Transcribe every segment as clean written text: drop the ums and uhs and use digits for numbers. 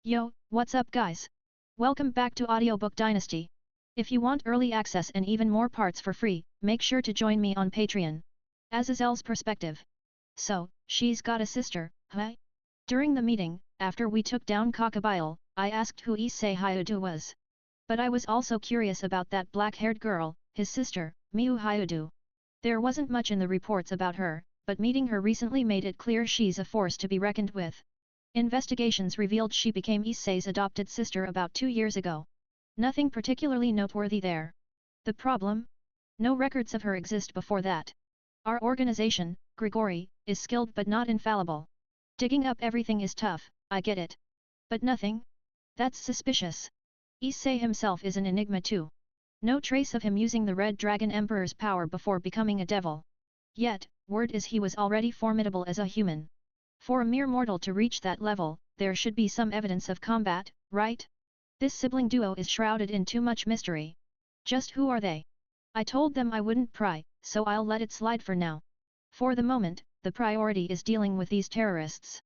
Yo, what's up guys? Welcome back to Audiobook Dynasty. If you want early access and even more parts for free, make sure to join me on Patreon. Azazelle's perspective. So, she's got a sister, huh? During the meeting, after we took down Cockabile, I asked who Issei Hyoudou was. But I was also curious about that black-haired girl, his sister, Miu Hyoudou. There wasn't much in the reports about her, but meeting her recently made it clear she's a force to be reckoned with. Investigations revealed she became Issei's adopted sister about 2 years ago. Nothing particularly noteworthy there. The problem? No records of her exist before that. Our organization, Gremory, is skilled but not infallible. Digging up everything is tough, I get it. But nothing? That's suspicious. Issei himself is an enigma too. No trace of him using the Red Dragon Emperor's power before becoming a devil. Yet, word is he was already formidable as a human. For a mere mortal to reach that level, there should be some evidence of combat, right? This sibling duo is shrouded in too much mystery. Just who are they? I told them I wouldn't pry, so I'll let it slide for now. For the moment, the priority is dealing with these terrorists.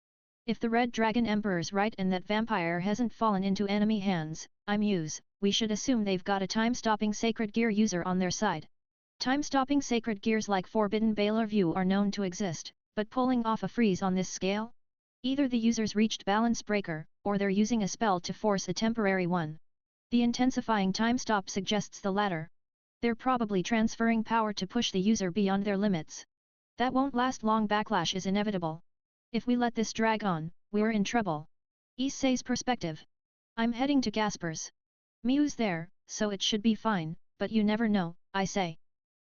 If the Red Dragon Emperor's right and that vampire hasn't fallen into enemy hands, we should assume they've got a time-stopping sacred gear user on their side. Time-stopping sacred gears like Forbidden Balar View are known to exist, but pulling off a freeze on this scale? Either the user's reached balance breaker, or they're using a spell to force a temporary one. The intensifying time stop suggests the latter. They're probably transferring power to push the user beyond their limits. That won't last long. Backlash is inevitable. If we let this drag on, we're in trouble. Issei's perspective. I'm heading to Gasper's. Miu's there, so it should be fine, but you never know, I say.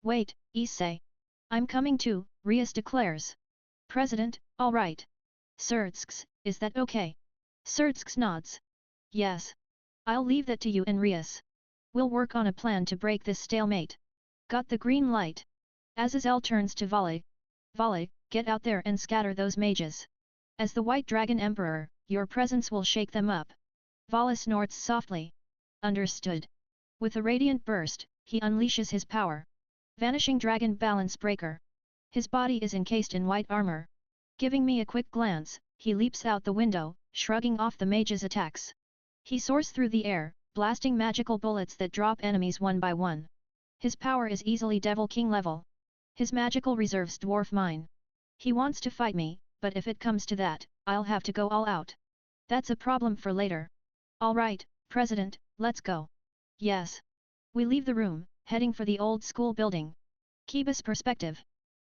Wait, Issei. I'm coming too, Rias declares. President, all right. Sertsks, is that okay? Sertsks nods. Yes. I'll leave that to you and Rias. We'll work on a plan to break this stalemate. Got the green light. Azazel turns to Volley. Volley, get out there and scatter those mages. As the White Dragon Emperor, your presence will shake them up. Volley snorts softly. Understood. With a radiant burst, he unleashes his power. Vanishing Dragon Balance Breaker. His body is encased in white armor. Giving me a quick glance, he leaps out the window, shrugging off the mage's attacks. He soars through the air, blasting magical bullets that drop enemies one by one. His power is easily Devil King level. His magical reserves dwarf mine. He wants to fight me, but if it comes to that, I'll have to go all out. That's a problem for later. Alright, President, let's go. Yes. We leave the room, heading for the old school building. Kiba's perspective.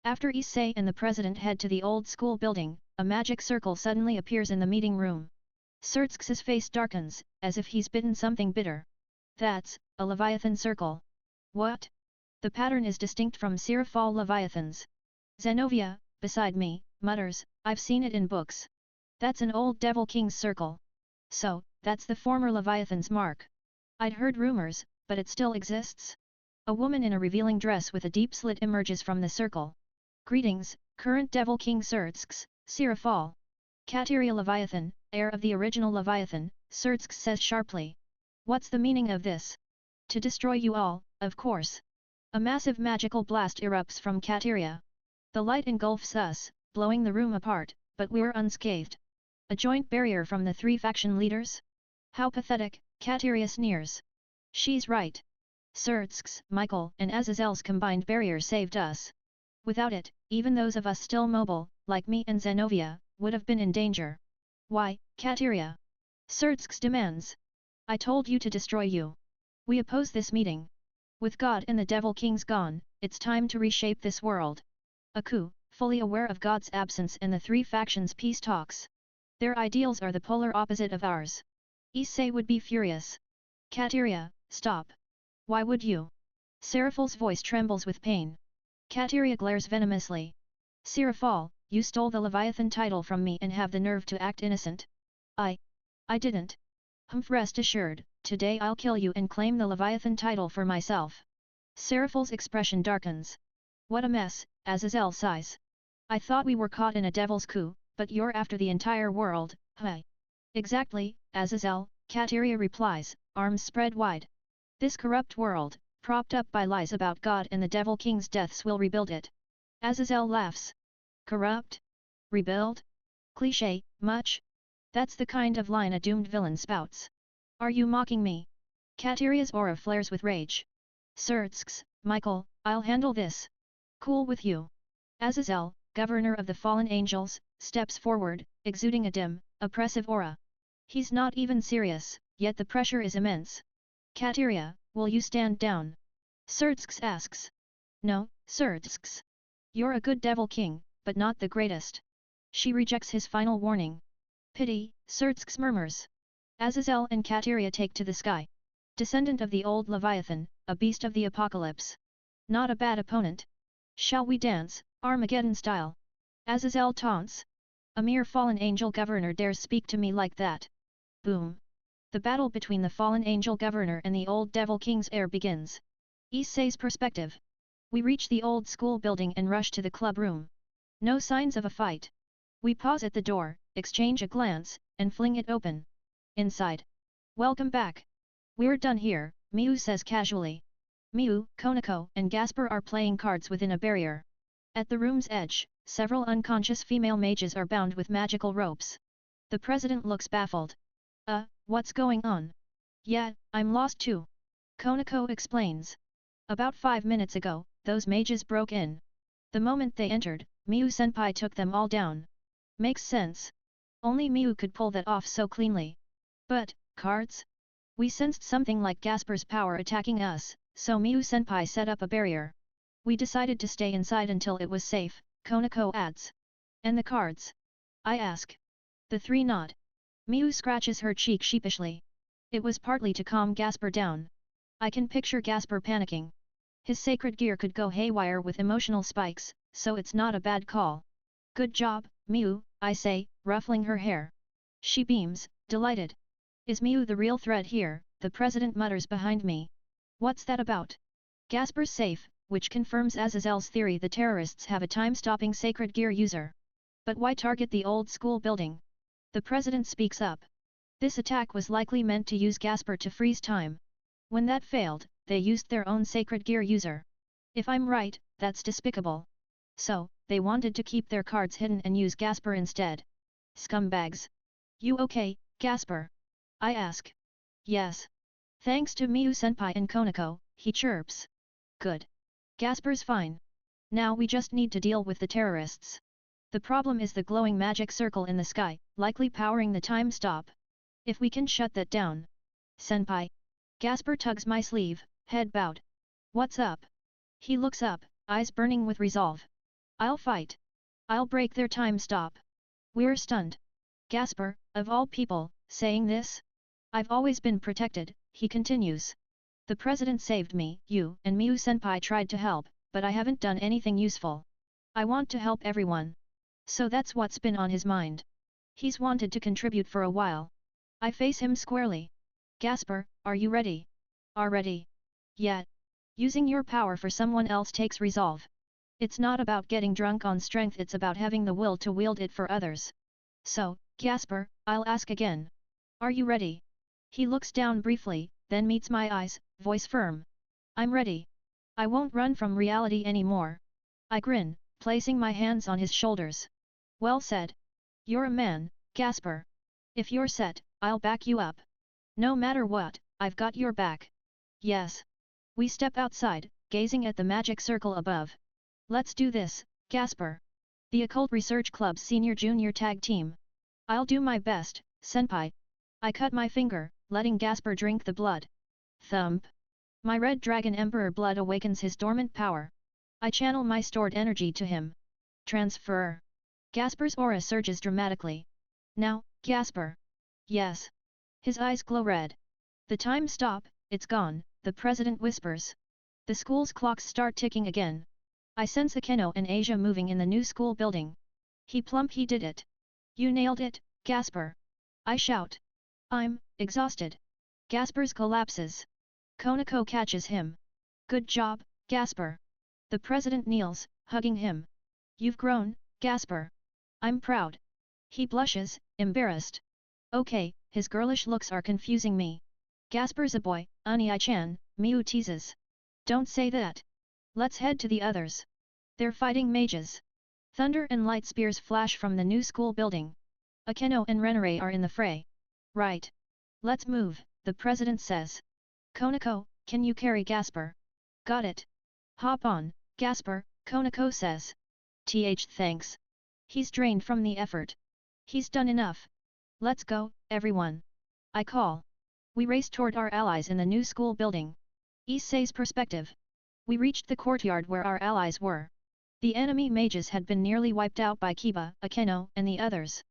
After Issei and the President head to the old school building, a magic circle suddenly appears in the meeting room. Sertsks' face darkens, as if he's bitten something bitter. That's a Leviathan circle. What? The pattern is distinct from Seraphal Leviathans. Zenovia, beside me, mutters, I've seen it in books. That's an old Devil King's circle. So, that's the former Leviathan's mark. I'd heard rumors, but it still exists? A woman in a revealing dress with a deep slit emerges from the circle. Greetings, current Devil King Sertsks, Seraphal. Cateria Leviathan, heir of the original Leviathan, Sertsks says sharply. What's the meaning of this? To destroy you all, of course. A massive magical blast erupts from Cateria. The light engulfs us, blowing the room apart, but we're unscathed. A joint barrier from the 3 faction leaders? How pathetic, Cateria sneers. She's right. Sertsks, Michael and Azazelle's combined barrier saved us. Without it, even those of us still mobile, like me and Zenovia, would have been in danger. Why, Cateria? Sertsks demands. I told you to destroy you. We oppose this meeting. With God and the Devil Kings gone, it's time to reshape this world. A coup, fully aware of God's absence and the 3 factions' peace talks. Their ideals are the polar opposite of ours. Issei would be furious. Cateria, stop. Why would you? Seraphal's voice trembles with pain. Cateria glares venomously. Seraphal, you stole the Leviathan title from me and have the nerve to act innocent? I didn't. Rest assured, today I'll kill you and claim the Leviathan title for myself. Seraphal's expression darkens. What a mess, Azazel sighs. I thought we were caught in a devil's coup, but you're after the entire world, huh? Exactly, Azazel, Cateria replies, arms spread wide. This corrupt world, propped up by lies about God and the Devil King's deaths will rebuild it. Azazel laughs. Corrupt? Rebuild? Cliché, much? That's the kind of line a doomed villain spouts. Are you mocking me? Cateria's aura flares with rage. Sirtsks, Michael, I'll handle this. Cool with you. Aazelle, governor of the fallen angels, steps forward, exuding a dim, oppressive aura. He's not even serious, yet the pressure is immense. Cateria, will you stand down? Sirtsks asks. No, Sirtsks. You're a good devil king, but not the greatest. She rejects his final warning. Pity, Sirtsks murmurs. Aazelle and Cateria take to the sky. Descendant of the old Leviathan, a beast of the apocalypse. Not a bad opponent. Shall we dance, Armageddon style? Aazelle taunts. A mere fallen angel governor dares speak to me like that. Boom. The battle between the fallen angel governor and the old devil king's heir begins. Issei's perspective. We reach the old school building and rush to the club room. No signs of a fight. We pause at the door, exchange a glance, and fling it open. Inside. Welcome back. We're done here, Miu says casually. Miu, Konako, and Gasper are playing cards within a barrier. At the room's edge, several unconscious female mages are bound with magical ropes. The president looks baffled. What's going on? Yeah, I'm lost too. Konako explains. About 5 minutes ago, those mages broke in. The moment they entered, Miu-senpai took them all down. Makes sense. Only Miu could pull that off so cleanly. But, cards? We sensed something like Gasper's power attacking us, so Miu-senpai set up a barrier. We decided to stay inside until it was safe, Konako adds. And the cards? I ask. The three nod. Miu scratches her cheek sheepishly. It was partly to calm Gasper down. I can picture Gasper panicking. His sacred gear could go haywire with emotional spikes, so it's not a bad call. Good job, Miu, I say, ruffling her hair. She beams, delighted. Is Miu the real threat here? The president mutters behind me. What's that about? Gasper's safe, which confirms Aazelle's theory the terrorists have a time-stopping sacred gear user. But why target the old school building? The president speaks up. This attack was likely meant to use Gasper to freeze time. When that failed, they used their own sacred gear user. If I'm right, that's despicable. So, they wanted to keep their cards hidden and use Gasper instead. Scumbags. You okay, Gasper? I ask. Yes. Thanks to Miu-senpai and Konako, he chirps. Good. Gasper's fine. Now we just need to deal with the terrorists. The problem is the glowing magic circle in the sky, likely powering the time stop. If we can shut that down. Senpai. Gasper tugs my sleeve, head bowed. What's up? He looks up, eyes burning with resolve. I'll fight. I'll break their time stop. We're stunned. Gasper, of all people, saying this? I've always been protected, he continues. The president saved me, you and Miu-senpai tried to help, but I haven't done anything useful. I want to help everyone. So that's what's been on his mind. He's wanted to contribute for a while. I face him squarely. Gasper, are you ready? Are ready. Yeah. Using your power for someone else takes resolve. It's not about getting drunk on strength, it's about having the will to wield it for others. So, Gasper, I'll ask again. Are you ready? He looks down briefly, then meets my eyes, voice firm. I'm ready. I won't run from reality anymore. I grin, placing my hands on his shoulders. Well said. You're a man, Gasper. If you're set, I'll back you up. No matter what, I've got your back. Yes. We step outside, gazing at the magic circle above. Let's do this, Gasper. The Occult Research Club's senior-junior tag team. I'll do my best, senpai. I cut my finger, letting Gasper drink the blood. Thump. My red dragon emperor blood awakens his dormant power. I channel my stored energy to him. Transfer. Gasper's aura surges dramatically. Now, Gasper. Yes. His eyes glow red. The time stop, it's gone, the president whispers. The school's clocks start ticking again. I sense Akeno and Asia moving in the new school building. He did it. You nailed it, Gasper. I shout. I'm exhausted. Gasper's collapses. Konako catches him. Good job, Gasper. The president kneels, hugging him. You've grown, Gasper. I'm proud. He blushes, embarrassed. Okay, his girlish looks are confusing me. Gasper's a boy, Unii-chan, Miu teases. Don't say that. Let's head to the others. They're fighting mages. Thunder and light spears flash from the new school building. Akeno and Gremory are in the fray. Right. Let's move, the president says. Konako, can you carry Gasper? Got it. Hop on, Gasper, Konako says. Thanks. He's drained from the effort. He's done enough. Let's go, everyone. I call. We raced toward our allies in the new school building. Issei's perspective. We reached the courtyard where our allies were. The enemy mages had been nearly wiped out by Kiba, Akeno, and the others.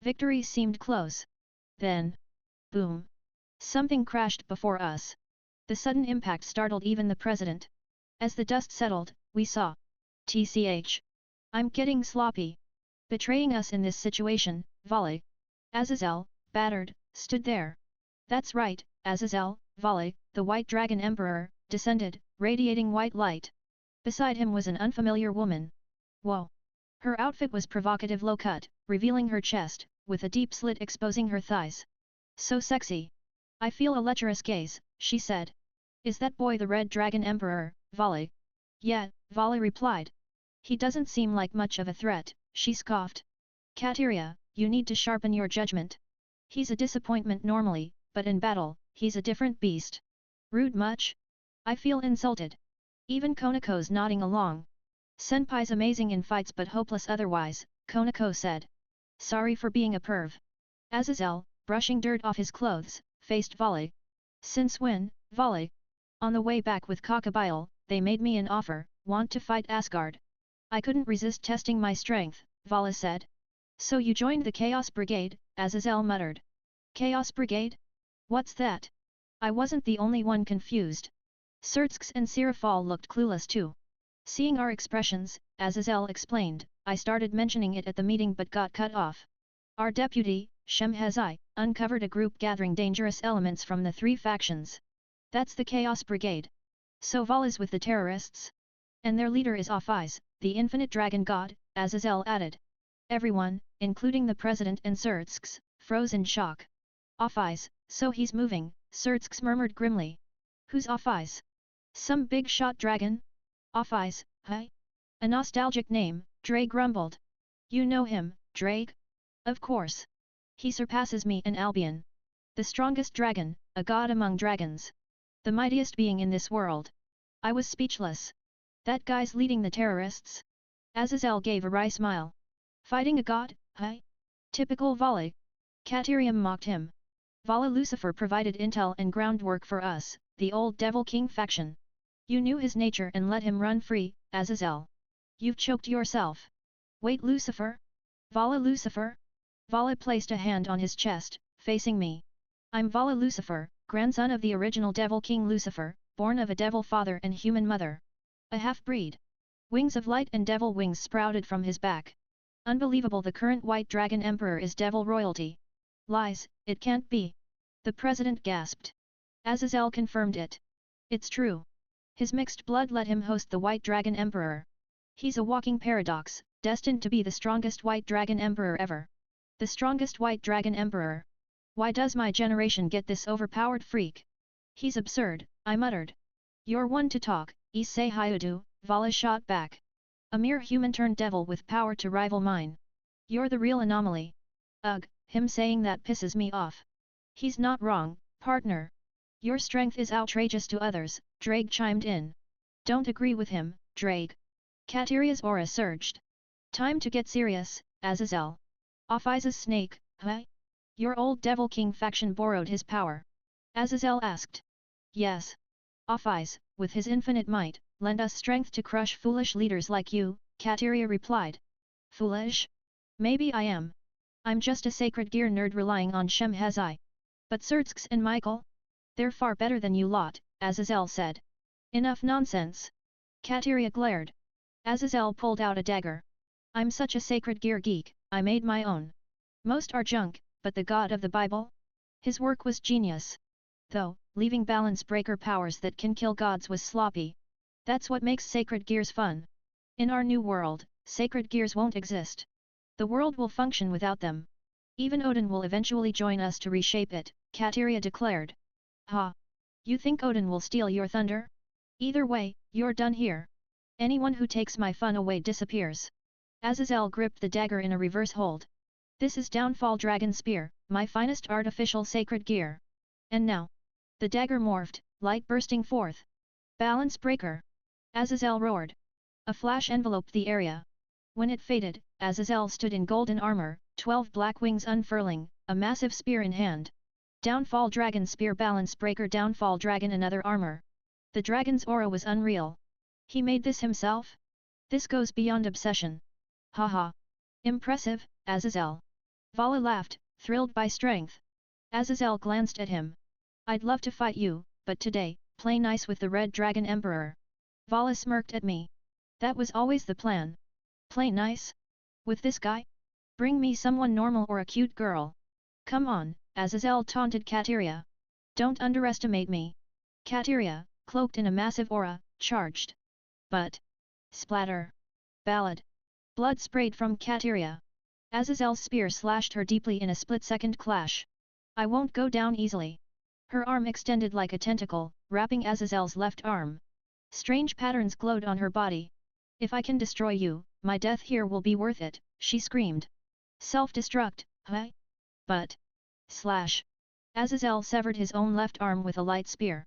Victory seemed close. Then, boom. Something crashed before us. The sudden impact startled even the president. As the dust settled, we saw. I'm getting sloppy. Betraying us in this situation, Volley. Aazelle, battered, stood there. That's right, Aazelle, Volley, the White Dragon Emperor, descended, radiating white light. Beside him was an unfamiliar woman. Whoa! Her outfit was provocative low-cut, revealing her chest, with a deep slit exposing her thighs. So sexy. I feel a lecherous gaze, she said. Is that boy the Red Dragon Emperor, Volley? Yeah, Volley replied. He doesn't seem like much of a threat, she scoffed. Cateria, you need to sharpen your judgment. He's a disappointment normally, but in battle, he's a different beast. Rude much? I feel insulted. Even Konako's nodding along. Senpai's amazing in fights but hopeless otherwise, Konako said. Sorry for being a perv. Aazelle, brushing dirt off his clothes, faced Volley. Since when, Volley? On the way back with Cockabile, they made me an offer, want to fight Asgard. I couldn't resist testing my strength, Volley said. So you joined the Chaos Brigade, Aazelle muttered. Chaos Brigade? What's that? I wasn't the only one confused. Surtsks and Sirafal looked clueless too. Seeing our expressions, Aazelle explained, I started mentioning it at the meeting but got cut off. Our deputy, Shemhazai, uncovered a group gathering dangerous elements from the three factions. That's the Chaos Brigade. So Vol is with the terrorists? And their leader is Ophis, the infinite dragon god, Aazelle added. Everyone, including the president and Surtsks, froze in shock. Ophis, so he's moving, Surtsks murmured grimly. Who's Ophis? Some big shot dragon? Ophis, huh? A nostalgic name, Dre grumbled. You know him, Drake? Of course. He surpasses me and Albion. The strongest dragon, a god among dragons. The mightiest being in this world. I was speechless. That guy's leading the terrorists? Aazelle gave a wry smile. Fighting a god, huh? Typical Volley. Cateria mocked him. Vala Lucifer provided intel and groundwork for us, the old Devil King faction. You knew his nature and let him run free, Aazelle. You've choked yourself. Wait, Lucifer? Vala Lucifer? Vala placed a hand on his chest, facing me. I'm Vala Lucifer, grandson of the original Devil King Lucifer, born of a devil father and human mother. A half-breed. Wings of light and devil wings sprouted from his back. Unbelievable, the current White Dragon Emperor is devil royalty. Lies, it can't be. The president gasped. Aazelle confirmed it. It's true. His mixed blood let him host the White Dragon Emperor. He's a walking paradox, destined to be the strongest White Dragon Emperor ever. The strongest White Dragon Emperor. Why does my generation get this overpowered freak? He's absurd, I muttered. You're one to talk, Issei Hyoudou, Vala shot back. A mere human turned devil with power to rival mine. You're the real anomaly. Ugh, him saying that pisses me off. He's not wrong, partner. Your strength is outrageous to others, Drake chimed in. Don't agree with him, Drake. Cateria's aura surged. Time to get serious, Aazelle. Ophis's snake, huh? Your old Devil King faction borrowed his power. Aazelle asked. Yes. Ophis, with his infinite might, lend us strength to crush foolish leaders like you, Cateria replied. Foolish? Maybe I am. I'm just a sacred gear nerd relying on Shemhazai. But Surtsks and Michael? They're far better than you lot, Aazelle said. Enough nonsense. Cateria glared. Aazelle pulled out a dagger. I'm such a sacred gear geek, I made my own. Most are junk, but the god of the Bible? His work was genius. Though, leaving balance breaker powers that can kill gods was sloppy. That's what makes sacred gears fun. In our new world, sacred gears won't exist. The world will function without them. Even Odin will eventually join us to reshape it, Cateria declared. Ha! You think Odin will steal your thunder? Either way, you're done here. Anyone who takes my fun away disappears. Aazelle gripped the dagger in a reverse hold. This is Downfall Dragon Spear, my finest artificial sacred gear. And now. The dagger morphed, light bursting forth. Balance breaker! Aazelle roared. A flash enveloped the area. When it faded, Aazelle stood in golden armor, 12 black wings unfurling, a massive spear in hand. Downfall Dragon Spear Balance Breaker Downfall Dragon Another armor. The dragon's aura was unreal. He made this himself? This goes beyond obsession. Haha. Impressive, Aazelle. Vala laughed, thrilled by strength. Aazelle glanced at him. I'd love to fight you, but today, play nice with the Red Dragon Emperor. Vala smirked at me. That was always the plan. Play nice? With this guy? Bring me someone normal or a cute girl. Come on, Aazelle taunted Cateria. Don't underestimate me. Cateria, cloaked in a massive aura, charged. But. Splatter. Ballad. Blood sprayed from Cateria. Aazelle's spear slashed her deeply in a split-second clash. I won't go down easily. Her arm extended like a tentacle, wrapping Aazelle's left arm. Strange patterns glowed on her body. If I can destroy you, my death here will be worth it, she screamed. Self-destruct, huh? But. Slash. Aazelle severed his own left arm with a light spear.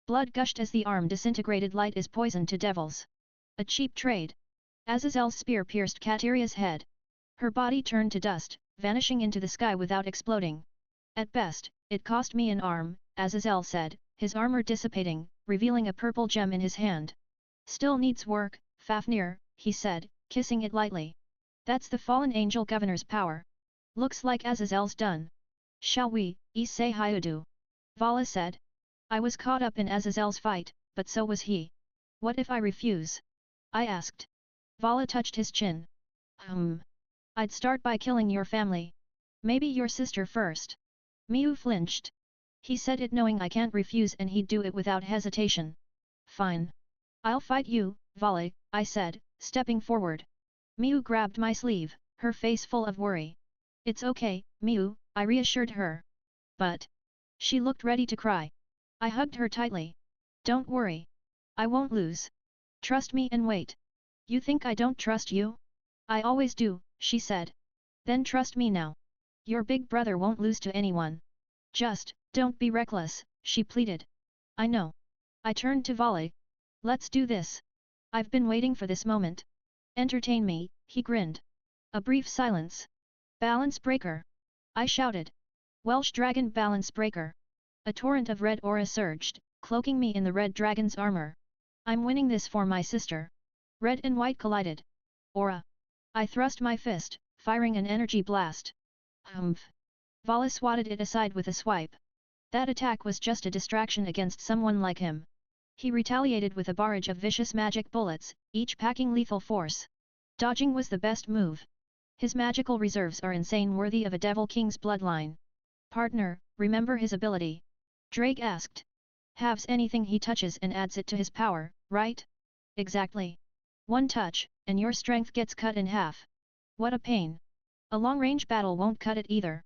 Blood gushed as the arm disintegrated. Light is poison to devils. A cheap trade. Aazelle's spear pierced Cateria's head. Her body turned to dust, vanishing into the sky without exploding. At best, it cost me an arm, Aazelle said, his armor dissipating, revealing a purple gem in his hand. Still needs work, Fafnir, he said, kissing it lightly. That's the fallen angel governor's power. Looks like Aazelle's done. Shall we, Issei Hyoudou? Vala said. I was caught up in Aazelle's fight, but so was he. What if I refuse? I asked. Vala touched his chin. I'd start by killing your family. Maybe your sister first. Miu flinched. He said it knowing I can't refuse and he'd do it without hesitation. Fine. I'll fight you, Vala, I said, stepping forward. Miu grabbed my sleeve, her face full of worry. It's okay, Miu, I reassured her. But. She looked ready to cry. I hugged her tightly. Don't worry. I won't lose. Trust me and wait. You think I don't trust you? I always do, she said. Then trust me now. Your big brother won't lose to anyone. Just, don't be reckless, she pleaded. I know. I turned to Vala. Let's do this. I've been waiting for this moment. Entertain me, he grinned. A brief silence. Balance breaker. I shouted. Welsh Dragon Balance Breaker. A torrent of red aura surged, cloaking me in the red dragon's armor. I'm winning this for my sister. Red and white collided. Aura. I thrust my fist, firing an energy blast. Humph. Vala swatted it aside with a swipe. That attack was just a distraction against someone like him. He retaliated with a barrage of vicious magic bullets, each packing lethal force. Dodging was the best move. His magical reserves are insane, worthy of a Devil King's bloodline. Partner, remember his ability? Drake asked. Halves anything he touches and adds it to his power, right? Exactly. One touch, and your strength gets cut in half. What a pain. A long-range battle won't cut it either.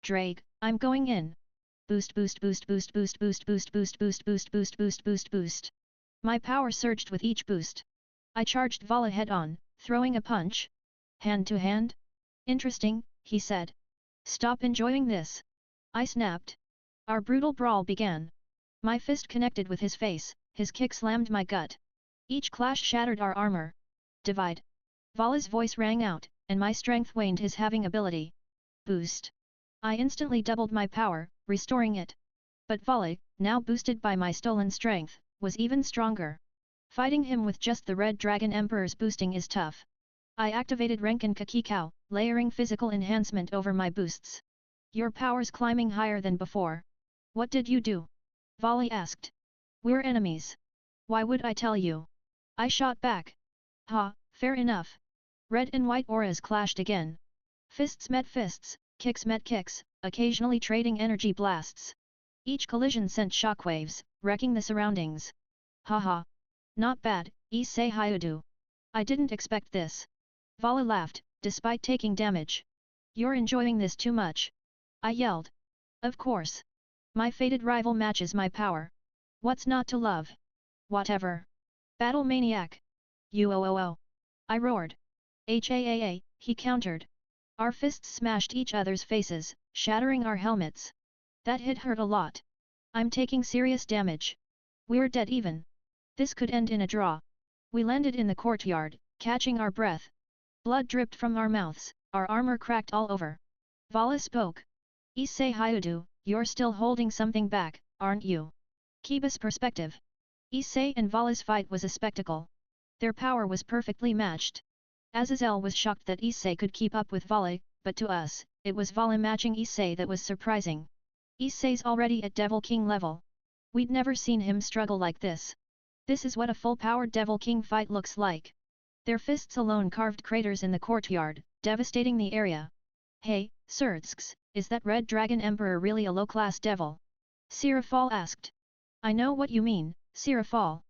Drake, I'm going in. Boost boost boost boost boost boost boost boost boost boost boost boost boost boost. My power surged with each boost. I charged Vala head on, throwing a punch. Hand to hand? Interesting, he said. Stop enjoying this. I snapped. Our brutal brawl began. My fist connected with his face, his kick slammed my gut. Each clash shattered our armor. Divide. Vala's voice rang out, and my strength waned his having ability. Boost. I instantly doubled my power, restoring it. But Vala, now boosted by my stolen strength, was even stronger. Fighting him with just the Red Dragon Emperor's boosting is tough. I activated Renkin Kakikao, layering physical enhancement over my boosts. Your power's climbing higher than before. What did you do? Vala asked. We're enemies. Why would I tell you? I shot back. Ha, fair enough. Red and white auras clashed again. Fists met fists, kicks met kicks, occasionally trading energy blasts. Each collision sent shockwaves, wrecking the surroundings. Haha. Not bad, Issei Hyoudou. I didn't expect this. Vala laughed, despite taking damage. You're enjoying this too much. I yelled. Of course. My fated rival matches my power. What's not to love? Whatever. Battle maniac. Uoo. I roared. HAAA, he countered. Our fists smashed each other's faces, shattering our helmets. That hit hurt a lot. I'm taking serious damage. We're dead even. This could end in a draw. We landed in the courtyard, catching our breath. Blood dripped from our mouths, our armor cracked all over. Vala spoke. Issei Hyoudou, you're still holding something back, aren't you? Kiba's perspective. Issei and Vala's fight was a spectacle. Their power was perfectly matched. Aazelle was shocked that Issei could keep up with Vala, but to us, it was Vala matching Issei that was surprising. Issei's already at Devil King level. We'd never seen him struggle like this. This is what a full-powered Devil King fight looks like. Their fists alone carved craters in the courtyard, devastating the area. Hey, Surtsks, is that Red Dragon Emperor really a low-class devil? Sirafal asked. I know what you mean, Sirafal.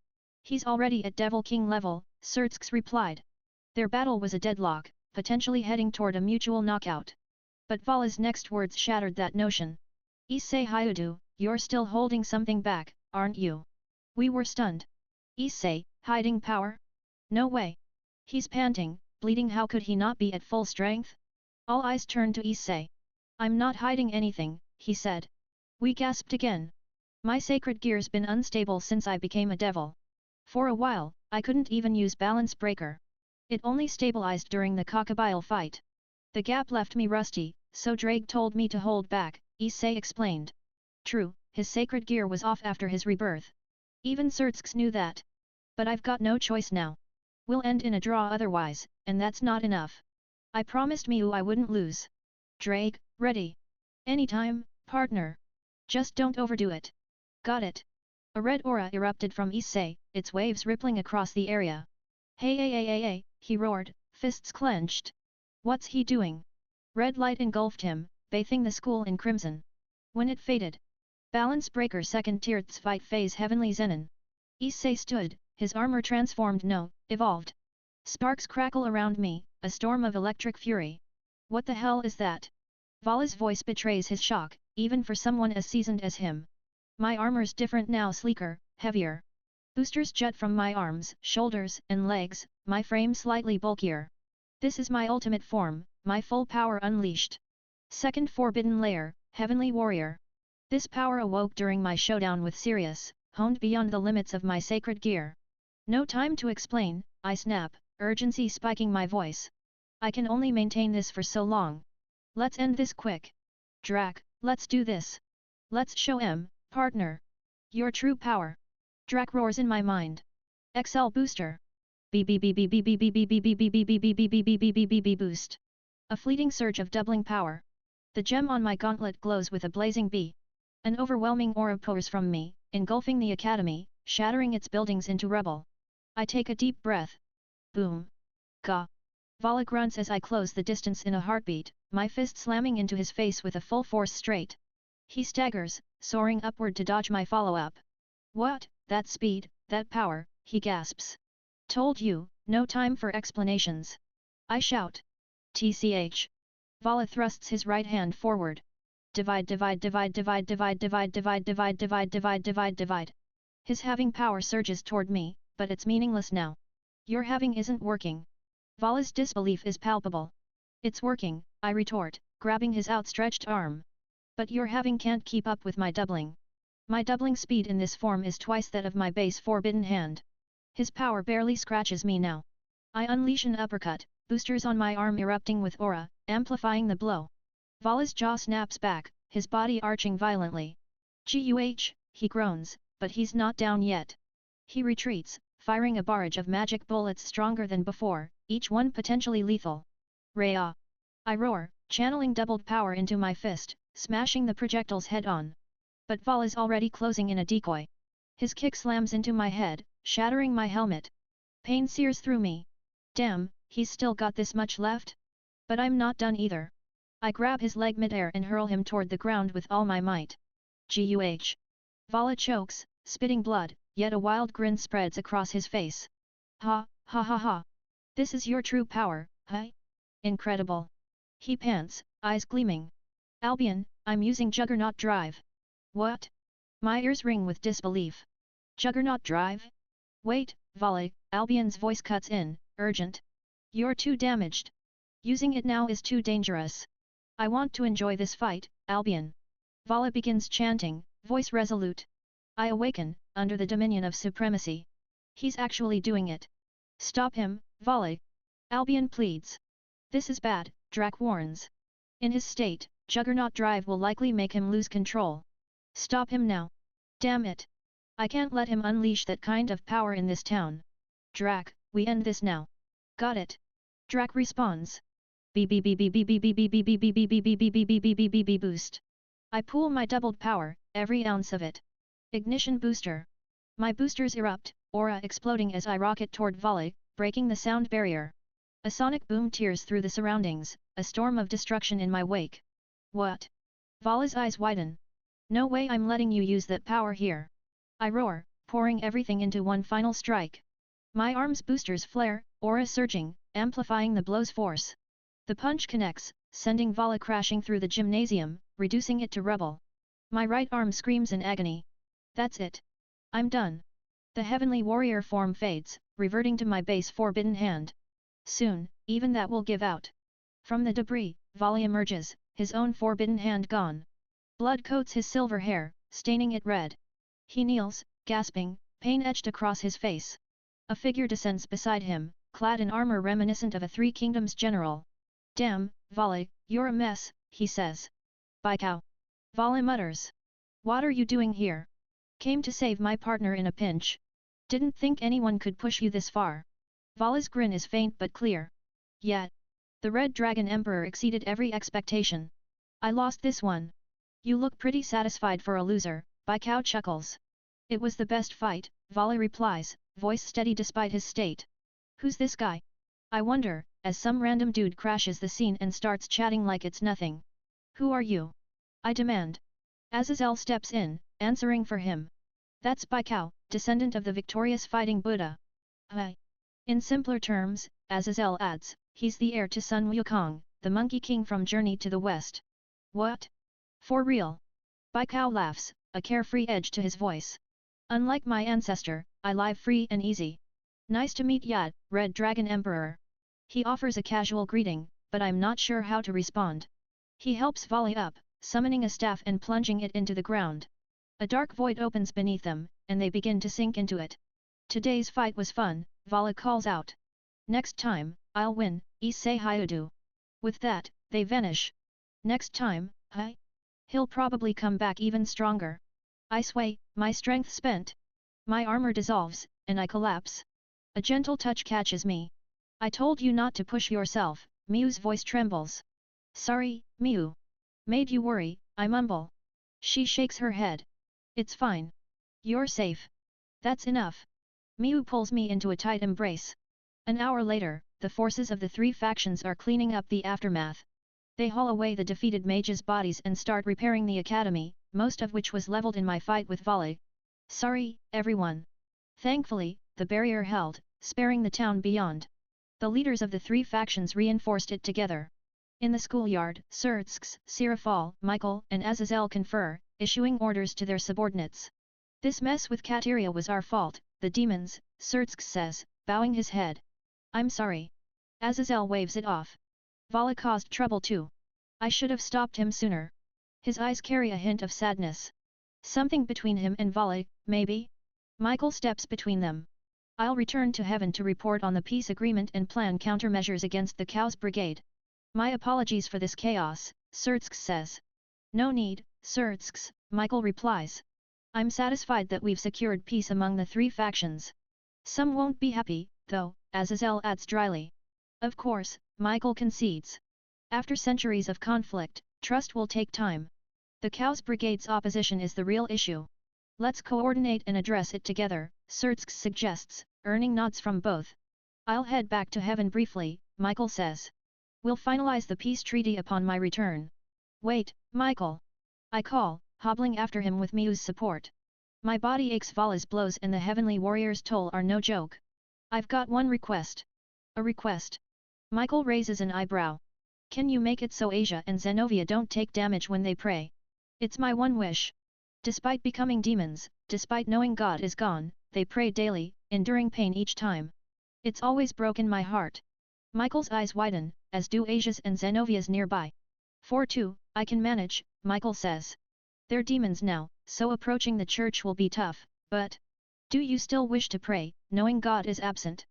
He's already at Devil King level, Surtsks replied. Their battle was a deadlock, potentially heading toward a mutual knockout. But Vala's next words shattered that notion. Issei Hyoudou, you're still holding something back, aren't you? We were stunned. Issei, hiding power? No way. He's panting, bleeding. How could he not be at full strength? All eyes turned to Issei. I'm not hiding anything, he said. We gasped again. My sacred gear's been unstable since I became a devil. For a while, I couldn't even use balance breaker. It only stabilized during the Cockabile fight. The gap left me rusty, so Drake told me to hold back, Issei explained. True, his sacred gear was off after his rebirth. Even Surtsks knew that. But I've got no choice now. We'll end in a draw otherwise, and that's not enough. I promised Miu I wouldn't lose. Drake, ready. Anytime, partner. Just don't overdo it. Got it. A red aura erupted from Issei, its waves rippling across the area. Hey, he roared, fists clenched. What's he doing? Red light engulfed him, bathing the school in crimson. When it faded. Balance breaker second tier fight phase heavenly Zenon. Issei stood, his armor transformed evolved. Sparks crackle around me, a storm of electric fury. What the hell is that? Vala's voice betrays his shock, even for someone as seasoned as him. My armor's different now, sleeker, heavier. Boosters jet from my arms, shoulders, and legs, my frame slightly bulkier. This is my ultimate form, my full power unleashed. Second forbidden layer, Heavenly Warrior. This power awoke during my showdown with Sirius, honed beyond the limits of my sacred gear. No time to explain, I snap, urgency spiking my voice. I can only maintain this for so long. Let's end this quick. Drac, let's do this. Let's show partner. Your true power. Drac roars in my mind. XL booster. Boost. A fleeting surge of doubling power. The gem on my gauntlet glows with a blazing B. An overwhelming aura pours from me, engulfing the academy, shattering its buildings into rubble. I take a deep breath. Boom. Gah. Vala grunts as I close the distance in a heartbeat, my fist slamming into his face with a full force straight. He staggers, soaring upward to dodge my follow-up. What? That speed, that power, he gasps. Told you, no time for explanations. I shout. TCH. Vala thrusts his right hand forward. Divide. His having power surges toward me, but it's meaningless now. Your having isn't working. Vala's disbelief is palpable. It's working, I retort, grabbing his outstretched arm. But your having can't keep up with my doubling. My doubling speed in this form is twice that of my base forbidden hand. His power barely scratches me now. I unleash an uppercut, boosters on my arm erupting with aura, amplifying the blow. Vala's jaw snaps back, his body arching violently. Guh, he groans, but he's not down yet. He retreats, firing a barrage of magic bullets stronger than before, each one potentially lethal. Raya! I roar, channeling doubled power into my fist, smashing the projectiles head-on. But Vala's already closing in a decoy. His kick slams into my head, shattering my helmet. Pain sears through me. Damn, he's still got this much left? But I'm not done either. I grab his leg mid-air and hurl him toward the ground with all my might. Guh. Vala chokes, spitting blood, yet a wild grin spreads across his face. Ha, ha ha ha. This is your true power, huh? Incredible. He pants, eyes gleaming. Albion, I'm using Juggernaut Drive. What? My ears ring with disbelief. Juggernaut Drive? Wait, Vala, Albion's voice cuts in, urgent. You're too damaged. Using it now is too dangerous. I want to enjoy this fight, Albion. Vala begins chanting, voice resolute. I awaken, under the dominion of supremacy. He's actually doing it. Stop him, Vala. Albion pleads. This is bad, Drac warns. In his state, Juggernaut Drive will likely make him lose control. Stop him now. Damn it. I can't let him unleash that kind of power in this town. Drac, we end this now. Got it. Drac responds. Boost. I pool my doubled power, every ounce of it. Ignition booster. My boosters erupt, aura exploding as I rocket toward Vala, breaking the sound barrier. A sonic boom tears through the surroundings, a storm of destruction in my wake. What? Vala's eyes widen. No way I'm letting you use that power here. I roar, pouring everything into one final strike. My arm's boosters flare, aura surging, amplifying the blow's force. The punch connects, sending Vala crashing through the gymnasium, reducing it to rubble. My right arm screams in agony. That's it. I'm done. The heavenly warrior form fades, reverting to my base forbidden hand. Soon, even that will give out. From the debris, Vala emerges, his own forbidden hand gone. Blood coats his silver hair, staining it red. He kneels, gasping, pain etched across his face. A figure descends beside him, clad in armor reminiscent of a Three Kingdoms general. Damn, Vala, you're a mess, he says. By cow. Vala mutters. What are you doing here? Came to save my partner in a pinch. Didn't think anyone could push you this far. Vala's grin is faint but clear. Yet. The Red Dragon Emperor exceeded every expectation. I lost this one. You look pretty satisfied for a loser, Baikao chuckles. It was the best fight, Vala replies, voice steady despite his state. Who's this guy? I wonder, as some random dude crashes the scene and starts chatting like it's nothing. Who are you? I demand. Aazelle steps in, answering for him. That's Baikao, descendant of the victorious fighting Buddha. Hi. In simpler terms, Aazelle adds, he's the heir to Sun Wukong, the Monkey King from Journey to the West. What? For real? Baikao laughs, a carefree edge to his voice. Unlike my ancestor, I live free and easy. Nice to meet ya, Red Dragon Emperor. He offers a casual greeting, but I'm not sure how to respond. He helps Vala up, summoning a staff and plunging it into the ground. A dark void opens beneath them, and they begin to sink into it. Today's fight was fun, Vala calls out. Next time, I'll win, Issei Hyoudou. With that, they vanish. Next time, he'll probably come back even stronger. I sway, my strength spent. My armor dissolves, and I collapse. A gentle touch catches me. I told you not to push yourself, Miu's voice trembles. Sorry, Miu. Made you worry, I mumble. She shakes her head. It's fine. You're safe. That's enough. Miu pulls me into a tight embrace. An hour later, the forces of the three factions are cleaning up the aftermath. They haul away the defeated mages' bodies and start repairing the academy, most of which was leveled in my fight with Vala. Sorry, everyone. Thankfully, the barrier held, sparing the town beyond. The leaders of the three factions reinforced it together. In the schoolyard, Surtsks, Sirafal, Michael, and Aazelle confer, issuing orders to their subordinates. This mess with Cateria was our fault, the demons, Surtsks says, bowing his head. I'm sorry. Aazelle waves it off. Vala caused trouble too. I should have stopped him sooner. His eyes carry a hint of sadness. Something between him and Vala, maybe? Michael steps between them. I'll return to heaven to report on the peace agreement and plan countermeasures against the Chaos Brigade. My apologies for this chaos, Surtsks says. No need, Surtsks, Michael replies. I'm satisfied that we've secured peace among the three factions. Some won't be happy, though, Aazelle adds dryly. Of course, Michael concedes. After centuries of conflict, trust will take time. The Chaos Brigade's opposition is the real issue. Let's coordinate and address it together, Surtsks suggests, earning nods from both. I'll head back to heaven briefly, Michael says. We'll finalize the peace treaty upon my return. Wait, Michael. I call, hobbling after him with Miu's support. My body aches. Vala's blows and the heavenly warrior's toll are no joke. I've got one request. A request? Michael raises an eyebrow. Can you make it so Asia and Zenovia don't take damage when they pray? It's my one wish. Despite becoming demons, despite knowing God is gone, they pray daily, enduring pain each time. It's always broken my heart. Michael's eyes widen, as do Asia's and Zenovia's nearby. 4-2, I can manage, Michael says. They're demons now, so approaching the church will be tough, but... Do you still wish to pray, knowing God is absent?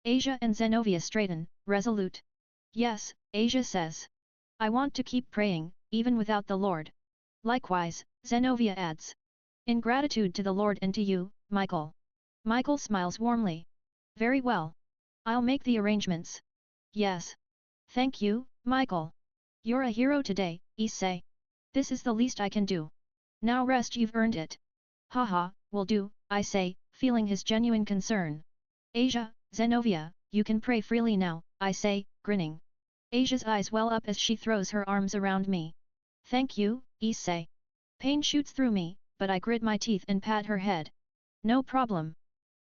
Asia and Zenovia straighten, resolute. Yes, Asia says. I want to keep praying, even without the Lord. Likewise, Zenovia adds. In gratitude to the Lord and to you, Michael. Michael smiles warmly. Very well. I'll make the arrangements. Yes. Thank you, Michael. You're a hero today, Issei. This is the least I can do. Now rest, you've earned it. Haha, will do, I say, feeling his genuine concern. Asia, Zenovia, you can pray freely now, I say, grinning. Asia's eyes well up as she throws her arms around me. Thank you, Issei. Pain shoots through me, but I grit my teeth and pat her head. No problem.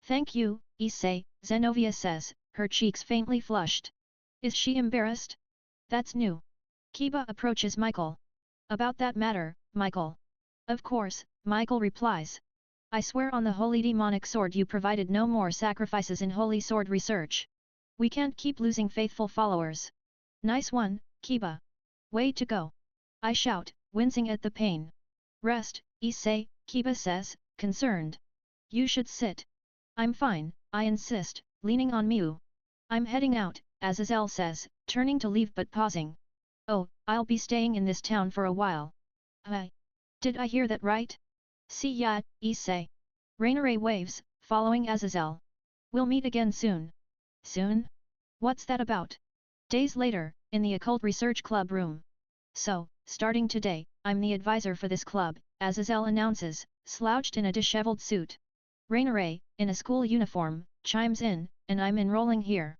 Thank you, Issei, Zenovia says, her cheeks faintly flushed. Is she embarrassed? That's new. Kiba approaches Michael. About that matter, Michael. Of course, Michael replies. I swear on the holy demonic sword you provided no more sacrifices in holy sword research. We can't keep losing faithful followers. Nice one, Kiba. Way to go. I shout, wincing at the pain. Rest, Issei, Kiba says, concerned. You should sit. I'm fine, I insist, leaning on Miu. I'm heading out, Aazelle says, turning to leave but pausing. Oh, I'll be staying in this town for a while. Did I hear that right? See ya, Issei. Rainare waves, following Aazelle. We'll meet again soon. Soon? What's that about? Days later, in the Occult Research Club room. So, starting today, I'm the advisor for this club, Aazelle announces, slouched in a disheveled suit. Rainare, in a school uniform, chimes in, and I'm enrolling here.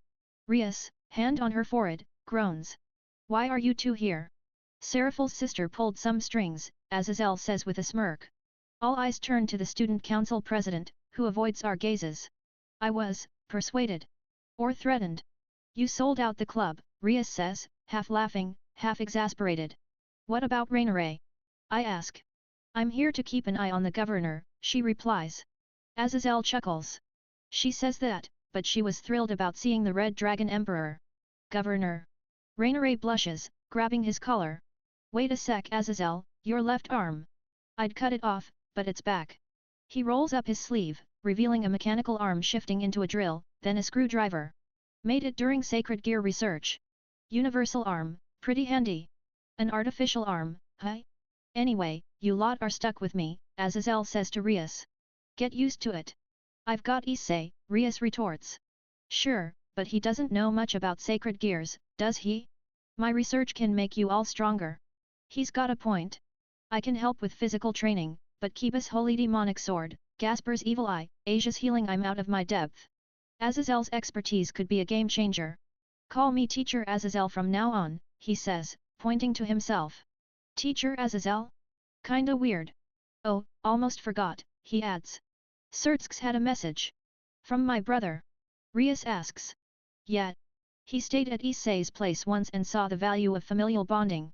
Rias, hand on her forehead, groans. Why are you two here? Seraphal's sister pulled some strings, Aazelle says with a smirk. All eyes turn to the student council president, who avoids our gazes. I was persuaded. Or threatened. You sold out the club, Rias says, half laughing, half exasperated. What about Rainare? I ask. I'm here to keep an eye on the governor, she replies. Aazelle chuckles. She says that, but she was thrilled about seeing the Red Dragon Emperor. Governor. Rainare blushes, grabbing his collar. Wait a sec, Aazelle, your left arm. I'd cut it off, but it's back. He rolls up his sleeve, revealing a mechanical arm shifting into a drill, then a screwdriver. Made it during sacred gear research. Universal arm, pretty handy. An artificial arm, huh? Anyway, you lot are stuck with me, Aazelle says to Rias. Get used to it. I've got Issei, Rias retorts. Sure, but he doesn't know much about sacred gears, does he? My research can make you all stronger. He's got a point. I can help with physical training, but Kiba's holy demonic sword, Gasper's evil eye, Asia's healing, I'm out of my depth. Azazelle's expertise could be a game changer. Call me Teacher Aazelle from now on, he says, pointing to himself. Teacher Aazelle? Kinda weird. Oh, almost forgot, he adds. Sertsks had a message. From my brother? Rias asks. Yeah. He stayed at Issei's place once and saw the value of familial bonding.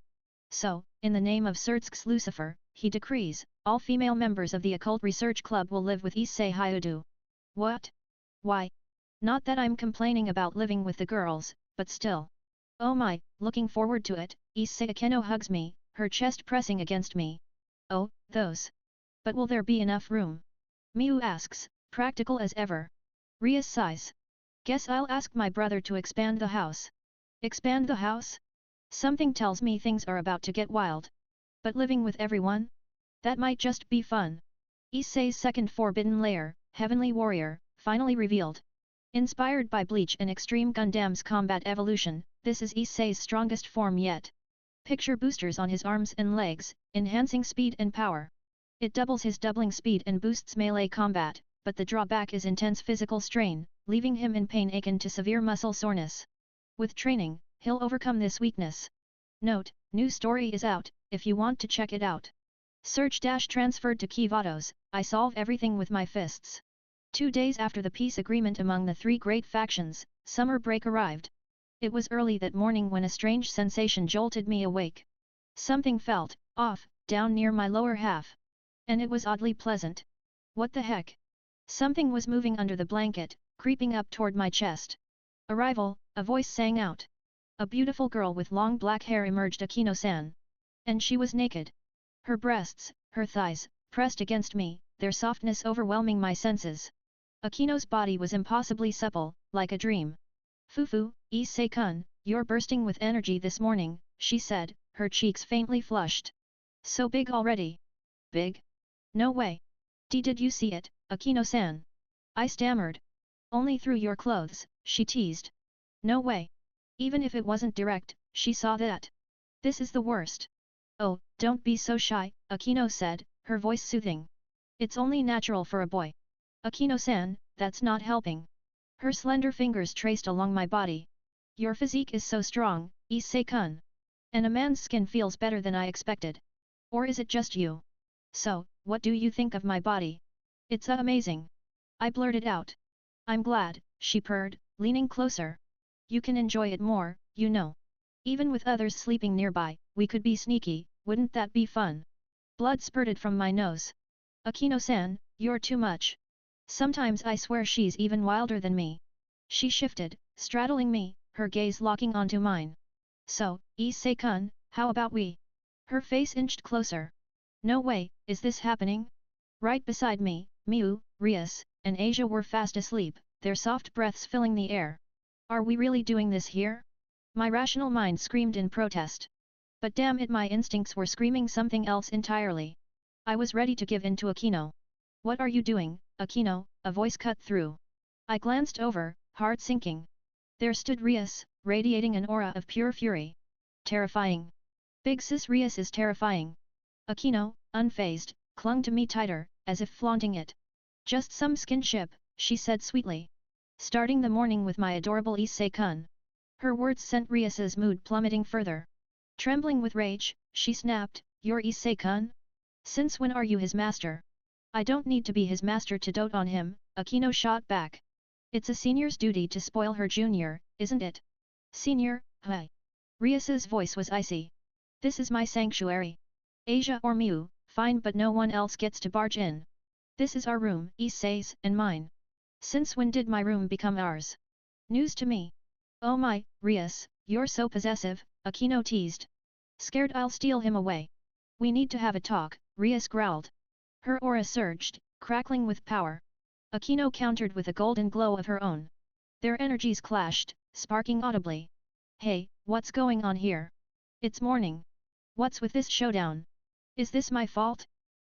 So, in the name of Sertsks Lucifer, he decrees, all female members of the Occult Research Club will live with Issei Hyoudou. What? Why? Not that I'm complaining about living with the girls, but still. Oh my, looking forward to it, Issei Akeno hugs me, her chest pressing against me. Oh, those. But will there be enough room? Miu asks, practical as ever. Rias sighs. Guess I'll ask my brother to expand the house. Expand the house? Something tells me things are about to get wild. But living with everyone? That might just be fun. Issei's second forbidden lair, Heavenly Warrior, finally revealed. Inspired by Bleach and Extreme Gundam's combat evolution, this is Issei's strongest form yet. Picture boosters on his arms and legs, enhancing speed and power. It doubles his doubling speed and boosts melee combat, but the drawback is intense physical strain, leaving him in pain akin to severe muscle soreness. With training, he'll overcome this weakness. Note, new story is out, if you want to check it out. Search-transferred to Kivados, I solve everything with my fists. 2 days after the peace agreement among the three great factions, summer break arrived. It was early that morning when a strange sensation jolted me awake. Something felt off, down near my lower half. And it was oddly pleasant. What the heck? Something was moving under the blanket, creeping up toward my chest. Arrival, a voice sang out. A beautiful girl with long black hair emerged, Akino-san. And she was naked. Her breasts, her thighs, pressed against me, their softness overwhelming my senses. Akino's body was impossibly supple, like a dream. Fufu, Issei-kun, you're bursting with energy this morning, she said, her cheeks faintly flushed. So big already? Big? No way. Did you see it, Akino-san? I stammered. Only through your clothes, she teased. No way. Even if it wasn't direct, she saw that. This is the worst. Oh, don't be so shy, Akino said, her voice soothing. It's only natural for a boy. Akino-san, that's not helping. Her slender fingers traced along my body. Your physique is so strong, Issei-kun. And a man's skin feels better than I expected. Or is it just you? So, what do you think of my body? It's amazing. I blurted out. I'm glad, she purred, leaning closer. You can enjoy it more, you know. Even with others sleeping nearby, we could be sneaky, wouldn't that be fun? Blood spurted from my nose. Akino-san, you're too much. Sometimes I swear she's even wilder than me. She shifted, straddling me, her gaze locking onto mine. So, Issei-kun, how about we? Her face inched closer. No way, is this happening? Right beside me, Miu, Rias, and Asia were fast asleep, their soft breaths filling the air. Are we really doing this here? My rational mind screamed in protest. But damn it, my instincts were screaming something else entirely. I was ready to give in to Akino. What are you doing, Akino? A voice cut through. I glanced over, heart sinking. There stood Rias, radiating an aura of pure fury. Terrifying. Big sis Rias is terrifying. Akino, unfazed, clung to me tighter, as if flaunting it. Just some skinship, she said sweetly. Starting the morning with my adorable Issei-kun. Her words sent Rias's mood plummeting further. Trembling with rage, she snapped, "You're Issei-kun? Since when are you his master?" "I don't need to be his master to dote on him," Akino shot back. "It's a senior's duty to spoil her junior, isn't it?" "Senior, hi." Rias's voice was icy. "This is my sanctuary. Asia or Miu, fine, but no one else gets to barge in. This is our room, Issei's, and mine. Since when did my room become ours? News to me." "Oh my, Rias, you're so possessive," Akino teased. "Scared I'll steal him away. We need to have a talk," Rias growled. Her aura surged, crackling with power. Akino countered with a golden glow of her own. Their energies clashed, sparking audibly. "Hey, what's going on here? It's morning. What's with this showdown? Is this my fault?"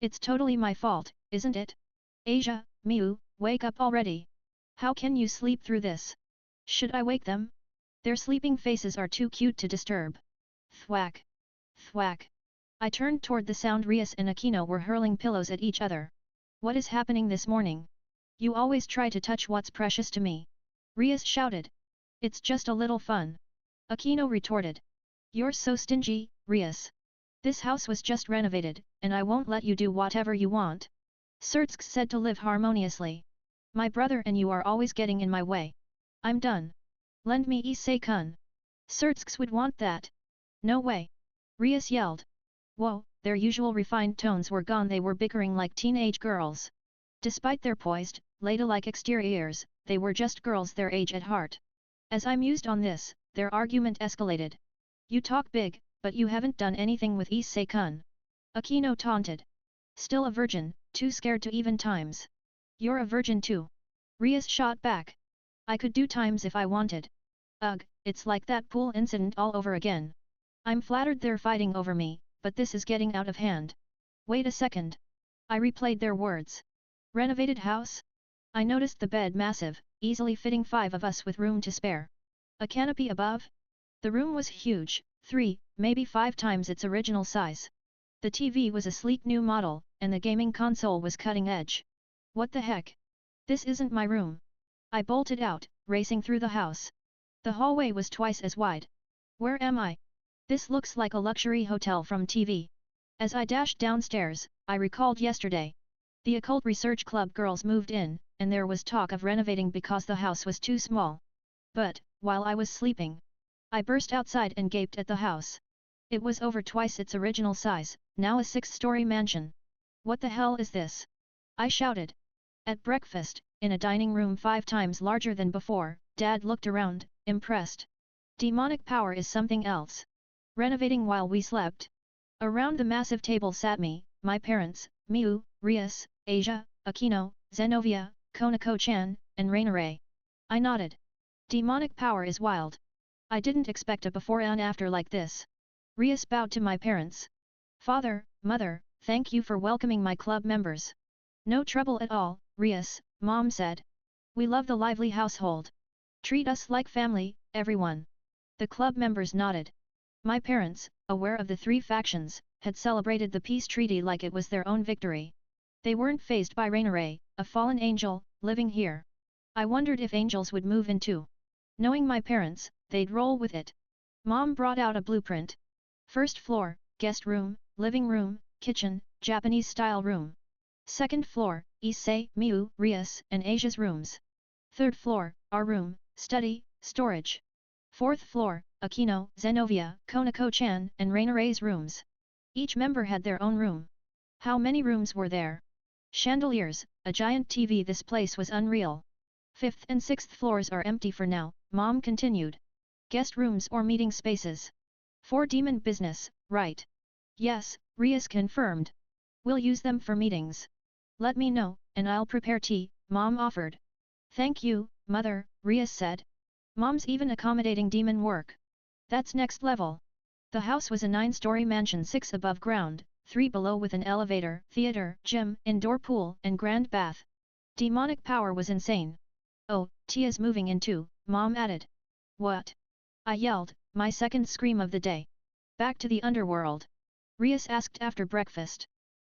"It's totally my fault, isn't it? Asia, Miu, wake up already. How can you sleep through this? Should I wake them? Their sleeping faces are too cute to disturb." Thwack! Thwack! I turned toward the sound. Rias and Akino were hurling pillows at each other. "What is happening this morning? You always try to touch what's precious to me," Rias shouted. "It's just a little fun," Akino retorted. "You're so stingy, Rias. This house was just renovated, and I won't let you do whatever you want. Surtsk said to live harmoniously. My brother and you are always getting in my way. I'm done. Lend me Issei-kun. Surtsk would want that." "No way!" Rias yelled. Whoa, their usual refined tones were gone. They were bickering like teenage girls. Despite their poised, ladylike exteriors, they were just girls their age at heart. As I mused on this, their argument escalated. "You talk big, but you haven't done anything with Issei-kun," Akino taunted. "Still a virgin, too scared to even times." "You're a virgin too," Rias shot back. "I could do times if I wanted. Ugh, it's like that pool incident all over again. I'm flattered they're fighting over me, but this is getting out of hand." "Wait a second." I replayed their words. "Renovated house?" I noticed the bed massive, easily fitting 5 of us with room to spare. A canopy above? The room was huge, 3, maybe 5 times its original size. The TV was a sleek new model, and the gaming console was cutting edge. What the heck? This isn't my room. I bolted out, racing through the house. The hallway was twice as wide. Where am I? This looks like a luxury hotel from TV. As I dashed downstairs, I recalled yesterday. The occult research club girls moved in, and there was talk of renovating because the house was too small. But, while I was sleeping, I burst outside and gaped at the house. It was over twice its original size, now a 6-story mansion. "What the hell is this?" I shouted. At breakfast, in a dining room 5 times larger than before, Dad looked around, impressed. Demonic power is something else. Renovating while we slept. Around the massive table sat me, my parents, Miu, Rias, Asia, Aquino, Zenovia, Konako-chan, and Rainare. I nodded. Demonic power is wild. I didn't expect a before and after like this. Rias bowed to my parents. Father, mother, thank you for welcoming my club members. No trouble at all, Rias, Mom said. We love the lively household. Treat us like family, everyone. The club members nodded. My parents, aware of the three factions, had celebrated the peace treaty like it was their own victory. They weren't fazed by Rainare, a fallen angel, living here. I wondered if angels would move in too. Knowing my parents, they'd roll with it. Mom brought out a blueprint. First floor, guest room, living room, kitchen, Japanese-style room. Second floor, Issei, Miu, Rias, and Asia's rooms. Third floor, our room, study, storage. Fourth floor, Aquino, Zenovia, Konako-chan, and Rainare's rooms. Each member had their own room. How many rooms were there? Chandeliers, a giant TV. This place was unreal. Fifth and sixth floors are empty for now, Mom continued. Guest rooms or meeting spaces. For demon business, right? Yes, Rias confirmed. We'll use them for meetings. Let me know, and I'll prepare tea, Mom offered. Thank you, Mother, Rias said. Mom's even accommodating demon work. That's next level. The house was a 9-story mansion, 6 above ground, 3 below, with an elevator, theater, gym, indoor pool, and grand bath. Demonic power was insane. Oh, Tia's moving in too, Mom added. What? I yelled, my second scream of the day. Back to the underworld? Rias asked after breakfast.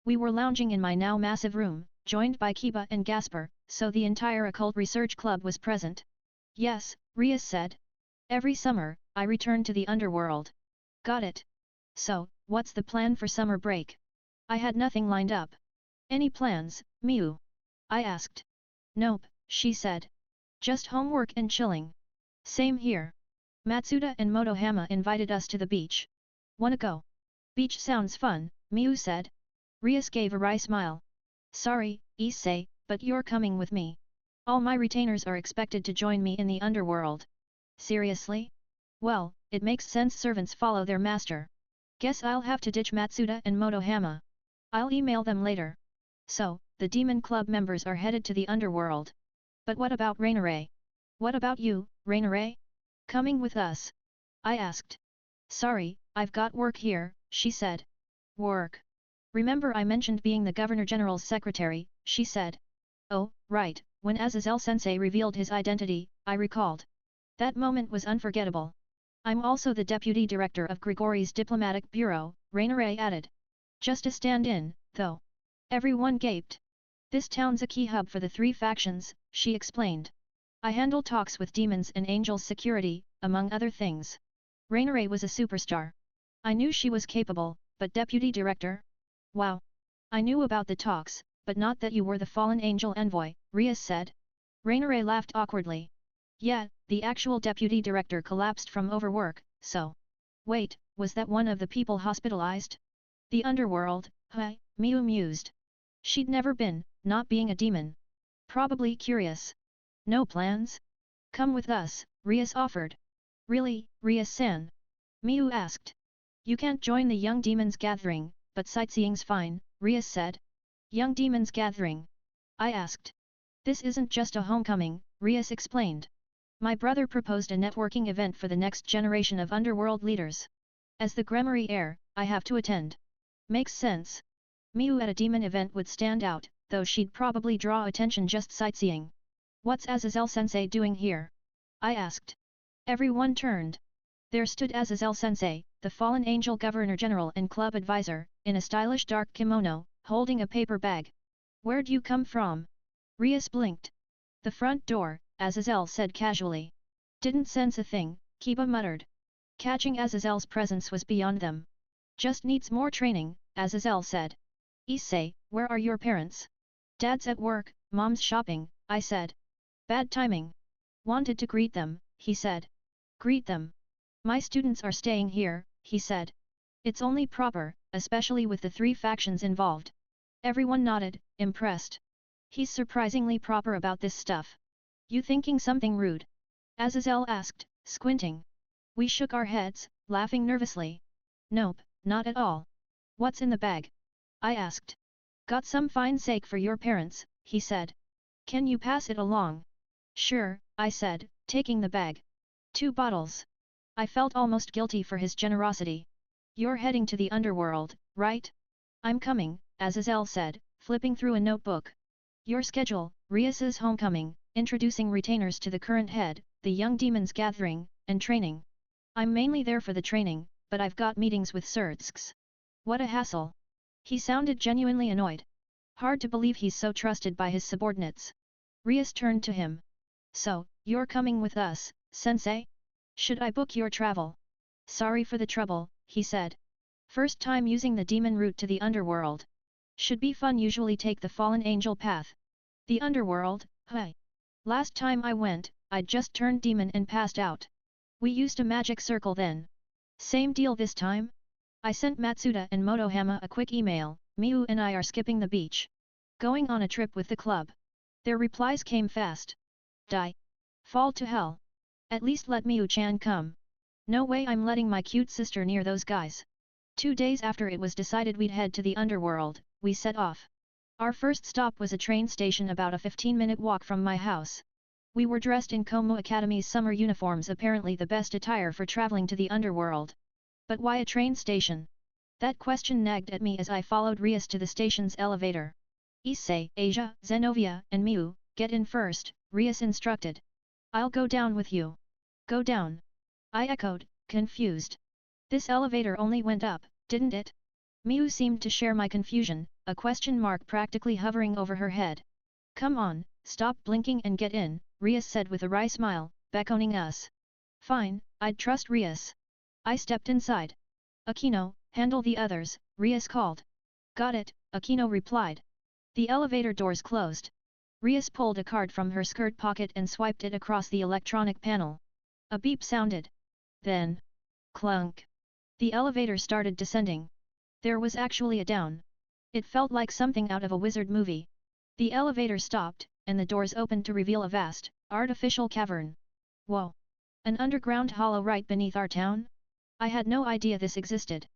We were lounging in my now massive room, joined by Kiba and Gasper, so the entire occult research club was present. Yes, Rias said. Every summer, I return to the underworld. Got it. So, what's the plan for summer break? I had nothing lined up. Any plans, Miu? I asked. Nope, she said. Just homework and chilling. Same here. Matsuda and Motohama invited us to the beach. Wanna go? Beach sounds fun, Miu said. Rias gave a wry smile. Sorry, Issei, but you're coming with me. All my retainers are expected to join me in the underworld. Seriously? Well, it makes sense, servants follow their master. Guess I'll have to ditch Matsuda and Motohama. I'll email them later. So, the demon club members are headed to the underworld. But what about Rainare? What about you, Rainare? Coming with us? I asked. Sorry, I've got work here, she said. Work? Remember I mentioned being the Governor-General's secretary, she said. Oh, right, when Azazel-sensei revealed his identity, I recalled. That moment was unforgettable. I'm also the deputy director of Gregory's diplomatic bureau, Rainare added. Just a stand-in, though. Everyone gaped. This town's a key hub for the three factions, she explained. I handle talks with demons and angels security, among other things. Rainare was a superstar. I knew she was capable, but deputy director? Wow. I knew about the talks, but not that you were the fallen angel envoy, Rias said. Rainare laughed awkwardly. Yeah, the actual deputy director collapsed from overwork, so. Wait, was that one of the people hospitalized? The underworld, huh? Miu mused. She'd never been, not being a demon. Probably curious. No plans? Come with us, Rias offered. Really, Rias-san? Miu asked. You can't join the Young Demons gathering, but sightseeing's fine, Rias said. Young Demons gathering? I asked. This isn't just a homecoming, Rias explained. My brother proposed a networking event for the next generation of underworld leaders. As the Gremory heir, I have to attend. Makes sense. Miu at a demon event would stand out, though she'd probably draw attention just sightseeing. What's Azazel-sensei doing here? I asked. Everyone turned. There stood Azazel-sensei, the fallen angel governor-general and club advisor, in a stylish dark kimono, holding a paper bag. Where'd you come from? Rias blinked. The front door, Azazel said casually. Didn't sense a thing, Kiba muttered. Catching Azazel's presence was beyond them. Just needs more training, Azazel said. Issei, where are your parents? Dad's at work, Mom's shopping, I said. Bad timing. Wanted to greet them, he said. Greet them. My students are staying here, he said. It's only proper, especially with the three factions involved. Everyone nodded, impressed. He's surprisingly proper about this stuff. You thinking something rude? Azazel asked, squinting. We shook our heads, laughing nervously. Nope, not at all. What's in the bag? I asked. Got some fine steak for your parents, he said. Can you pass it along? Sure, I said, taking the bag. 2 bottles. I felt almost guilty for his generosity. You're heading to the underworld, right? I'm coming, Aazelle said, flipping through a notebook. Your schedule, Rias's homecoming, introducing retainers to the current head, the young demons gathering, and training. I'm mainly there for the training, but I've got meetings with Surtsks. What a hassle. He sounded genuinely annoyed. Hard to believe he's so trusted by his subordinates. Rias turned to him. So, you're coming with us, sensei? Should I book your travel? Sorry for the trouble, he said. First time using the demon route to the underworld. Should be fun. Usually take the fallen angel path. The underworld, huh? Last time I went, I'd just turned demon and passed out. We used a magic circle then. Same deal this time? I sent Matsuda and Motohama a quick email. Miu and I are skipping the beach. Going on a trip with the club. Their replies came fast. Die. Fall to hell. At least let Miu-chan come. No way I'm letting my cute sister near those guys. 2 days after it was decided we'd head to the underworld, we set off. Our first stop was a train station about a 15-minute walk from my house. We were dressed in Kuoh Academy's summer uniforms, apparently the best attire for traveling to the underworld. But why a train station? That question nagged at me as I followed Rias to the station's elevator. Issei, Asia, Zenovia, and Miu, get in first, Rias instructed. I'll go down with you. Go down. I echoed, confused. This elevator only went up, didn't it? Miu seemed to share my confusion, a question mark practically hovering over her head. Come on, stop blinking and get in, Rias said with a wry smile, beckoning us. Fine, I'd trust Rias. I stepped inside. Aquino, handle the others, Rias called. Got it, Aquino replied. The elevator doors closed. Rias pulled a card from her skirt pocket and swiped it across the electronic panel. A beep sounded. Then, clunk. The elevator started descending. There was actually a down. It felt like something out of a wizard movie. The elevator stopped, and the doors opened to reveal a vast, artificial cavern. Whoa! An underground hollow right beneath our town? I had no idea this existed.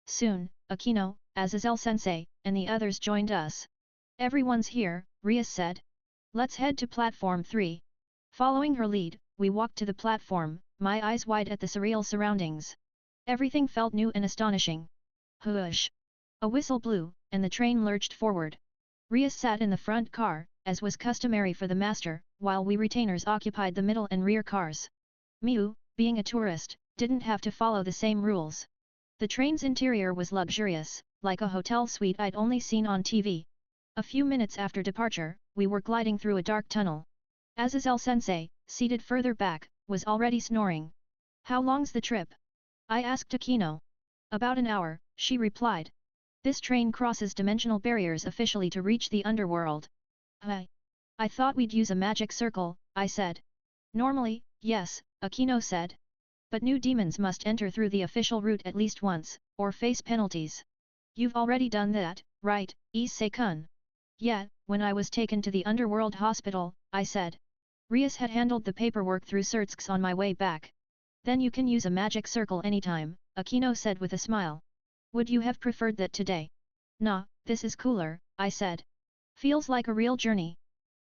Soon, Aquino, Azazel-sensei, and the others joined us. Everyone's here, Rias said. Let's head to platform 3. Following her lead, we walked to the platform, my eyes wide at the surreal surroundings. Everything felt new and astonishing. Whoosh! A whistle blew, and the train lurched forward. Rias sat in the front car, as was customary for the master, while we retainers occupied the middle and rear cars. Miu, being a tourist, didn't have to follow the same rules. The train's interior was luxurious, like a hotel suite I'd only seen on TV. A few minutes after departure, we were gliding through a dark tunnel. Azazel-sensei, seated further back, was already snoring. How long's the trip? I asked Aquino. About an hour, she replied. This train crosses dimensional barriers officially to reach the underworld. I thought we'd use a magic circle, I said. Normally, yes, Aquino said. But new demons must enter through the official route at least once, or face penalties. You've already done that, right, Issei-kun? Yeah, when I was taken to the underworld hospital, I said. Rias had handled the paperwork through Surtsks on my way back. Then you can use a magic circle anytime, Aquino said with a smile. Would you have preferred that today? Nah, this is cooler, I said. Feels like a real journey.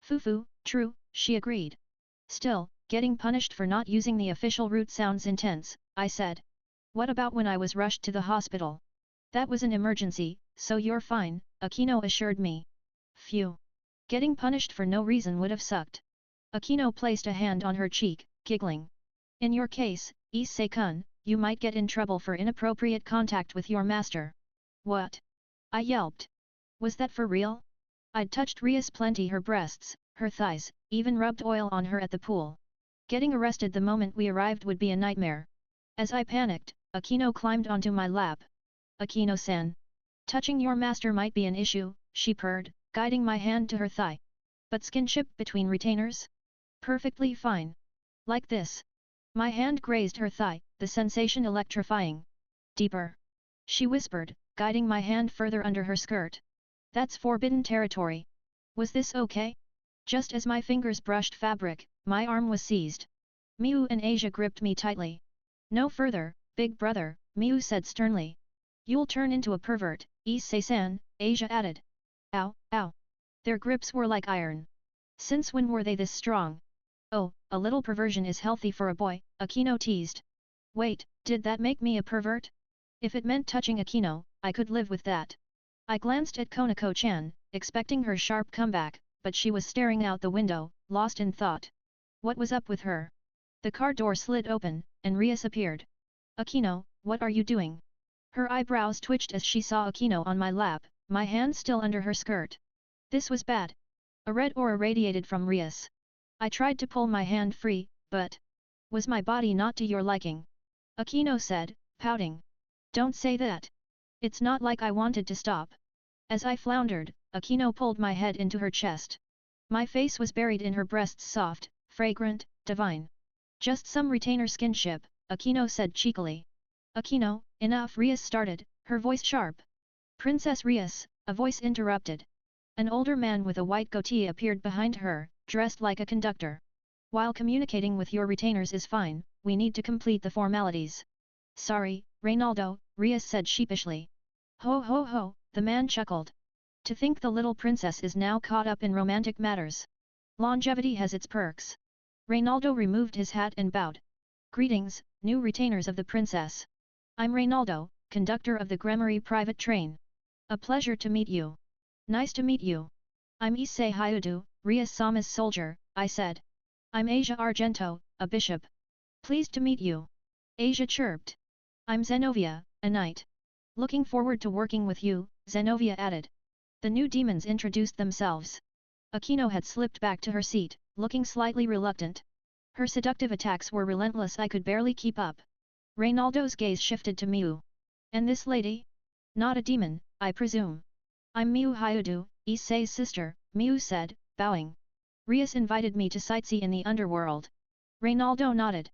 Fufu, true, she agreed. Still, getting punished for not using the official route sounds intense, I said. What about when I was rushed to the hospital? That was an emergency, so you're fine, Aquino assured me. Phew. Getting punished for no reason would have sucked. Aquino placed a hand on her cheek, giggling. In your case, Issei-kun, you might get in trouble for inappropriate contact with your master. What? I yelped. Was that for real? I'd touched Rias plenty, her breasts, her thighs, even rubbed oil on her at the pool. Getting arrested the moment we arrived would be a nightmare. As I panicked, Aquino climbed onto my lap. Aquino-san. Touching your master might be an issue, she purred, guiding my hand to her thigh. But skinship between retainers? Perfectly fine. Like this. My hand grazed her thigh, the sensation electrifying. Deeper. She whispered, guiding my hand further under her skirt. That's forbidden territory. Was this okay? Just as my fingers brushed fabric, my arm was seized. Miu and Asia gripped me tightly. No further, big brother, Miu said sternly. You'll turn into a pervert, Issei-san, Asia added. Ow, ow. Their grips were like iron. Since when were they this strong? Oh, a little perversion is healthy for a boy, Akino teased. Wait, did that make me a pervert? If it meant touching Akino, I could live with that. I glanced at Konako-chan, expecting her sharp comeback, but she was staring out the window, lost in thought. What was up with her? The car door slid open, and Rias appeared. Akino, what are you doing? Her eyebrows twitched as she saw Akino on my lap, my hand still under her skirt. This was bad. A red aura radiated from Rias. I tried to pull my hand free, but... Was my body not to your liking? Akino said, pouting. Don't say that. It's not like I wanted to stop. As I floundered, Akino pulled my head into her chest. My face was buried in her breasts, soft, fragrant, divine. Just some retainer skinship, Akino said cheekily. Akino, enough, Rias started, her voice sharp. Princess Rias, a voice interrupted. An older man with a white goatee appeared behind her, dressed like a conductor. While communicating with your retainers is fine, we need to complete the formalities. Sorry, Reynaldo, Rias said sheepishly. Ho ho ho, the man chuckled. To think the little princess is now caught up in romantic matters. Longevity has its perks. Reynaldo removed his hat and bowed. Greetings, new retainers of the princess. I'm Reynaldo, conductor of the Gremory private train. A pleasure to meet you. Nice to meet you. I'm Issei Hyoudou, Rias Sama's soldier, I said. I'm Asia Argento, a bishop. Pleased to meet you. Asia chirped. I'm Zenovia, a knight. Looking forward to working with you, Zenovia added. The new demons introduced themselves. Akino had slipped back to her seat, looking slightly reluctant. Her seductive attacks were relentless, I could barely keep up. Reynaldo's gaze shifted to Miu. And this lady? Not a demon, I presume. I'm Miu Hyoudou, Issei's sister, Miu said, bowing. Rias invited me to sightsee in the underworld. Reynaldo nodded.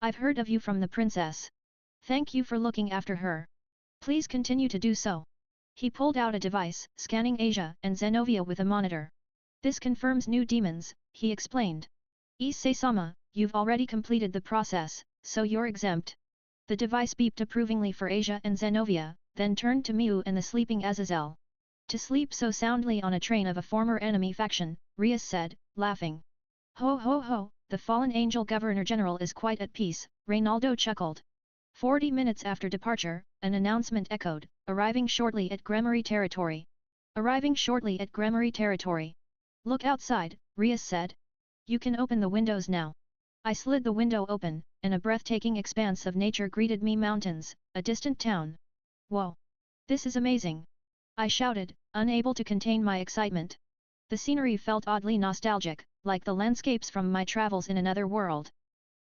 I've heard of you from the princess. Thank you for looking after her. Please continue to do so. He pulled out a device, scanning Asia and Zenovia with a monitor. This confirms new demons, he explained. Issei-sama, you've already completed the process, so you're exempt. The device beeped approvingly for Asia and Zenovia, then turned to Miu and the sleeping Aazelle. To sleep so soundly on a train of a former enemy faction, Rias said, laughing. Ho ho ho, the fallen angel governor-general is quite at peace, Reynaldo chuckled. 40 minutes after departure, an announcement echoed, arriving shortly at Gremory territory. Arriving shortly at Gremory territory. Look outside, Rias said. You can open the windows now. I slid the window open, and a breathtaking expanse of nature greeted me. Mountains, a distant town. Whoa! This is amazing! I shouted, unable to contain my excitement. The scenery felt oddly nostalgic, like the landscapes from my travels in another world.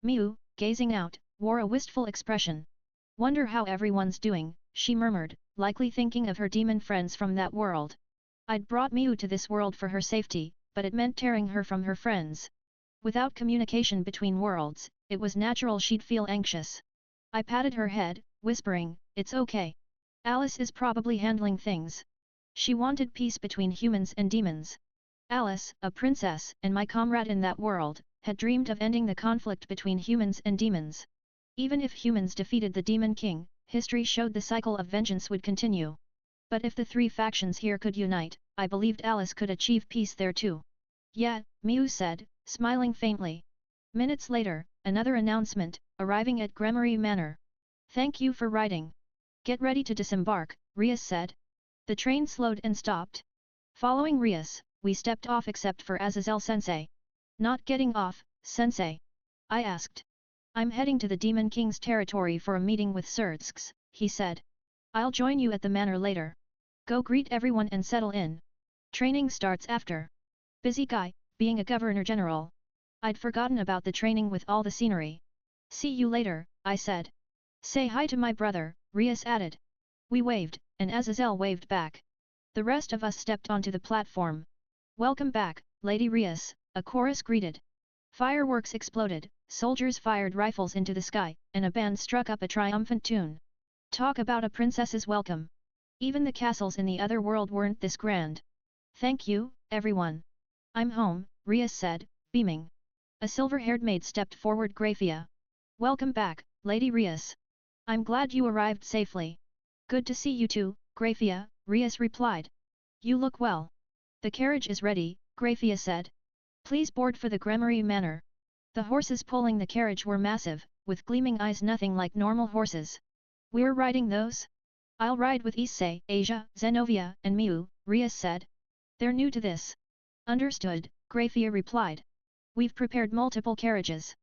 Miu, gazing out, wore a wistful expression. Wonder how everyone's doing, she murmured, likely thinking of her demon friends from that world. I'd brought Miu to this world for her safety, but it meant tearing her from her friends. Without communication between worlds, it was natural she'd feel anxious. I patted her head, whispering, it's okay. Alice is probably handling things. She wanted peace between humans and demons. Alice, a princess, and my comrade in that world, had dreamed of ending the conflict between humans and demons. Even if humans defeated the Demon King, history showed the cycle of vengeance would continue. But if the three factions here could unite, I believed Alice could achieve peace there too. Yeah, Miu said, smiling faintly. Minutes later, another announcement, arriving at Gremory Manor. Thank you for riding. Get ready to disembark, Rias said. The train slowed and stopped. Following Rias, we stepped off except for Azazel-sensei. Not getting off, sensei? I asked. I'm heading to the Demon King's territory for a meeting with Surtsks, he said. I'll join you at the manor later. Go greet everyone and settle in. Training starts after. Busy guy, being a governor-general. I'd forgotten about the training with all the scenery. See you later, I said. Say hi to my brother, Rias added. We waved, and Azazel waved back. The rest of us stepped onto the platform. Welcome back, Lady Rias, a chorus greeted. Fireworks exploded, soldiers fired rifles into the sky, and a band struck up a triumphant tune. Talk about a princess's welcome. Even the castles in the other world weren't this grand. Thank you, everyone. I'm home, Rias said, beaming. A silver-haired maid stepped forward. Grafia. Welcome back, Lady Rias. I'm glad you arrived safely. Good to see you too, Grafia, Rias replied. You look well. The carriage is ready, Grafia said. Please board for the Gremory manor. The horses pulling the carriage were massive, with gleaming eyes, nothing like normal horses. We're riding those? I'll ride with Issei, Asia, Zenovia, and Miu, Rias said. They're new to this. Understood, Grafia replied. We've prepared multiple carriages.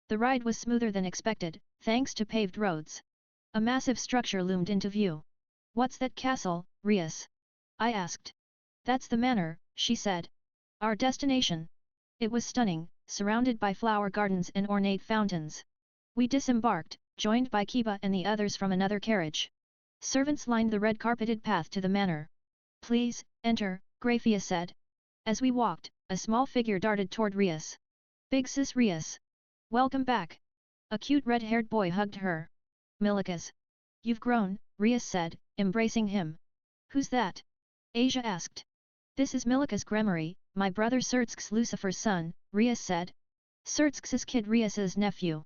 The ride was smoother than expected, thanks to paved roads. A massive structure loomed into view. What's that castle, Rias? I asked. That's the manor, she said. Our destination. It was stunning, surrounded by flower gardens and ornate fountains. We disembarked, joined by Kiba and the others from another carriage. Servants lined the red-carpeted path to the manor. Please, enter, Grafia said. As we walked, a small figure darted toward Rias. Big sis Rias. Welcome back. A cute red-haired boy hugged her. Milikas. You've grown, Rias said, embracing him. Who's that? Asia asked. This is Milikas Gremory, my brother Sertsk's Lucifer's son, Rias said. Sertsk's kid Rias's nephew.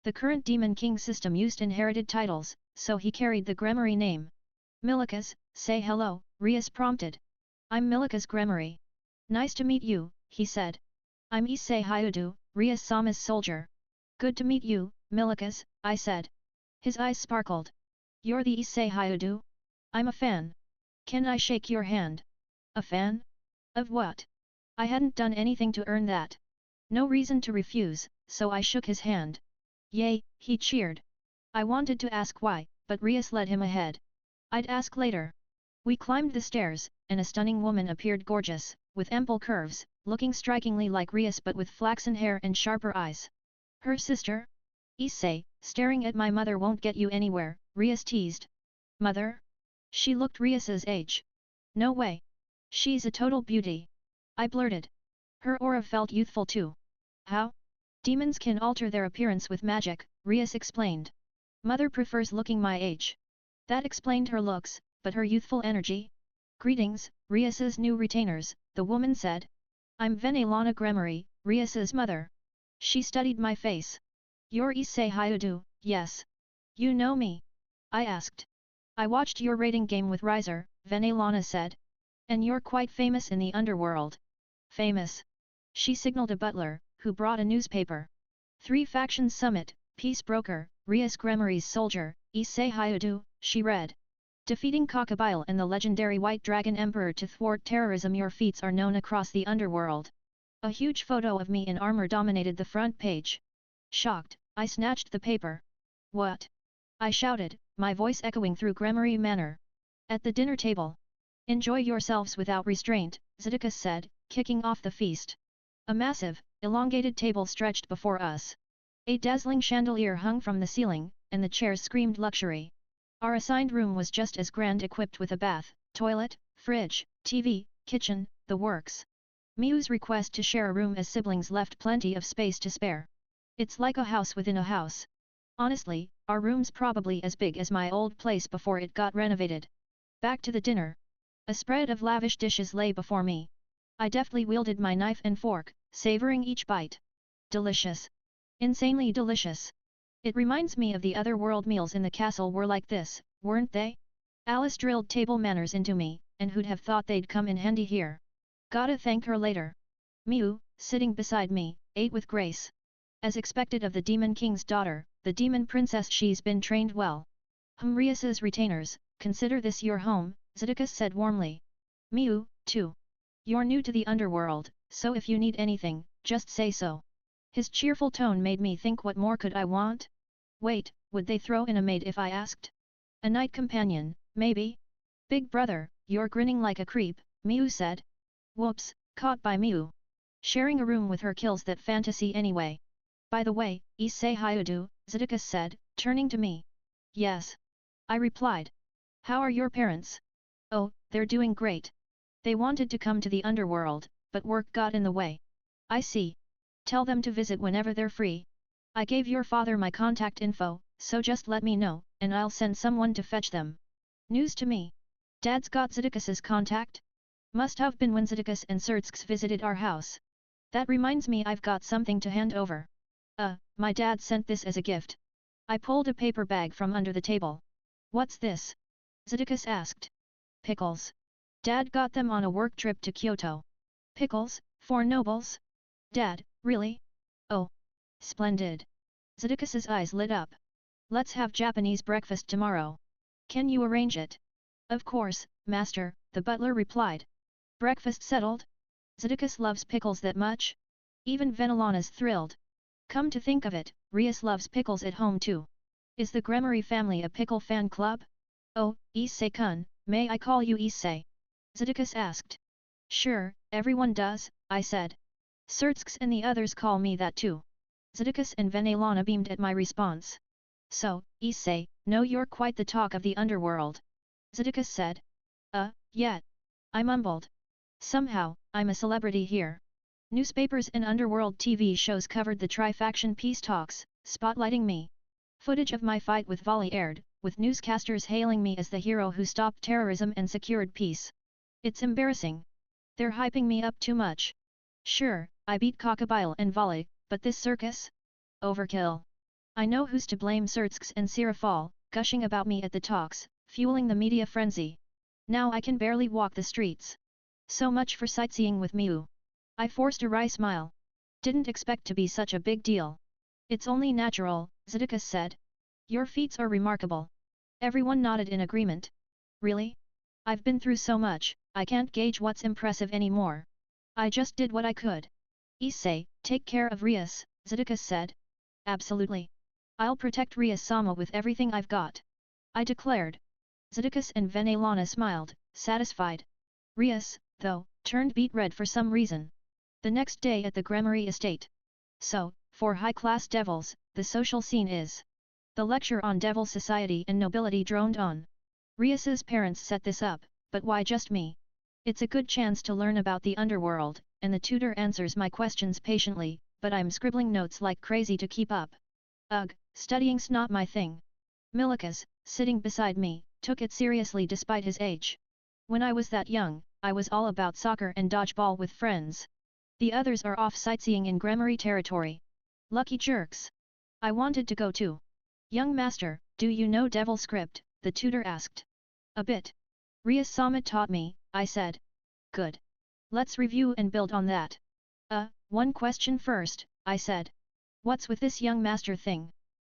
The current Demon King system used inherited titles, so he carried the Gremory name. Milikas, say hello, Rias prompted. I'm Milikas Gremory. Nice to meet you, he said. I'm Issei Hyoudou, Rias Sama's soldier. Good to meet you, Milikas, I said. His eyes sparkled. You're the Issei Hyoudou? I'm a fan. Can I shake your hand? A fan? Of what? I hadn't done anything to earn that. No reason to refuse, so I shook his hand. Yay, he cheered. I wanted to ask why, but Rias led him ahead. I'd ask later. We climbed the stairs, and a stunning woman appeared, gorgeous, with ample curves, looking strikingly like Rias but with flaxen hair and sharper eyes. Her sister? Issei, staring at my mother won't get you anywhere, Rias teased. Mother? She looked Rias's age. No way. She's a total beauty. I blurted. Her aura felt youthful too. How? Demons can alter their appearance with magic, Rias explained. Mother prefers looking my age. That explained her looks, but her youthful energy? Greetings, Rias's new retainers, the woman said. I'm Venelana Gremory, Rias's mother. She studied my face. You're Issei Hyoudou, yes. You know me? I asked. I watched your rating game with Riser, Venelana said. And you're quite famous in the underworld. Famous? She signaled a butler, who brought a newspaper. 3 Factions Summit, Peace Broker, Rias Gremory's soldier, Issei Hyoudou, she read. Defeating Cockabile and the legendary White Dragon Emperor to thwart terrorism. Your feats are known across the underworld. A huge photo of me in armor dominated the front page. Shocked, I snatched the paper. What? I shouted, my voice echoing through Gremory Manor. At the dinner table. Enjoy yourselves without restraint, Zyticus said, kicking off the feast. A massive, elongated table stretched before us. A dazzling chandelier hung from the ceiling, and the chairs screamed luxury. Our assigned room was just as grand, equipped with a bath, toilet, fridge, TV, kitchen, the works. Miu's request to share a room as siblings left plenty of space to spare. It's like a house within a house. Honestly, our room's probably as big as my old place before it got renovated. Back to the dinner. A spread of lavish dishes lay before me. I deftly wielded my knife and fork, savoring each bite. Delicious. Insanely delicious. It reminds me of the other world meals in the castle were like this, weren't they? Alice drilled table manners into me, and who'd have thought they'd come in handy here. Gotta thank her later. Miu, sitting beside me, ate with grace. As expected of the Demon King's daughter, the Demon Princess, she's been trained well. Rias's retainers, consider this your home, Zyticus said warmly. Miu, too. You're new to the underworld, so if you need anything, just say so. His cheerful tone made me think, what more could I want? Wait, would they throw in a maid if I asked? A night companion, maybe? Big brother, you're grinning like a creep, Miu said. Whoops, caught by Miu. Sharing a room with her kills that fantasy anyway. By the way, Issei Hyoudou, Zyticus said, turning to me. Yes. I replied. How are your parents? Oh, they're doing great. They wanted to come to the underworld, but work got in the way. I see. Tell them to visit whenever they're free. I gave your father my contact info, so just let me know, and I'll send someone to fetch them. News to me. Dad's got Zyticus's contact? Must have been when Zyticus and Sertsk's visited our house. That reminds me, I've got something to hand over. My dad sent this as a gift. I pulled a paper bag from under the table. What's this? Zedekis asked. Pickles. Dad got them on a work trip to Kyoto. Pickles, for nobles? Dad, really? Oh. Splendid. Zedekis's eyes lit up. Let's have Japanese breakfast tomorrow. Can you arrange it? Of course, master, the butler replied. Breakfast settled? Zedekis loves pickles that much? Even Venelana's thrilled. Come to think of it, Rias loves pickles at home too. Is the Gremory family a pickle fan club? Oh, Issei-kun, may I call you Issei? Zedekis asked. Sure, everyone does, I said. Sertsks and the others call me that too. Zedekis and Venelana beamed at my response. So, Issei, know you're quite the talk of the underworld. Zedekis said. Yeah. I mumbled. Somehow, I'm a celebrity here. Newspapers and underworld TV shows covered the tri-faction peace talks, spotlighting me. Footage of my fight with Volley aired, with newscasters hailing me as the hero who stopped terrorism and secured peace. It's embarrassing. They're hyping me up too much. Sure, I beat Cockabile and Volley, but this circus? Overkill. I know who's to blame. Sertsks and Sirafal, gushing about me at the talks, fueling the media frenzy. Now I can barely walk the streets. So much for sightseeing with Miu. I forced a wry smile. Didn't expect to be such a big deal. It's only natural, Zedekis said. Your feats are remarkable. Everyone nodded in agreement. Really? I've been through so much, I can't gauge what's impressive anymore. I just did what I could. Issei, take care of Rias, Zedekis said. Absolutely. I'll protect Rias-sama with everything I've got. I declared. Zedekis and Venelana smiled, satisfied. Rias, though, turned beet red for some reason. The next day at the Gremory estate. So, for high-class devils, the social scene is. The lecture on devil society and nobility droned on. Rias's parents set this up, but why just me? It's a good chance to learn about the underworld, and the tutor answers my questions patiently, but I'm scribbling notes like crazy to keep up. Ugh, studying's not my thing. Milikas, sitting beside me, took it seriously despite his age. When I was that young, I was all about soccer and dodgeball with friends. The others are off sightseeing in Gremory territory. Lucky jerks. I wanted to go too. Young master, do you know devil script? The tutor asked. A bit. Rias-sama taught me, I said. Good. Let's review and build on that. One question first, I said. What's with this young master thing?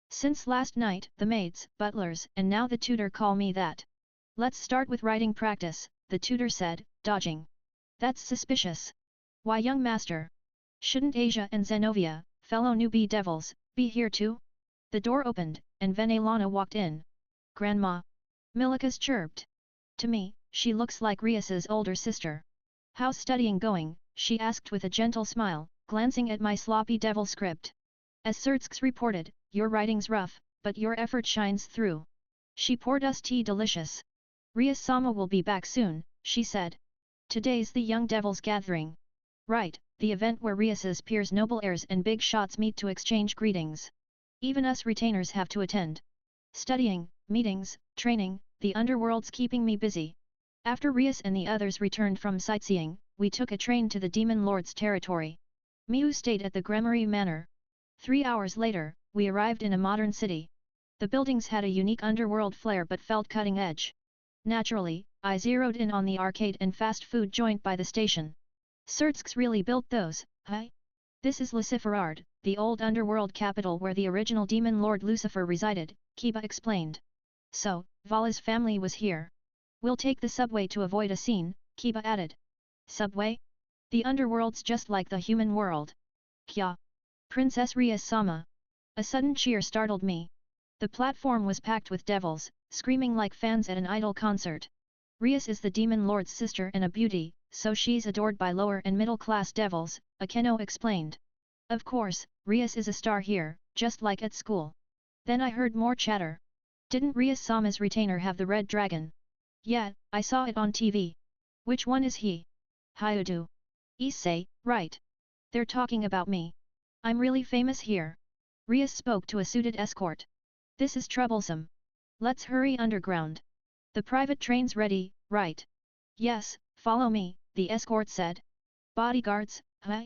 Since last night, the maids, butlers, and now the tutor call me that. Let's start with writing practice, the tutor said, dodging. That's suspicious. Why, young master? Shouldn't Asia and Zenovia, fellow newbie devils, be here too? The door opened, and Venelana walked in. Grandma. Milikas chirped. To me, she looks like Rias's older sister. How's studying going? She asked with a gentle smile, glancing at my sloppy devil script. As Sertsks reported, your writing's rough, but your effort shines through. She poured us tea delicious. Rias-sama will be back soon, she said. Today's the Young Devils gathering. Right, the event where Rias's peers noble heirs and big shots meet to exchange greetings. Even us retainers have to attend. Studying, meetings, training, the underworld's keeping me busy. After Rias and the others returned from sightseeing, we took a train to the Demon Lord's territory. Miu stayed at the Gremory Manor. 3 hours later, we arrived in a modern city. The buildings had a unique underworld flair but felt cutting edge. Naturally, I zeroed in on the arcade and fast food joint by the station. Sertsks really built those, huh? This is Luciferard, the old underworld capital where the original demon lord Lucifer resided, Kiba explained. So, Vala's family was here. We'll take the subway to avoid a scene, Kiba added. Subway? The underworld's just like the human world. Kya? Princess Rias-sama. A sudden cheer startled me. The platform was packed with devils, screaming like fans at an idol concert. Rias is the demon lord's sister and a beauty, so she's adored by lower and middle class devils, Akeno explained. Of course, Rias is a star here, just like at school. Then I heard more chatter. Didn't Rias-sama's retainer have the red dragon? Yeah, I saw it on TV. Which one is he? Hyoudou Issei, right. They're talking about me. I'm really famous here. Rias spoke to a suited escort. This is troublesome. Let's hurry underground. The private train's ready, right? Yes, follow me, the escort said. Bodyguards, huh?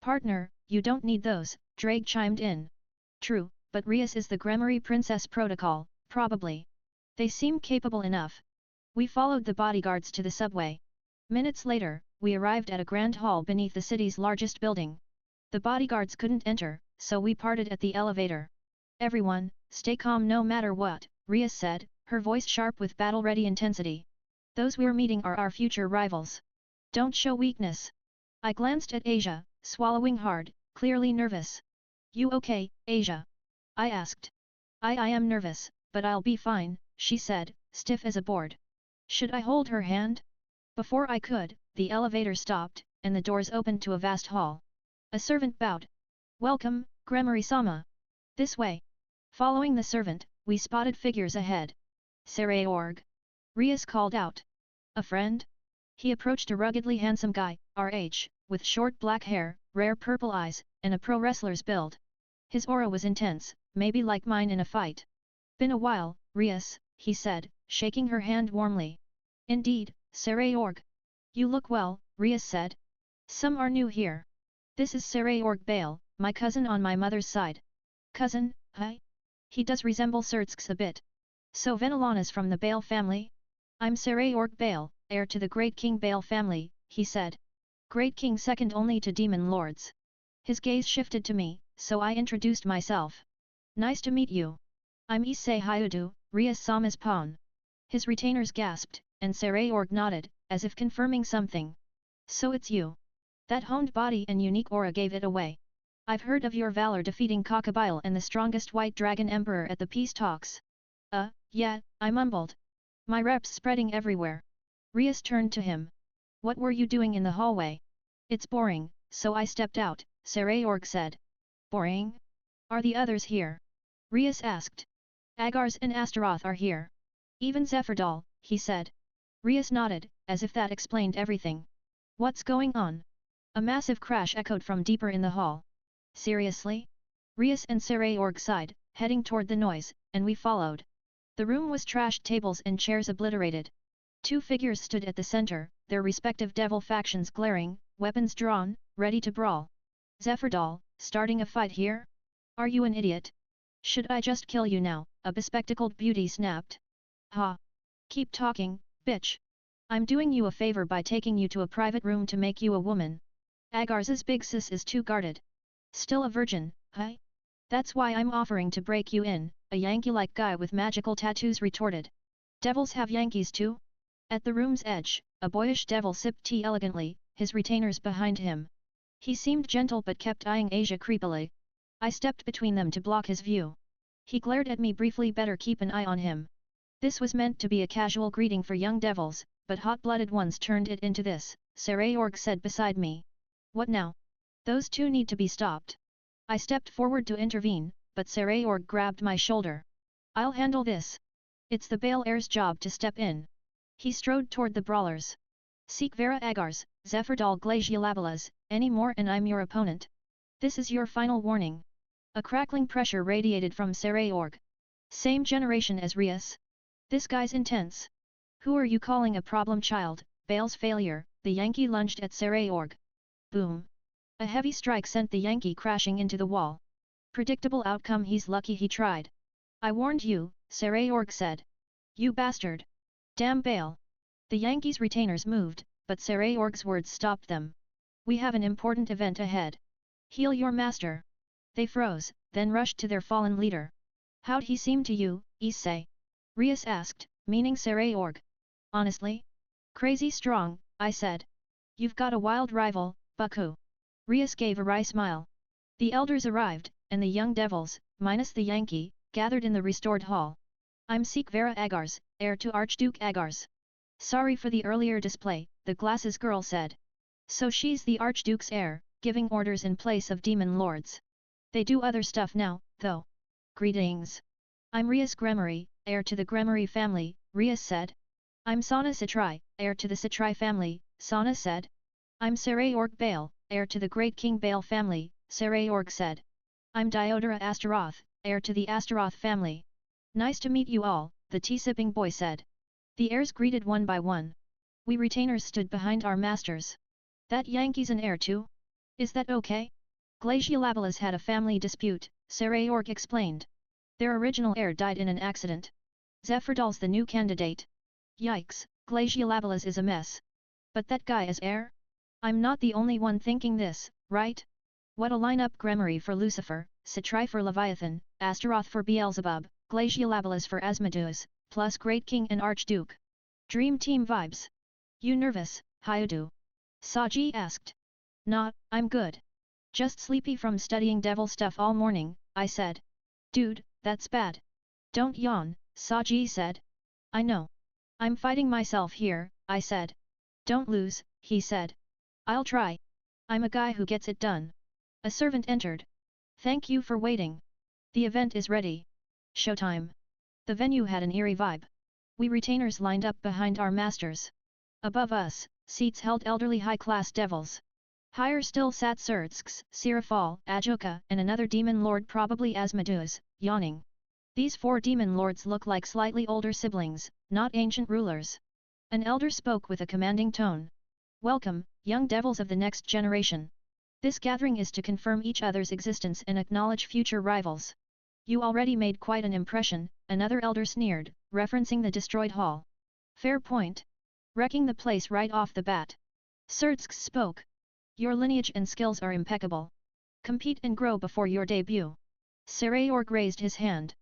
Partner, you don't need those, Drake chimed in. True, but Rias is the Gremory Princess Protocol, probably. They seem capable enough. We followed the bodyguards to the subway. Minutes later, we arrived at a grand hall beneath the city's largest building. The bodyguards couldn't enter, so we parted at the elevator. Everyone, stay calm no matter what, Rias said, her voice sharp with battle-ready intensity. Those we're meeting are our future rivals. Don't show weakness. I glanced at Asia, swallowing hard, clearly nervous. You okay, Asia? I asked. I am nervous, but I'll be fine, she said, stiff as a board. Should I hold her hand? Before I could, the elevator stopped, and the doors opened to a vast hall. A servant bowed. Welcome, Gremory-sama. This way. Following the servant, we spotted figures ahead. Sarayorg. Rias called out. A friend? He approached a ruggedly handsome guy, RH, with short black hair, rare purple eyes, and a pro wrestler's build. His aura was intense, maybe like mine in a fight. Been a while, Rias, he said, shaking her hand warmly. Indeed, Sarayorg. You look well, Rias said. Some are new here. This is Sarayorg Bale, my cousin on my mother's side. Cousin, huh? He does resemble Surtsk's a bit. So Venelana's from the Bale family? I'm Sarayorg Bale, heir to the Great King Bale family, he said. Great King second only to demon lords. His gaze shifted to me, so I introduced myself. Nice to meet you. I'm Issei Hyoudou, Rias-sama's pawn. His retainers gasped, and Sarayorg nodded, as if confirming something. So it's you. That honed body and unique aura gave it away. I've heard of your valor defeating Cockabile and the strongest White Dragon Emperor at the peace talks. Yeah, I mumbled. My reps spreading everywhere. Rias turned to him. What were you doing in the hallway? It's boring, so I stepped out, Sarayorg said. Boring? Are the others here? Rias asked. Agars and Asteroth are here. Even Zephyrdal, he said. Rias nodded, as if that explained everything. What's going on? A massive crash echoed from deeper in the hall. Seriously? Rias and Sarayorg sighed, heading toward the noise, and we followed. The room was trashed, tables and chairs obliterated. Two figures stood at the center, their respective devil factions glaring, weapons drawn, ready to brawl. Zephyrdal, starting a fight here? Are you an idiot? Should I just kill you now? A bespectacled beauty snapped. Ha! Keep talking, bitch. I'm doing you a favor by taking you to a private room to make you a woman. Agars's big sis is too guarded. Still a virgin, huh? That's why I'm offering to break you in, a Yankee-like guy with magical tattoos retorted. Devils have Yankees too? At the room's edge, a boyish devil sipped tea elegantly, his retainers behind him. He seemed gentle but kept eyeing Asia creepily. I stepped between them to block his view. He glared at me briefly. Better keep an eye on him. This was meant to be a casual greeting for young devils, but hot-blooded ones turned it into this, Sarayorg said beside me. What now? Those two need to be stopped. I stepped forward to intervene, but Sarayorg grabbed my shoulder. I'll handle this. It's the Bale heir's job to step in. He strode toward the brawlers. Seek Vera Agars, Zephyrdal Glaciolabalas, any more and I'm your opponent. This is your final warning. A crackling pressure radiated from Sarayorg. Same generation as Rias? This guy's intense. Who are you calling a problem child? Bale's failure, the Yankee lunged at Sarayorg. Boom. A heavy strike sent the Yankee crashing into the wall. Predictable outcome. He's lucky he tried. I warned you, Sarayorg said. You bastard. Damn Bale. The Yankee's retainers moved, but Sarayorg's words stopped them. We have an important event ahead. Heal your master. They froze, then rushed to their fallen leader. How'd he seem to you, Issei? Rias asked, meaning Sarayorg. Honestly? Crazy strong, I said. You've got a wild rival, Bucko. Rias gave a wry smile. The elders arrived, and the young devils, minus the Yankee, gathered in the restored hall. I'm Seek Vera Agars, heir to Archduke Agars. Sorry for the earlier display, the glasses girl said. So she's the Archduke's heir, giving orders in place of demon lords. They do other stuff now, though. Greetings. I'm Rias Gremory, heir to the Gremory family, Rias said. I'm Sana Citrai, heir to the Citrai family, Sana said. I'm Sarayorg Bale, heir to the Great King Bale family, Sarayorg said. I'm Diodora Asteroth, heir to the Asteroth family. Nice to meet you all, the tea-sipping boy said. The heirs greeted one by one. We retainers stood behind our masters. That Yankee's an heir too? Is that okay? Glaciolabalas had a family dispute, Sarayorg explained. Their original heir died in an accident. Zephyrdoll's the new candidate. Yikes, Glaciolabelas is a mess. But that guy is heir? I'm not the only one thinking this, right? What a lineup: Gremory for Lucifer, Citri for Leviathan, Asteroth for Beelzebub, Glaciolabelas for Asmodeus, plus Great King and Archduke. Dream team vibes. You nervous, Hyoudou? Sajji asked. Not, I'm good. Just sleepy from studying devil stuff all morning, I said. Dude, that's bad. Don't yawn, Sajji said. I know. I'm fighting myself here, I said. Don't lose, he said. I'll try. I'm a guy who gets it done. A servant entered. Thank you for waiting. The event is ready. Showtime. The venue had an eerie vibe. We retainers lined up behind our masters. Above us, seats held elderly high-class devils. Higher still sat Surtsks, Sirafal, Ajoka, and another demon lord, probably Asmodeus, yawning. These 4 demon lords look like slightly older siblings, not ancient rulers. An elder spoke with a commanding tone. Welcome, young devils of the next generation. This gathering is to confirm each other's existence and acknowledge future rivals. You already made quite an impression, another elder sneered, referencing the destroyed hall. Fair point. Wrecking the place right off the bat. Surtsks spoke. Your lineage and skills are impeccable. Compete and grow before your debut. Sarayorg raised his hand.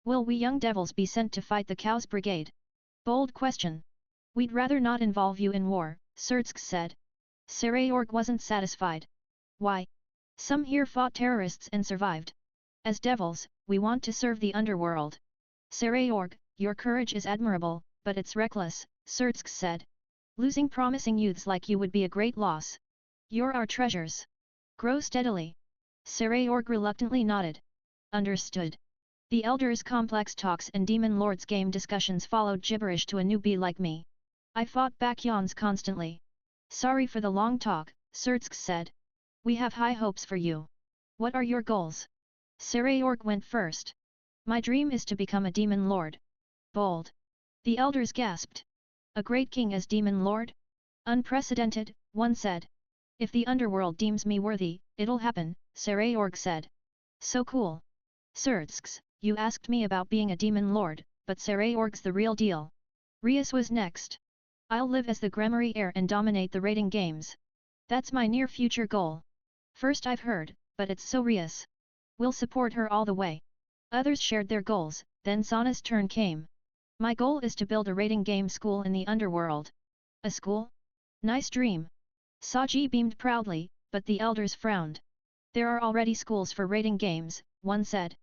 Will we young devils be sent to fight the Chaos Brigade? Bold question. We'd rather not involve you in war, Surtsks said. Sarayorg wasn't satisfied. Why? Some here fought terrorists and survived. As devils, we want to serve the underworld. Sarayorg, your courage is admirable, but it's reckless, Surtsks said. Losing promising youths like you would be a great loss. You're our treasures. Grow steadily. Sarayorg reluctantly nodded. Understood. The elders' complex talks and demon lords' game discussions followed gibberish to a newbie like me. I fought back yawns constantly. Sorry for the long talk, Surtsks said. We have high hopes for you. What are your goals? Sarayorg went first. My dream is to become a demon lord. Bold. The elders gasped. A great king as demon lord? Unprecedented, one said. If the underworld deems me worthy, it'll happen, Sarayorg said. So cool. Surtsks, you asked me about being a demon lord, but Sarayorg's the real deal. Rias was next. I'll live as the Gremory heir and dominate the rating games. That's my near future goal. First I've heard, but it's so Rias. We'll support her all the way. Others shared their goals, then Sana's turn came. My goal is to build a rating game school in the underworld. A school? Nice dream. Sajji beamed proudly, but the elders frowned. There are already schools for rating games, one said.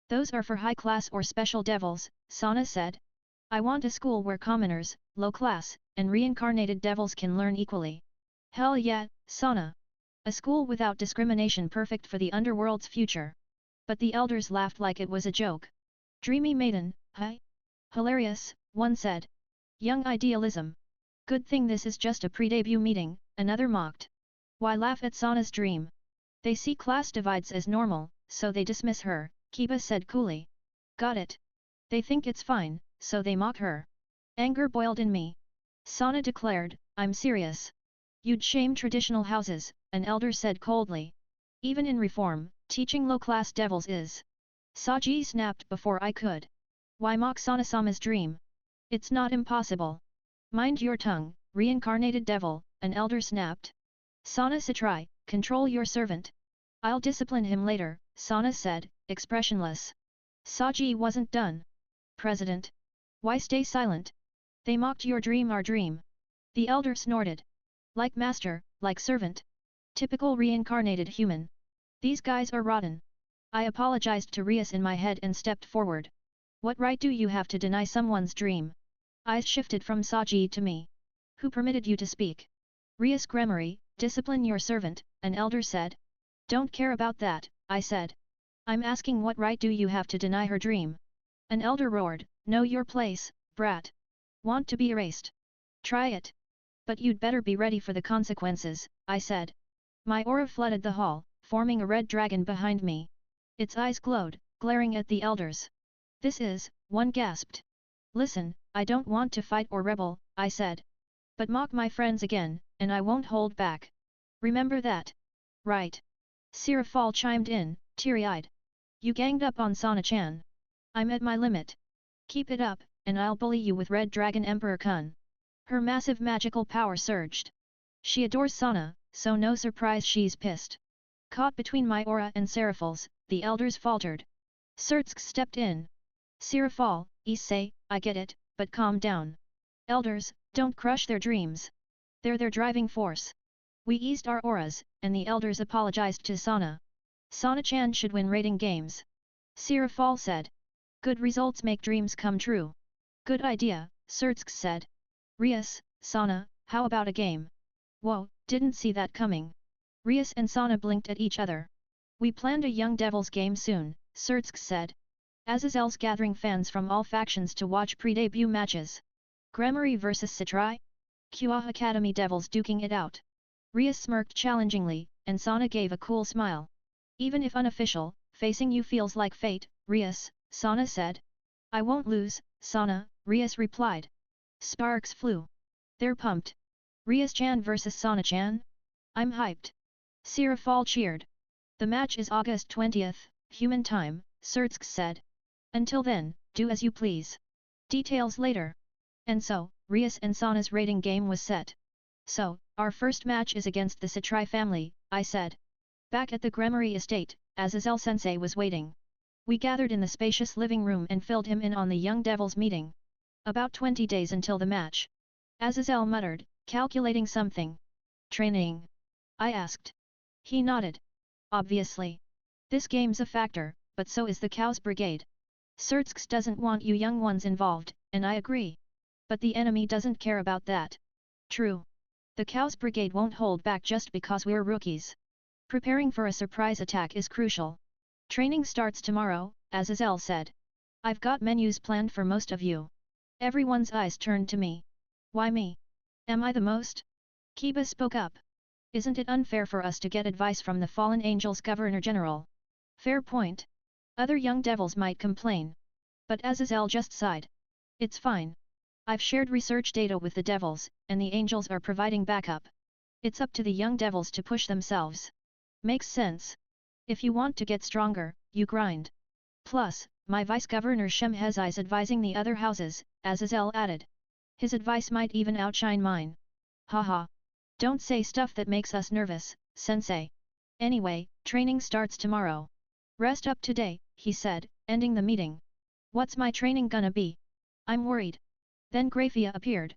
Those are for high-class or special devils, Sana said. I want a school where commoners, low-class, and reincarnated devils can learn equally. Hell yeah, Sana. A school without discrimination, perfect for the underworld's future. But the elders laughed like it was a joke. Dreamy maiden, huh? Hilarious, one said. Young idealism. Good thing this is just a pre-debut meeting, another mocked. Why laugh at Sana's dream? They see class divides as normal, so they dismiss her, Kiba said coolly. Got it. They think it's fine, so they mock her. Anger boiled in me. Sana declared, I'm serious. You'd shame traditional houses, an elder said coldly. Even in reform, teaching low-class devils is. Sajji snapped before I could. Why mock Sana-sama's dream? It's not impossible. Mind your tongue, reincarnated devil, an elder snapped. Sana Citri, control your servant. I'll discipline him later, Sana said, expressionless. Sajji wasn't done. President. Why stay silent? They mocked your dream, our dream. The elder snorted. Like master, like servant. Typical reincarnated human. These guys are rotten. I apologized to Rias in my head and stepped forward. What right do you have to deny someone's dream? Eyes shifted from Sajji to me. Who permitted you to speak? Rias Gremory, discipline your servant, an elder said. Don't care about that, I said. I'm asking what right do you have to deny her dream? An elder roared, know your place, brat. Want to be erased? Try it. But you'd better be ready for the consequences, I said. My aura flooded the hall, forming a red dragon behind me. Its eyes glowed, glaring at the elders. This is, one gasped. Listen, I don't want to fight or rebel, I said. But mock my friends again, and I won't hold back. Remember that. Right. Sirafal chimed in, teary-eyed. You ganged up on Sana-chan. I'm at my limit. Keep it up, and I'll bully you with Red Dragon Emperor Kun. Her massive magical power surged. She adores Sana, so no surprise she's pissed. Caught between my aura and Seraphal's, the elders faltered. Sertsk stepped in. Seraphal, Issei, I get it, but calm down. Elders, don't crush their dreams. They're their driving force. We eased our auras, and the elders apologized to Sana. Sana-chan should win rating games. Seraphal said. Good results make dreams come true. Good idea, Sertsk said. Rias, Sana, how about a game? Whoa, didn't see that coming. Rias and Sana blinked at each other. We planned a Young Devils game soon, Sertsk said. Azazel's gathering fans from all factions to watch pre-debut matches. Gremory vs Citrai? Kuoh Academy Devils duking it out. Rias smirked challengingly, and Sana gave a cool smile. Even if unofficial, facing you feels like fate, Rias, Sana said. I won't lose, Sana, Rias replied. Sparks flew. They're pumped. Rias-chan vs Sana-chan? I'm hyped. Seraphal cheered. The match is August 20th, human time, Sertsk said. Until then, do as you please. Details later. And so, Rias and Sana's rating game was set. So, our first match is against the Citrai family, I said. Back at the Gremory estate, Azazel-sensei was waiting. We gathered in the spacious living room and filled him in on the Young Devils meeting. About 20 days until the match. Azazel muttered, calculating something. Training? I asked. He nodded. Obviously. This game's a factor, but so is the Chaos Brigade. Sertsk doesn't want you young ones involved, and I agree. But the enemy doesn't care about that. True. The Chaos Brigade won't hold back just because we're rookies. Preparing for a surprise attack is crucial. Training starts tomorrow, Azazel said. I've got menus planned for most of you. Everyone's eyes turned to me. Why me? Am I the most? Kiba spoke up. Isn't it unfair for us to get advice from the Fallen Angels Governor-General? Fair point. Other young devils might complain. But Azazel just sighed. It's fine. I've shared research data with the devils, and the angels are providing backup. It's up to the young devils to push themselves. Makes sense. If you want to get stronger, you grind. Plus, my Vice-Governor Shemhez is advising the other houses, Azazel added. His advice might even outshine mine. Haha. Don't say stuff that makes us nervous, sensei. Anyway, training starts tomorrow. Rest up today, he said, ending the meeting. What's my training gonna be? I'm worried. Then Graphia appeared.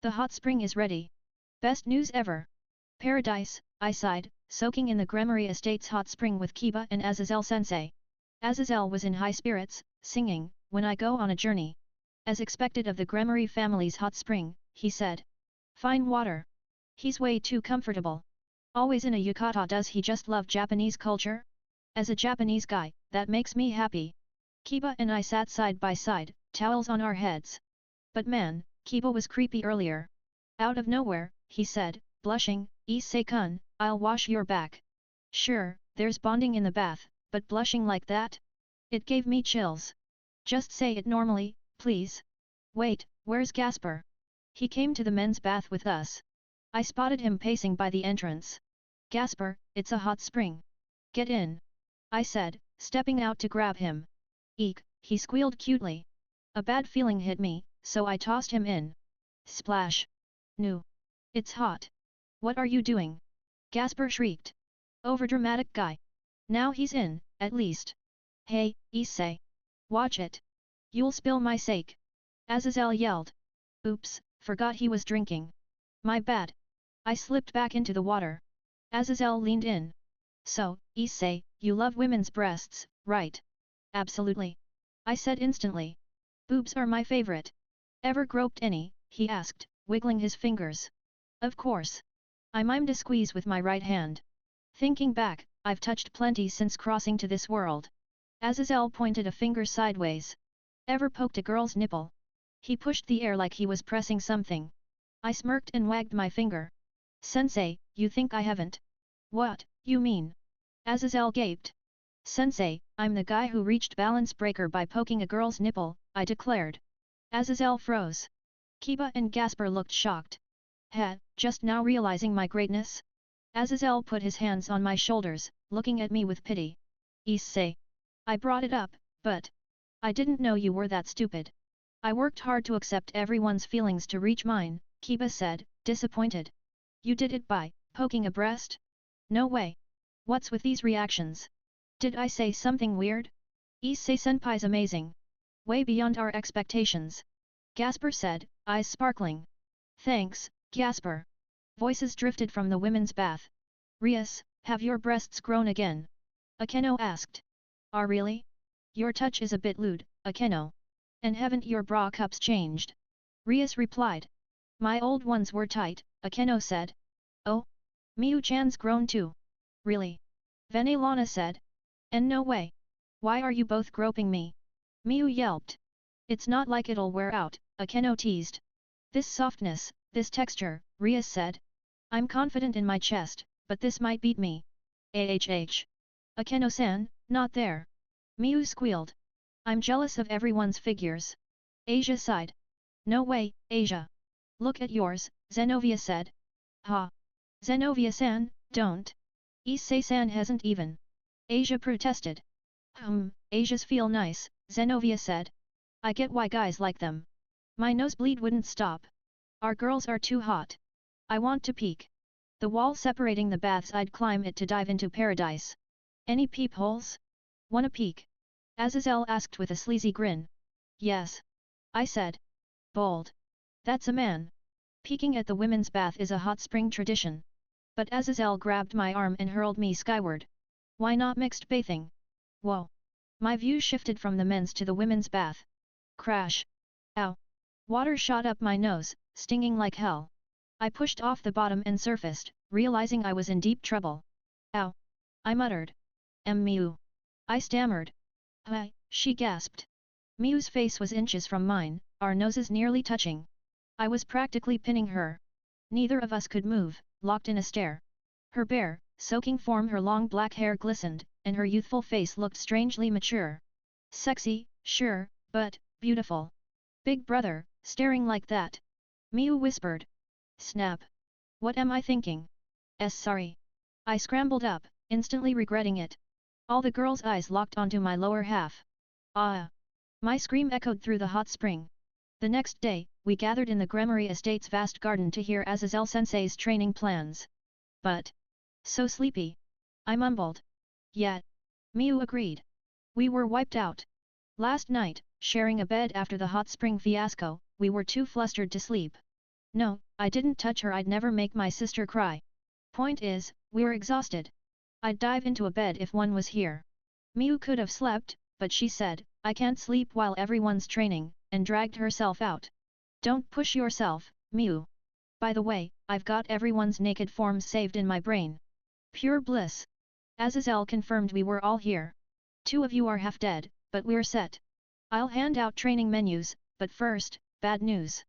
The hot spring is ready. Best news ever. Paradise, I sighed, soaking in the Gremory Estate's hot spring with Kiba and Azazel-sensei. Azazel was in high spirits, singing, When I Go on a Journey. As expected of the Gremory family's hot spring, he said. Fine water. He's way too comfortable. Always in a yukata. Does he just love Japanese culture? As a Japanese guy, that makes me happy. Kiba and I sat side by side, towels on our heads. But man, Kiba was creepy earlier. Out of nowhere, he said, blushing, Issei-kun, I'll wash your back. Sure, there's bonding in the bath, but blushing like that? It gave me chills. Just say it normally, please. Wait, where's Gasper? He came to the men's bath with us. I spotted him pacing by the entrance. Gasper, it's a hot spring. Get in. I said, stepping out to grab him. Eek, he squealed cutely. A bad feeling hit me, so I tossed him in. Splash. No. It's hot. What are you doing? Gasper shrieked. Overdramatic guy. Now he's in, at least. Hey, Issei. Watch it. You'll spill my sake. Azazel yelled. Oops, forgot he was drinking. My bad. I slipped back into the water. Azazel leaned in. So, Issei, you love women's breasts, right? Absolutely. I said instantly. Boobs are my favorite. Ever groped any? He asked, wiggling his fingers. Of course. I mimed a squeeze with my right hand. Thinking back, I've touched plenty since crossing to this world. Azazel pointed a finger sideways. Ever poked a girl's nipple? He pushed the air like he was pressing something. I smirked and wagged my finger. Sensei, you think I haven't? What, you mean? Azazel gaped. Sensei, I'm the guy who reached balance breaker by poking a girl's nipple, I declared. Azazel froze. Kiba and Gasper looked shocked. Heh, just now realizing my greatness? Azazel put his hands on my shoulders, looking at me with pity. Issei. I brought it up, but I didn't know you were that stupid. I worked hard to accept everyone's feelings to reach mine, Kiba said, disappointed. You did it by poking a breast? No way. What's with these reactions? Did I say something weird? Issei-senpai's amazing. Way beyond our expectations. Gasper said, eyes sparkling. Thanks, Gasper. Voices drifted from the women's bath. Rias, have your breasts grown again? Akeno asked. Really? Your touch is a bit lewd, Akeno. And haven't your bra cups changed? Rias replied. My old ones were tight, Akeno said. Oh? Miu-chan's grown too. Really? Venelana said. And no way. Why are you both groping me? Miu yelped. It's not like it'll wear out, Akeno teased. This softness, this texture, Rias said. I'm confident in my chest, but this might beat me. Akeno-san, not there. Miu squealed. I'm jealous of everyone's figures. Asia sighed. No way, Asia. Look at yours, Zenovia said. Ha. Zenovia-san, don't. Issei-san hasn't even. Asia protested. Asia's feel nice, Zenovia said. I get why guys like them. My nosebleed wouldn't stop. Our girls are too hot. I want to peek. The wall separating the baths, I'd climb it to dive into paradise. Any peepholes? Wanna peek? Azazel asked with a sleazy grin. Yes. I said. Bold. That's a man. Peeking at the women's bath is a hot spring tradition. But Azazel grabbed my arm and hurled me skyward. Why not mixed bathing? Whoa. My view shifted from the men's to the women's bath. Crash. Ow. Water shot up my nose, stinging like hell. I pushed off the bottom and surfaced, realizing I was in deep trouble. Ow. I muttered. Miu. I stammered. Hi, she gasped. Miu's face was inches from mine, our noses nearly touching. I was practically pinning her. Neither of us could move, locked in a stare. Her bare, soaking form, her long black hair glistened, and her youthful face looked strangely mature. Sexy, sure, but beautiful. Big brother, staring like that. Miu whispered. Snap. What am I thinking? Sorry. I scrambled up, instantly regretting it. All the girls' eyes locked onto my lower half. Ah! My scream echoed through the hot spring. The next day, we gathered in the Gremory estate's vast garden to hear Azazel-sensei's training plans. But so sleepy. I mumbled. Yeah. Miu agreed. We were wiped out. Last night, sharing a bed after the hot spring fiasco, we were too flustered to sleep. No, I didn't touch her. I'd never make my sister cry. Point is, we're exhausted. I'd dive into a bed if one was here. Miu could have slept, but she said, I can't sleep while everyone's training, and dragged herself out. Don't push yourself, Miu. By the way, I've got everyone's naked forms saved in my brain. Pure bliss. Azazel confirmed we were all here. 2 of you are half dead, but we're set. I'll hand out training menus, but first, bad news.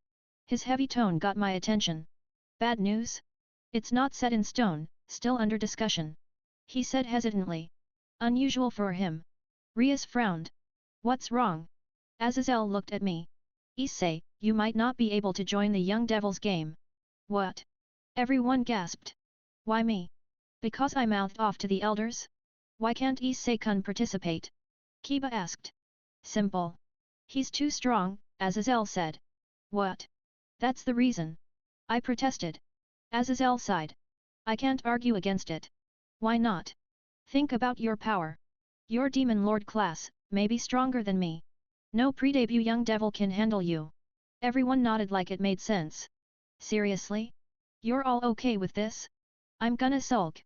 His heavy tone got my attention. Bad news? It's not set in stone, still under discussion. He said hesitantly. Unusual for him. Rias frowned. What's wrong? Azazel looked at me. Issei, you might not be able to join the young devil's game. What? Everyone gasped. Why me? Because I mouthed off to the elders? Why can't Issei-kun participate? Kiba asked. Simple. He's too strong, Azazel said. What? That's the reason. I protested. Azazel sighed. I can't argue against it. Why not? Think about your power. Your demon lord class, may be stronger than me. No pre-debut young devil can handle you. Everyone nodded like it made sense. Seriously? You're all okay with this? I'm gonna sulk.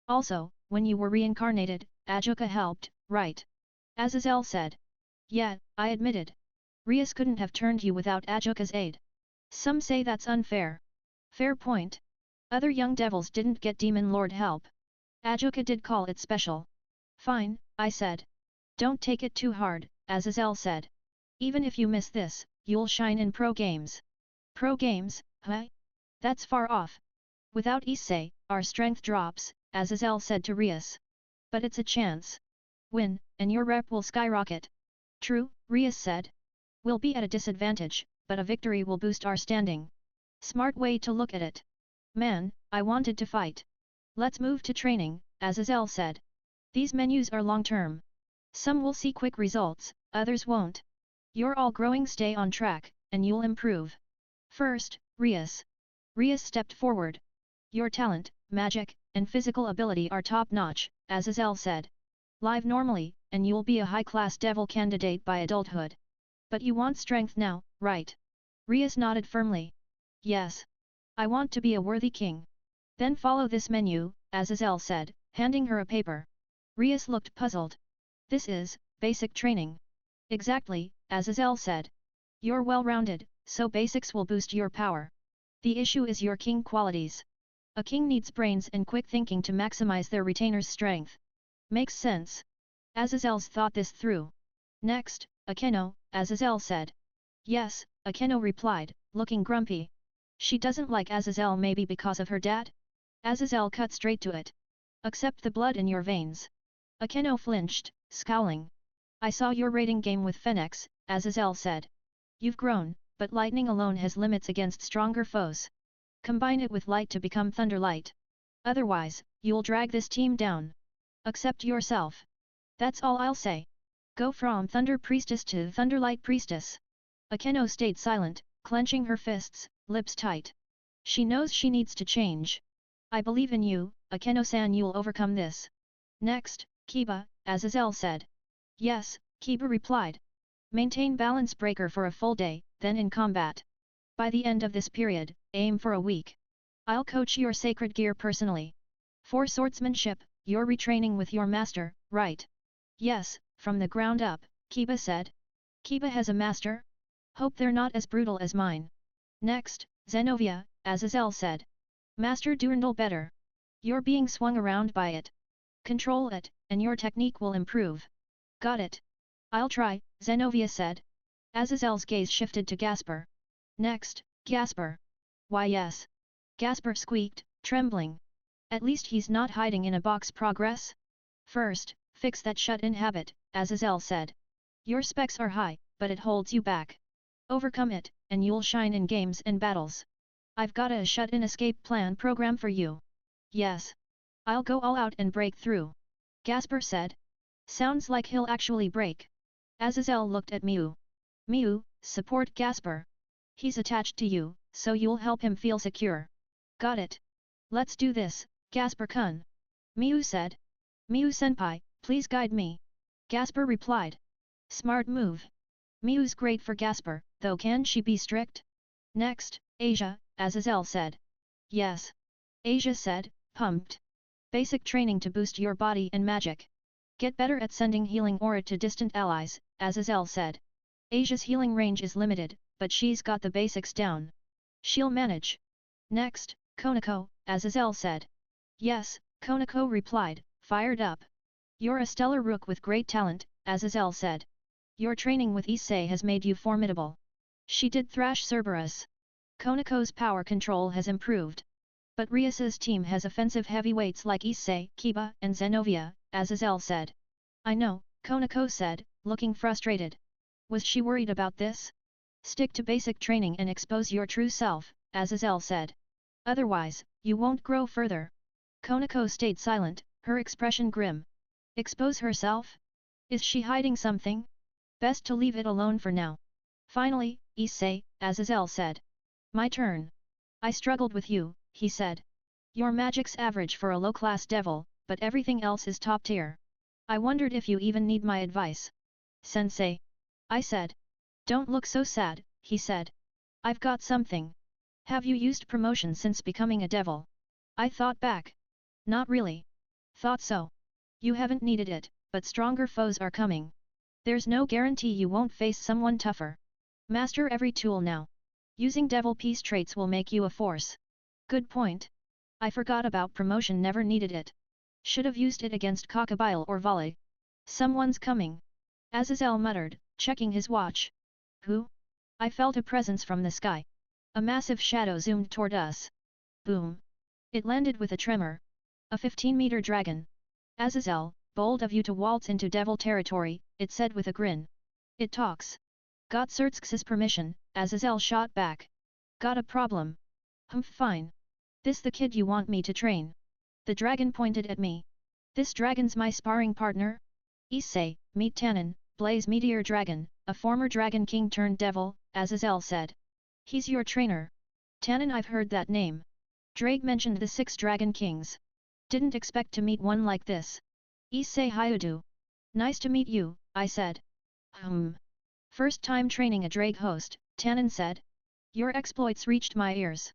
Also, when you were reincarnated, Ajuka helped, right? Azazel said. Yeah, I admitted. Rias couldn't have turned you without Ajuka's aid. Some say that's unfair. Fair point. Other young devils didn't get demon lord help. Ajuka did call it special. Fine, I said. Don't take it too hard, Azazel said. Even if you miss this, you'll shine in pro games. Pro games, huh? That's far off. Without Issei, our strength drops, Azazel said to Rias. But it's a chance. Win, and your rep will skyrocket. True, Rias said. We'll be at a disadvantage, but a victory will boost our standing. Smart way to look at it. Man, I wanted to fight. Let's move to training, Azazel said. These menus are long-term. Some will see quick results, others won't. You're all growing, stay on track, and you'll improve. First, Rias. Rias stepped forward. Your talent, magic, and physical ability are top-notch, as Aazelle said. Live normally, and you'll be a high-class devil candidate by adulthood. But you want strength now, right? Rias nodded firmly. Yes. I want to be a worthy king. Then follow this menu, as Aazelle said, handing her a paper. Rias looked puzzled. This is basic training. Exactly, as Aazelle said. You're well-rounded, so basics will boost your power. The issue is your king qualities. A king needs brains and quick thinking to maximize their retainer's strength. Makes sense. Azazel's thought this through. Next, Akeno, Aazelle said. Yes, Akeno replied, looking grumpy. She doesn't like Azazel, maybe because of her dad? Aazelle cut straight to it. Accept the blood in your veins. Akeno flinched, scowling. I saw your rating game with Phoenix, Aazelle said. You've grown, but lightning alone has limits against stronger foes. Combine it with light to become Thunderlight. Otherwise, you'll drag this team down. Accept yourself. That's all I'll say. Go from Thunder Priestess to Thunderlight Priestess. Akeno stayed silent, clenching her fists, lips tight. She knows she needs to change. I believe in you, Akeno-san, you'll overcome this. Next, Kiba, Aazelle said. Yes, Kiba replied. Maintain balance breaker for a full day, then in combat. By the end of this period, aim for a week. I'll coach your sacred gear personally. For swordsmanship, you're retraining with your master, right? Yes, from the ground up, Kiba said. Kiba has a master? Hope they're not as brutal as mine. Next, Zenovia, Aazelle said. Master Durandal better. You're being swung around by it. Control it, and your technique will improve. Got it. I'll try, Zenovia said. Azazel's gaze shifted to Gasper. Next, Gasper. Why yes. Gasper squeaked, trembling. At least he's not hiding in a box. Progress? First, fix that shut-in habit, Aazelle said. Your specs are high, but it holds you back. Overcome it, and you'll shine in games and battles. I've got a shut-in escape plan program for you. Yes. I'll go all out and break through. Gasper said. Sounds like he'll actually break. Aazelle looked at Miu. Miu, support Gasper. He's attached to you, so you'll help him feel secure. Got it. Let's do this, Gasper-kun. Miu said. Miu-senpai, please guide me. Gasper replied. Smart move. Miu's great for Gasper, though can she be strict? Next, Asia, Aazelle said. Yes. Asia said, pumped. Basic training to boost your body and magic. Get better at sending healing aura to distant allies, Aazelle said. Asia's healing range is limited, but she's got the basics down. She'll manage. Next, Konako, Aazelle said. Yes, Konako replied, fired up. You're a stellar rook with great talent, Aazelle said. Your training with Issei has made you formidable. She did thrash Cerberus. Konako's power control has improved. But Rias's team has offensive heavyweights like Issei, Kiba, and Zenovia, Aazelle said. I know, Konako said, looking frustrated. Was she worried about this? Stick to basic training and expose your true self, Aazelle said. Otherwise, you won't grow further. Konako stayed silent, her expression grim. Expose herself? Is she hiding something? Best to leave it alone for now. Finally, Issei, Aazelle said. My turn. I struggled with you, he said. Your magic's average for a low-class devil, but everything else is top tier. I wondered if you even need my advice. Sensei. I said. Don't look so sad, he said. I've got something. Have you used promotion since becoming a devil? I thought back. Not really. Thought so. You haven't needed it, but stronger foes are coming. There's no guarantee you won't face someone tougher. Master every tool now. Using devil piece traits will make you a force. Good point. I forgot about promotion, never needed it. Should have used it against Cockabile or Volley. Someone's coming. Aazelle muttered, checking his watch. Who? I felt a presence from the sky. A massive shadow zoomed toward us. Boom. It landed with a tremor. A 15-meter dragon. Aazelle, bold of you to waltz into devil territory, it said with a grin. It talks. Got Xerxes' permission, Aazelle shot back. Got a problem. Fine. This the kid you want me to train? The dragon pointed at me. This dragon's my sparring partner? Issei, meet Tannen, Blaze Meteor Dragon, a former Dragon King turned devil, Aazelle said. He's your trainer. Tannen, I've heard that name. Drake mentioned the 6 Dragon Kings. Didn't expect to meet one like this. Issei Hyoudou. Nice to meet you, I said. First time training a Drake host, Tannen said. Your exploits reached my ears.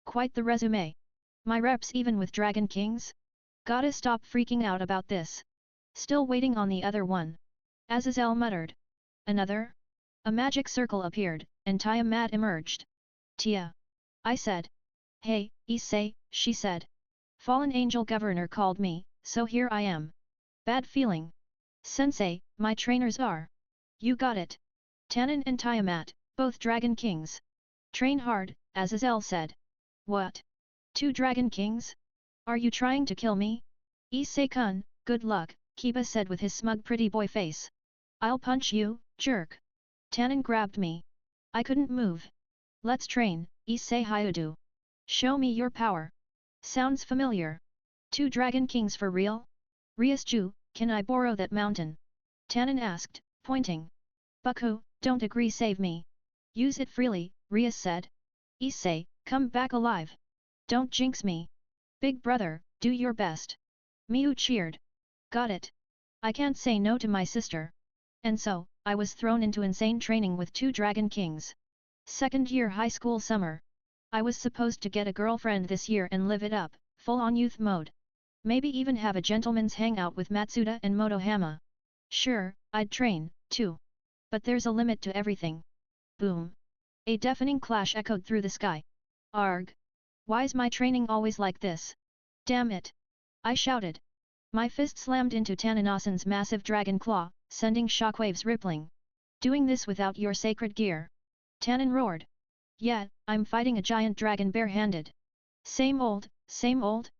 Quite the resume. My reps even with Dragon Kings? Gotta stop freaking out about this. Still waiting on the other one. Aazelle muttered. Another? A magic circle appeared, and Tiamat emerged. Tia. I said. Hey, Issei, she said. Fallen Angel Governor called me, so here I am. Bad feeling. Sensei, my trainers are. You got it. Tannen and Tiamat, both Dragon Kings. Train hard, Aazelle said. What? 2 Dragon Kings? Are you trying to kill me? Issei-kun, good luck, Kiba said with his smug pretty boy face. I'll punch you, jerk. Tannen grabbed me. I couldn't move. Let's train, Issei Hyoudou. Show me your power. Sounds familiar. 2 Dragon Kings for real? Ryusju, can I borrow that mountain? Tannen asked, pointing. Bucko, don't agree, save me. Use it freely, Ryus said. Issei, come back alive. Don't jinx me. Big brother, do your best. Miu cheered. Got it. I can't say no to my sister. And so, I was thrown into insane training with 2 Dragon Kings. Second year high school summer. I was supposed to get a girlfriend this year and live it up, full on youth mode. Maybe even have a gentleman's hangout with Matsuda and Motohama. Sure, I'd train, too. But there's a limit to everything. Boom. A deafening clash echoed through the sky. Arg. Why's my training always like this? Damn it. I shouted. My fist slammed into Tannenassen's massive dragon claw, sending shockwaves rippling. Doing this without your sacred gear. Tannen roared. Yeah, I'm fighting a giant dragon bare-handed. Same old, same old?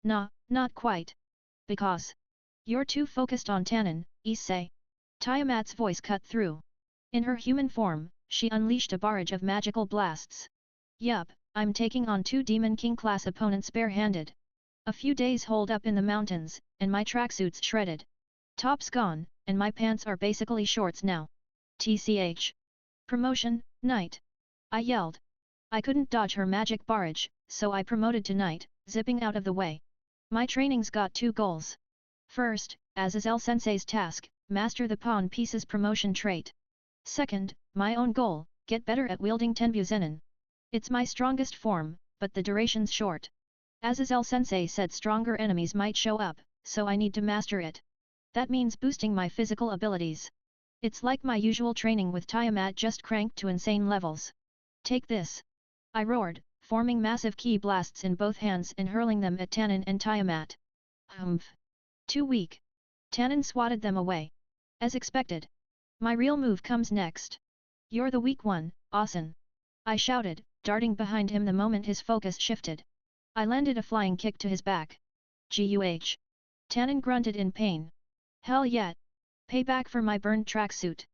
Nah, not quite. Because you're too focused on Tannen, Issei. Tiamat's voice cut through. In her human form, she unleashed a barrage of magical blasts. Yup, I'm taking on 2 Demon King class opponents bare-handed. A few days holed up in the mountains, and my tracksuit's shredded. Top's gone, and my pants are basically shorts now. TCH. Promotion, night. I yelled. I couldn't dodge her magic barrage, so I promoted to night, zipping out of the way. My training's got 2 goals. First, Aazelle Sensei's task, master the pawn pieces promotion trait. Second, my own goal, get better at wielding Tenbu-Zenin. It's my strongest form, but the duration's short. Aazelle Sensei said stronger enemies might show up, so I need to master it. That means boosting my physical abilities. It's like my usual training with Tiamat just cranked to insane levels. Take this! I roared, forming massive ki blasts in both hands and hurling them at Tannen and Tiamat. Humph! Too weak. Tannen swatted them away. As expected. My real move comes next. You're the weak one, Asen. I shouted, darting behind him the moment his focus shifted. I landed a flying kick to his back. Guh! Tannen grunted in pain. Hell yeah! Payback for my burned tracksuit.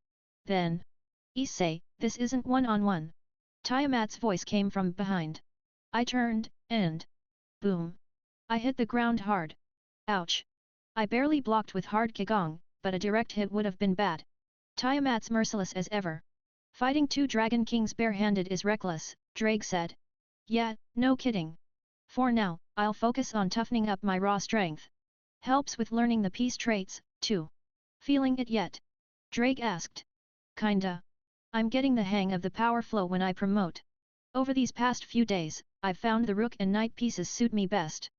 Then. Issei, this isn't one-on-one. Tiamat's voice came from behind. I turned, and boom! I hit the ground hard. Ouch! I barely blocked with hard Qigong, but a direct hit would have been bad. Tiamat's merciless as ever. Fighting 2 Dragon Kings bare-handed is reckless, Drake said. Yeah, no kidding. For now, I'll focus on toughening up my raw strength. Helps with learning the peace traits, too. Feeling it yet? Drake asked. Kinda. I'm getting the hang of the power flow when I promote. Over these past few days, I've found the Rook and Knight pieces suit me best.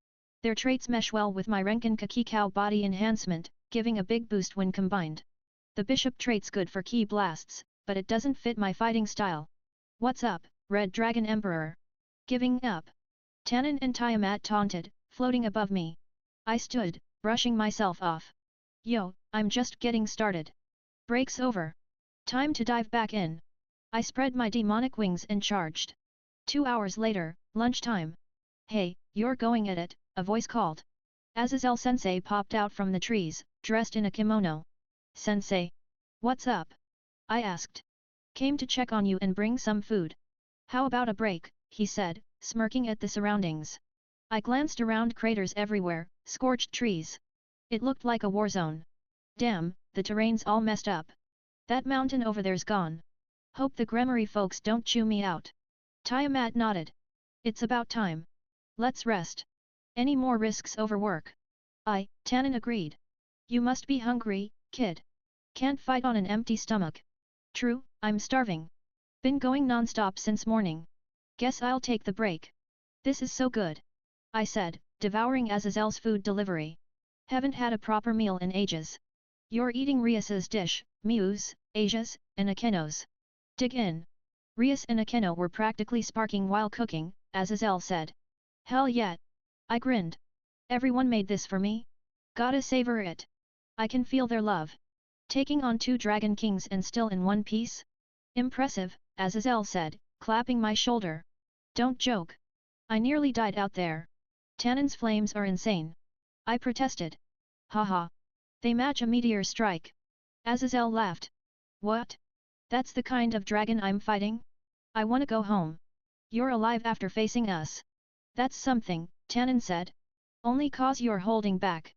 Their traits mesh well with my Renkin Kakikao body enhancement, giving a big boost when combined. The Bishop trait's good for ki blasts, but it doesn't fit my fighting style. What's up, Red Dragon Emperor? Giving up? Tannen and Tiamat taunted, floating above me. I stood, brushing myself off. Yo, I'm just getting started. Break's over. Time to dive back in. I spread my demonic wings and charged. 2 hours later, lunchtime. Hey, you're going at it, a voice called. Aazelle Sensei popped out from the trees, dressed in a kimono. Sensei. What's up? I asked. Came to check on you and bring some food. How about a break, he said, smirking at the surroundings. I glanced around, craters everywhere, scorched trees. It looked like a war zone. Damn, the terrain's all messed up. That mountain over there's gone. Hope the Gremory folks don't chew me out. Tiamat nodded. It's about time. Let's rest. Any more risks over work? Tannen agreed. You must be hungry, kid. Can't fight on an empty stomach. True, I'm starving. Been going non-stop since morning. Guess I'll take the break. This is so good. I said, devouring Azazel's food delivery. Haven't had a proper meal in ages. You're eating Rias's dish, Miu's, Asia's, and Akeno's. Dig in. Rias and Akeno were practically sparking while cooking, Azazel said. Hell yeah! I grinned. Everyone made this for me? Gotta savor it. I can feel their love. Taking on 2 Dragon Kings and still in one piece? Impressive, Azazel said, clapping my shoulder. Don't joke. I nearly died out there. Tannen's flames are insane. I protested. Haha. They match a meteor strike. Azazel laughed. What? That's the kind of dragon I'm fighting? I wanna go home. You're alive after facing us. That's something, Tannen said. Only cause you're holding back.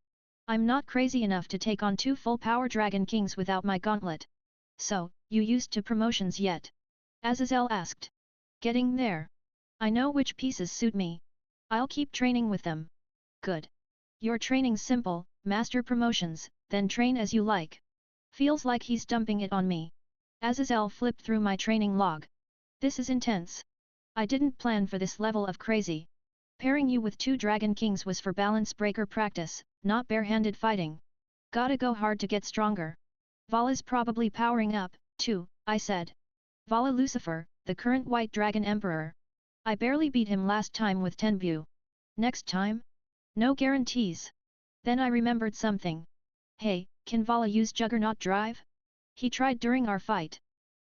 I'm not crazy enough to take on 2 full-power Dragon Kings without my gauntlet. So, you used to promotions yet? Azazel asked. Getting there. I know which pieces suit me. I'll keep training with them. Good. Your training's simple, master promotions, then train as you like. Feels like he's dumping it on me. Azazel flipped through my training log. This is intense. I didn't plan for this level of crazy. Pairing you with 2 Dragon Kings was for balance breaker practice, not bare-handed fighting. Gotta go hard to get stronger. Vala's probably powering up, too, I said. Vala Lucifer, the current White Dragon Emperor. I barely beat him last time with Tenbu. Next time? No guarantees. Then I remembered something. Hey, can Vala use Juggernaut Drive? He tried during our fight.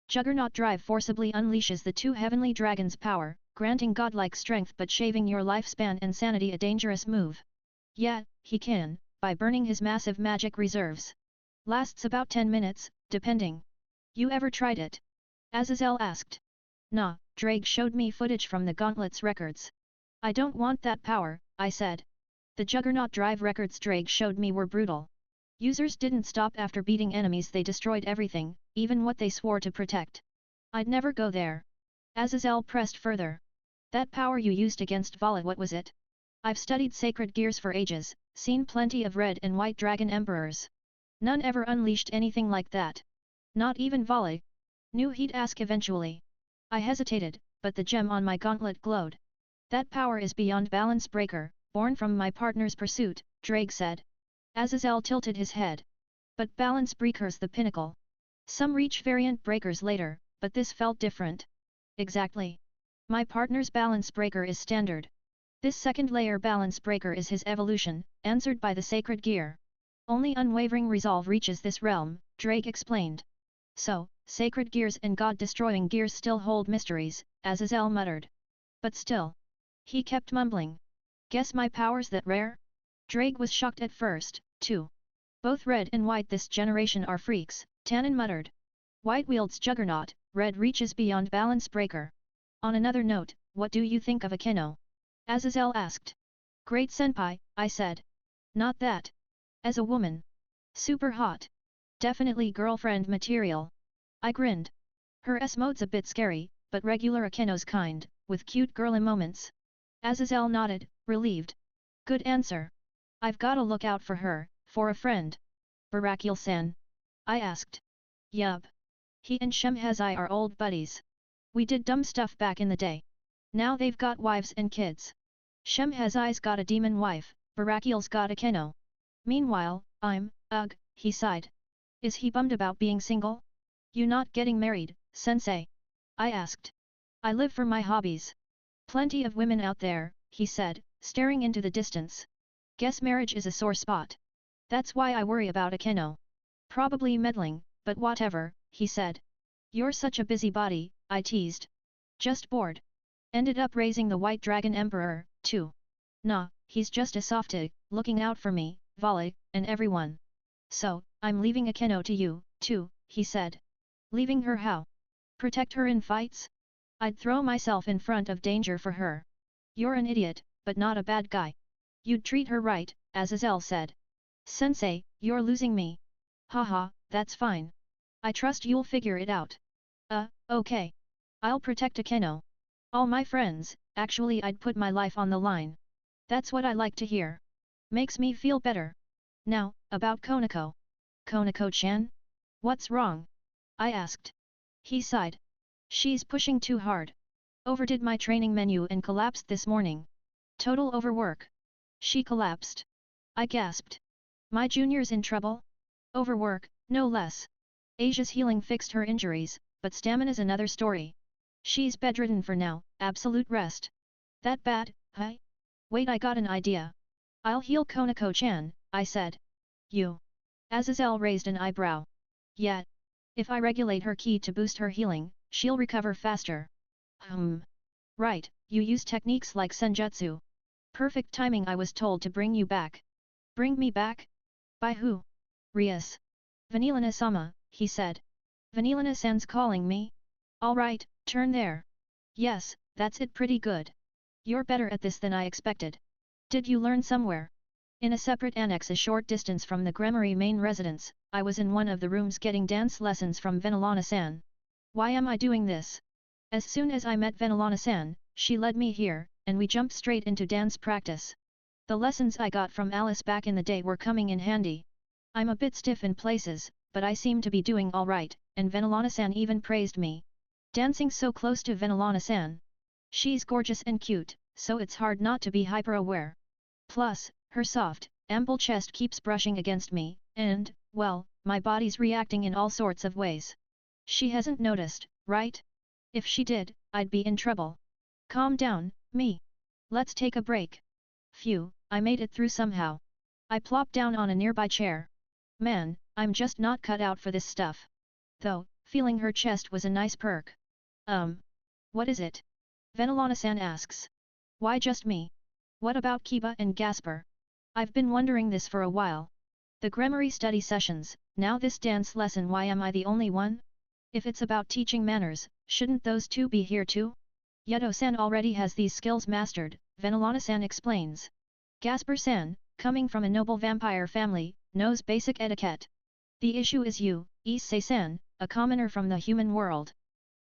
Juggernaut Drive forcibly unleashes the 2 heavenly dragons' power, granting godlike strength but shaving your lifespan and sanity, a dangerous move. Yeah, he can, by burning his massive magic reserves. Lasts about 10 minutes, depending. You ever tried it? Azazel asked. Nah, Drake showed me footage from the Gauntlet's records. I don't want that power, I said. The Juggernaut Drive records Drake showed me were brutal. Users didn't stop after beating enemies, they destroyed everything, even what they swore to protect. I'd never go there. Azazel pressed further. That power you used against Vala, what was it? I've studied sacred gears for ages, seen plenty of red and white dragon emperors. None ever unleashed anything like that. Not even Vala. Knew he'd ask eventually. I hesitated, but the gem on my gauntlet glowed. That power is beyond balance breaker, born from my partner's pursuit, Drake said. Azazel tilted his head. But balance breaker's the pinnacle. Some reach variant breakers later, but this felt different. Exactly. My partner's balance breaker is standard. This second layer balance breaker is his evolution, answered by the sacred gear. Only unwavering resolve reaches this realm, Drake explained. So, sacred gears and god-destroying gears still hold mysteries, Azazel muttered. But still. He kept mumbling. Guess my power's that rare? Drake was shocked at first, too. Both red and white this generation are freaks, Tannen muttered. White wields Juggernaut, red reaches beyond balance breaker. On another note, what do you think of Akeno? Azazel asked. Great senpai, I said. Not that. As a woman. Super hot. Definitely girlfriend material. I grinned. Her S-mode's a bit scary, but regular Akeno's kind, with cute girly moments. Azazel nodded, relieved. Good answer. I've gotta look out for her, for a friend. Barakiel-san? I asked. Yup. He and Shemhazai are old buddies. We did dumb stuff back in the day. Now they've got wives and kids. Shemhazai's got a demon wife, Barakiel's got Akeno. Meanwhile, he sighed. Is he bummed about being single? You not getting married, sensei? I asked. I live for my hobbies. Plenty of women out there, he said, staring into the distance. Guess marriage is a sore spot. That's why I worry about Akeno. Probably meddling, but whatever, he said. You're such a busybody, I teased. Just bored. Ended up raising the White Dragon Emperor, too. Nah, he's just a softie, looking out for me, Vala, and everyone. So, I'm leaving Akeno to you, too, he said. Leaving her how? Protect her in fights? I'd throw myself in front of danger for her. You're an idiot, but not a bad guy. You'd treat her right, Azazel said. Sensei, you're losing me. Haha, that's fine. I trust you'll figure it out. Okay. I'll protect Akeno. All my friends, actually I'd put my life on the line. That's what I like to hear. Makes me feel better. Now, about Konako. Konako-chan? What's wrong? I asked. He sighed. She's pushing too hard. Overdid my training menu and collapsed this morning. Total overwork. She collapsed. I gasped. My junior's in trouble? Overwork, no less. Asia's healing fixed her injuries, but stamina's another story. She's bedridden for now, absolute rest. That bad, huh? Wait, I got an idea. I'll heal Konako-chan, I said. You? Aazelle raised an eyebrow. Yeah. If I regulate her ki to boost her healing, she'll recover faster. Right, you use techniques like senjutsu. Perfect timing, I was told to bring you back. Bring me back? By who? Rias. Vanillina-sama, he said. Vanillina-san's calling me? Alright, turn there. Yes, that's it, pretty good. You're better at this than I expected. Did you learn somewhere? In a separate annex a short distance from the Gremory main residence, I was in one of the rooms getting dance lessons from Vanillina-san. Why am I doing this? As soon as I met Vanillina-san, she led me here, and we jumped straight into dance practice. The lessons I got from Alice back in the day were coming in handy. I'm a bit stiff in places, but I seem to be doing alright, and Vanillina-san even praised me. Dancing so close to Vanillina-san. She's gorgeous and cute, so it's hard not to be hyper-aware. Plus, her soft, ample chest keeps brushing against me, and, well, my body's reacting in all sorts of ways. She hasn't noticed, right? If she did, I'd be in trouble. Calm down, me. Let's take a break. Phew, I made it through somehow. I plopped down on a nearby chair. Man, I'm just not cut out for this stuff. Though, feeling her chest was a nice perk. What is it? Vanillina-san asks. Why just me? What about Kiba and Gasper? I've been wondering this for a while. The Gremory study sessions, now this dance lesson, why am I the only one? If it's about teaching manners, shouldn't those two be here too? Hyoudou-san already has these skills mastered, Vanillina-san explains. Gasper-san, coming from a noble vampire family, knows basic etiquette. The issue is you, Issei-san, a commoner from the human world.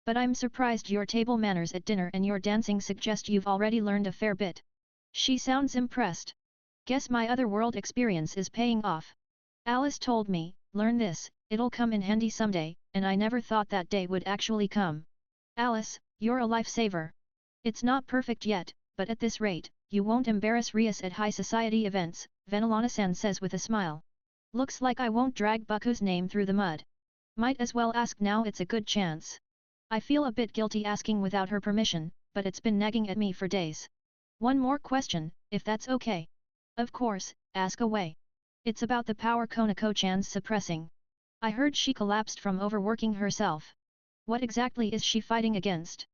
But I'm surprised your table manners at dinner and your dancing suggest you've already learned a fair bit. She sounds impressed. Guess my otherworld experience is paying off. Alice told me, learn this, it'll come in handy someday, and I never thought that day would actually come. Alice, you're a lifesaver. It's not perfect yet, but at this rate, you won't embarrass Rias at high society events, Vanillina-san says with a smile. Looks like I won't drag Buku's name through the mud. Might as well ask now, it's a good chance. I feel a bit guilty asking without her permission, but it's been nagging at me for days. One more question, if that's okay. Of course, ask away. It's about the power Konako-chan's suppressing. I heard she collapsed from overworking herself. What exactly is she fighting against?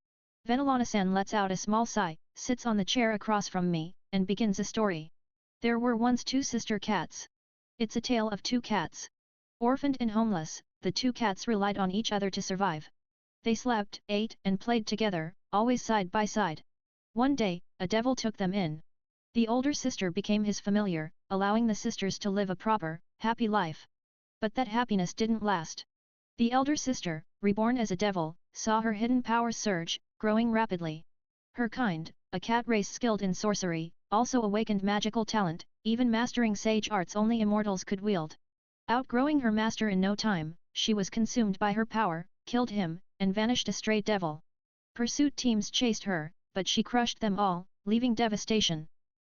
Vanillina-san lets out a small sigh, sits on the chair across from me, and begins a story. There were once two sister cats. It's a tale of two cats. Orphaned and homeless, the two cats relied on each other to survive. They slept, ate, and played together, always side by side. One day, a devil took them in. The older sister became his familiar, allowing the sisters to live a proper, happy life. But that happiness didn't last. The elder sister, reborn as a devil, saw her hidden powers surge, growing rapidly. Her kind, a cat race skilled in sorcery, also awakened magical talent, even mastering sage arts only immortals could wield. Outgrowing her master in no time, she was consumed by her power, killed him, and vanished a stray devil. Pursuit teams chased her, but she crushed them all, leaving devastation.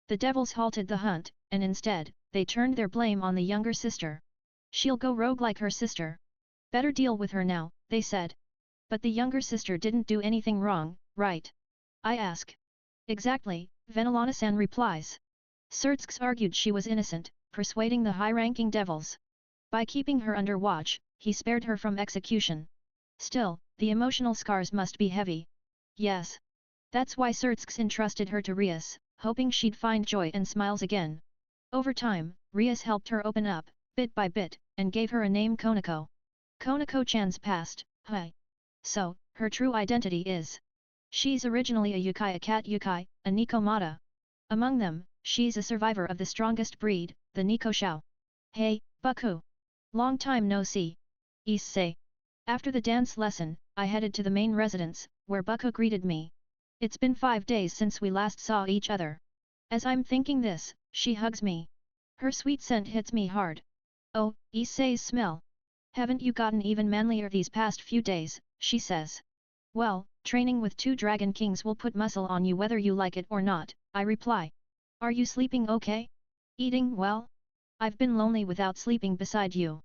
The devils halted the hunt, and instead, they turned their blame on the younger sister. She'll go rogue like her sister. Better deal with her now, they said. But the younger sister didn't do anything wrong, right? I ask. Exactly, Vanillina-san replies. Sertsks argued she was innocent, persuading the high-ranking devils. By keeping her under watch, he spared her from execution. Still, the emotional scars must be heavy. Yes. That's why Sertsks entrusted her to Rias, hoping she'd find joy and smiles again. Over time, Rias helped her open up, bit by bit, and gave her a name, Konako. Konako-chan's past, So, her true identity is. She's originally a yukai, a cat yukai, a Nikomata. Among them, she's a survivor of the strongest breed, the Niko Shao. Hey, Buku! Long time no see. Issei. After the dance lesson, I headed to the main residence, where Bucko greeted me. It's been 5 days since we last saw each other. As I'm thinking this, she hugs me. Her sweet scent hits me hard. Oh, Issei's smell. Haven't you gotten even manlier these past few days, she says. Well, training with 2 Dragon Kings will put muscle on you whether you like it or not, I reply. Are you sleeping okay? Eating well? I've been lonely without sleeping beside you.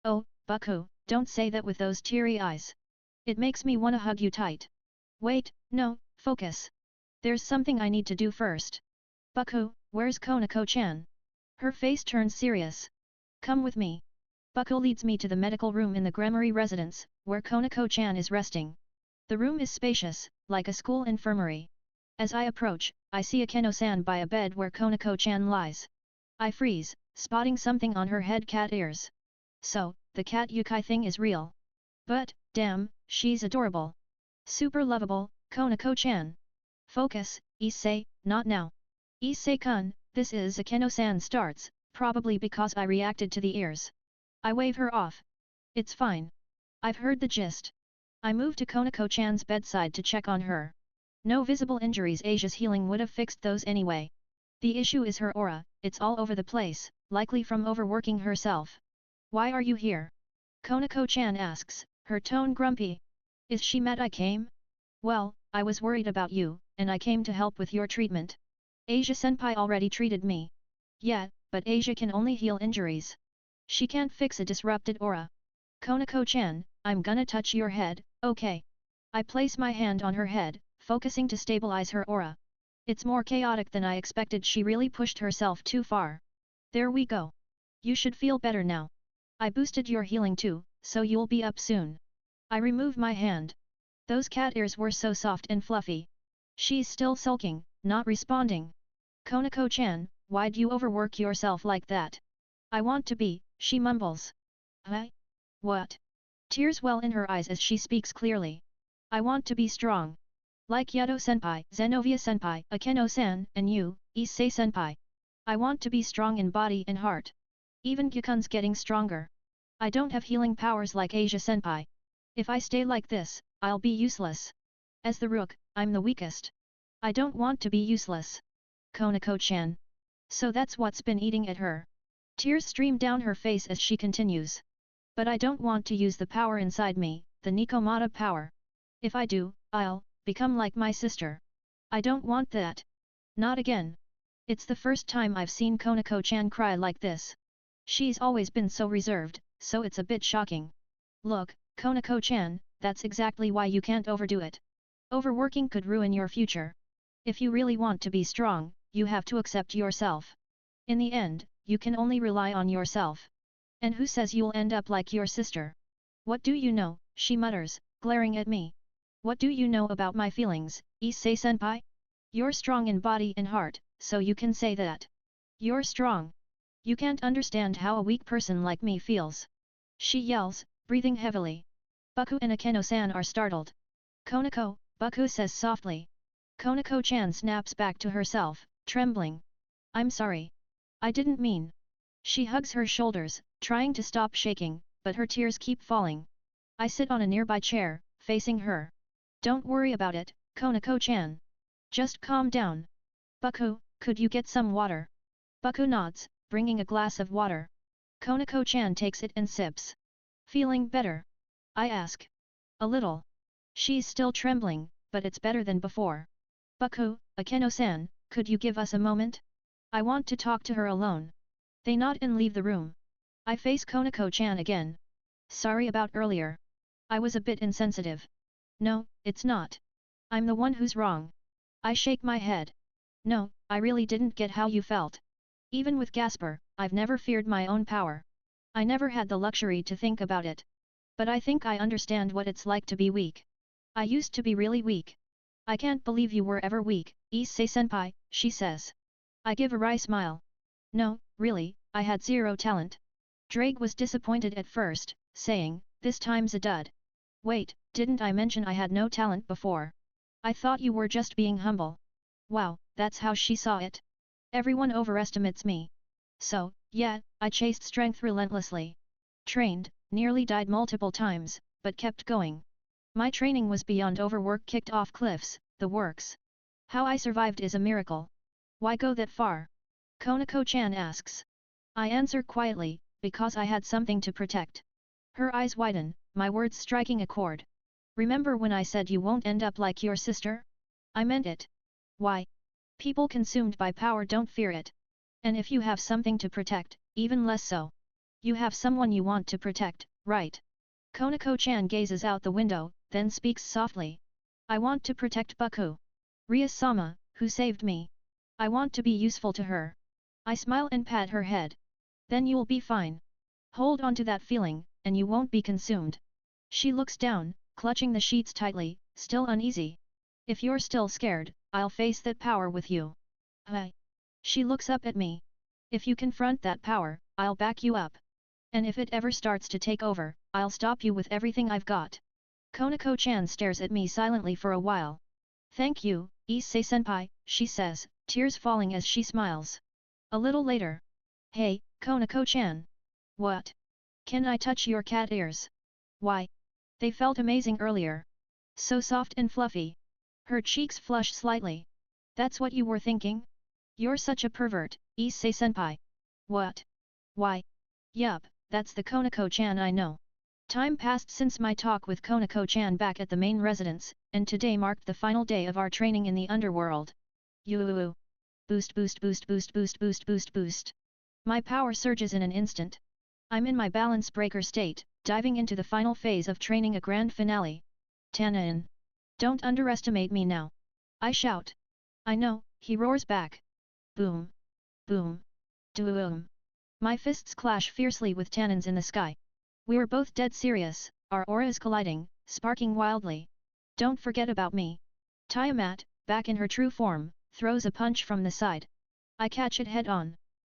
Oh, Bucko, don't say that with those teary eyes. It makes me wanna hug you tight. Wait, no, focus. There's something I need to do first. Bucko, where's Konako-chan? Her face turns serious. Come with me. Bucko leads me to the medical room in the Gremory residence, where Konako-chan is resting. The room is spacious, like a school infirmary. As I approach, I see Akeno-san by a bed where Konako-chan lies. I freeze, spotting something on her head cat ears. So, the cat yukai thing is real. But, damn, she's adorable. Super lovable, Konako-chan. Focus, Issei, not now. Issei-kun, this is Akeno-san starts, probably because I reacted to the ears. I wave her off. It's fine. I've heard the gist. I move to Konako-chan's bedside to check on her. No visible injuries. Asia's healing would have fixed those anyway. The issue is her aura, it's all over the place, likely from overworking herself. Why are you here? Konako-chan asks, her tone grumpy. Is she mad I came? Well, I was worried about you, and I came to help with your treatment. Asia-senpai already treated me. Yeah, but Asia can only heal injuries. She can't fix a disrupted aura. Konako-chan, I'm gonna touch your head, okay? I place my hand on her head, focusing to stabilize her aura. It's more chaotic than I expected. She really pushed herself too far. There we go. You should feel better now. I boosted your healing too, so you'll be up soon. I remove my hand. Those cat ears were so soft and fluffy. She's still sulking, not responding. Konako-chan, why'd you overwork yourself like that? I want to be, she mumbles. Huh? What? Tears well in her eyes as she speaks clearly. I want to be strong. Like Hyoudou-senpai, Zenovia-senpai, Akeno-san, and you, Issei-senpai. I want to be strong in body and heart. Even Gyakun's getting stronger. I don't have healing powers like Asia-senpai. If I stay like this, I'll be useless. As the rook, I'm the weakest. I don't want to be useless. Konako-chan. So that's what's been eating at her. Tears stream down her face as she continues. But I don't want to use the power inside me, the Nikomata power. If I do, I'll become like my sister. I don't want that. Not again. It's the first time I've seen Konako-chan cry like this. She's always been so reserved, so it's a bit shocking. Look, Konako-chan, that's exactly why you can't overdo it. Overworking could ruin your future. If you really want to be strong, you have to accept yourself. In the end, you can only rely on yourself. And who says you'll end up like your sister? What do you know, she mutters, glaring at me. What do you know about my feelings, Issei-senpai? You're strong in body and heart, so you can say that. You're strong. You can't understand how a weak person like me feels. She yells, breathing heavily. Bucko and Akeno-san are startled. Konako, Bucko says softly. Konako-chan snaps back to herself, trembling. I'm sorry. I didn't mean. She hugs her shoulders, trying to stop shaking, but her tears keep falling. I sit on a nearby chair, facing her. Don't worry about it, Konako-chan. Just calm down. Bucko, could you get some water? Bucko nods, bringing a glass of water. Konako-chan takes it and sips. Feeling better? I ask. A little. She's still trembling, but it's better than before. Bucko, Akeno-san, could you give us a moment? I want to talk to her alone. They nod and leave the room. I face Konako-chan again. Sorry about earlier. I was a bit insensitive. No, it's not. I'm the one who's wrong. I shake my head. No, I really didn't get how you felt. Even with Gasper, I've never feared my own power. I never had the luxury to think about it. But I think I understand what it's like to be weak. I used to be really weak. I can't believe you were ever weak, Issei-senpai, she says. I give a wry smile. No, really, I had zero talent. Drake was disappointed at first, saying, this time's a dud. Wait, didn't I mention I had no talent before? I thought you were just being humble. Wow, that's how she saw it. Everyone overestimates me. So, yeah, I chased strength relentlessly. Trained, nearly died multiple times, but kept going. My training was beyond overwork, kicked off cliffs, the works. How I survived is a miracle. Why go that far? Konako-chan asks. I answer quietly, because I had something to protect. Her eyes widen, my words striking a chord. Remember when I said you won't end up like your sister? I meant it. Why? People consumed by power don't fear it. And if you have something to protect, even less so. You have someone you want to protect, right? Konako-chan gazes out the window, then speaks softly. I want to protect Buku. Ria-sama, who saved me. I want to be useful to her. I smile and pat her head. Then you'll be fine. Hold on to that feeling, and you won't be consumed. She looks down, clutching the sheets tightly, still uneasy. If you're still scared, I'll face that power with you. Hey. She looks up at me. If you confront that power, I'll back you up. And if it ever starts to take over, I'll stop you with everything I've got. Konako-chan stares at me silently for a while. Thank you, Issei-senpai, she says, tears falling as she smiles. A little later. Hey, Konako-chan. What? Can I touch your cat ears? Why? They felt amazing earlier. So soft and fluffy. Her cheeks flush slightly. That's what you were thinking? You're such a pervert, Issei-senpai. What? Why? Yup, that's the Konako-chan I know. Time passed since my talk with Konako-chan back at the main residence, and today marked the final day of our training in the Underworld. Yoo. Boost boost boost boost boost boost boost boost. My power surges in an instant. I'm in my balance breaker state, diving into the final phase of training, a grand finale. Tanin. Don't underestimate me now. I shout. I know, he roars back. Boom. Boom. Doom. My fists clash fiercely with Tanin's in the sky. We're both dead serious, our auras colliding, sparking wildly. Don't forget about me. Tiamat, back in her true form, throws a punch from the side. I catch it head on.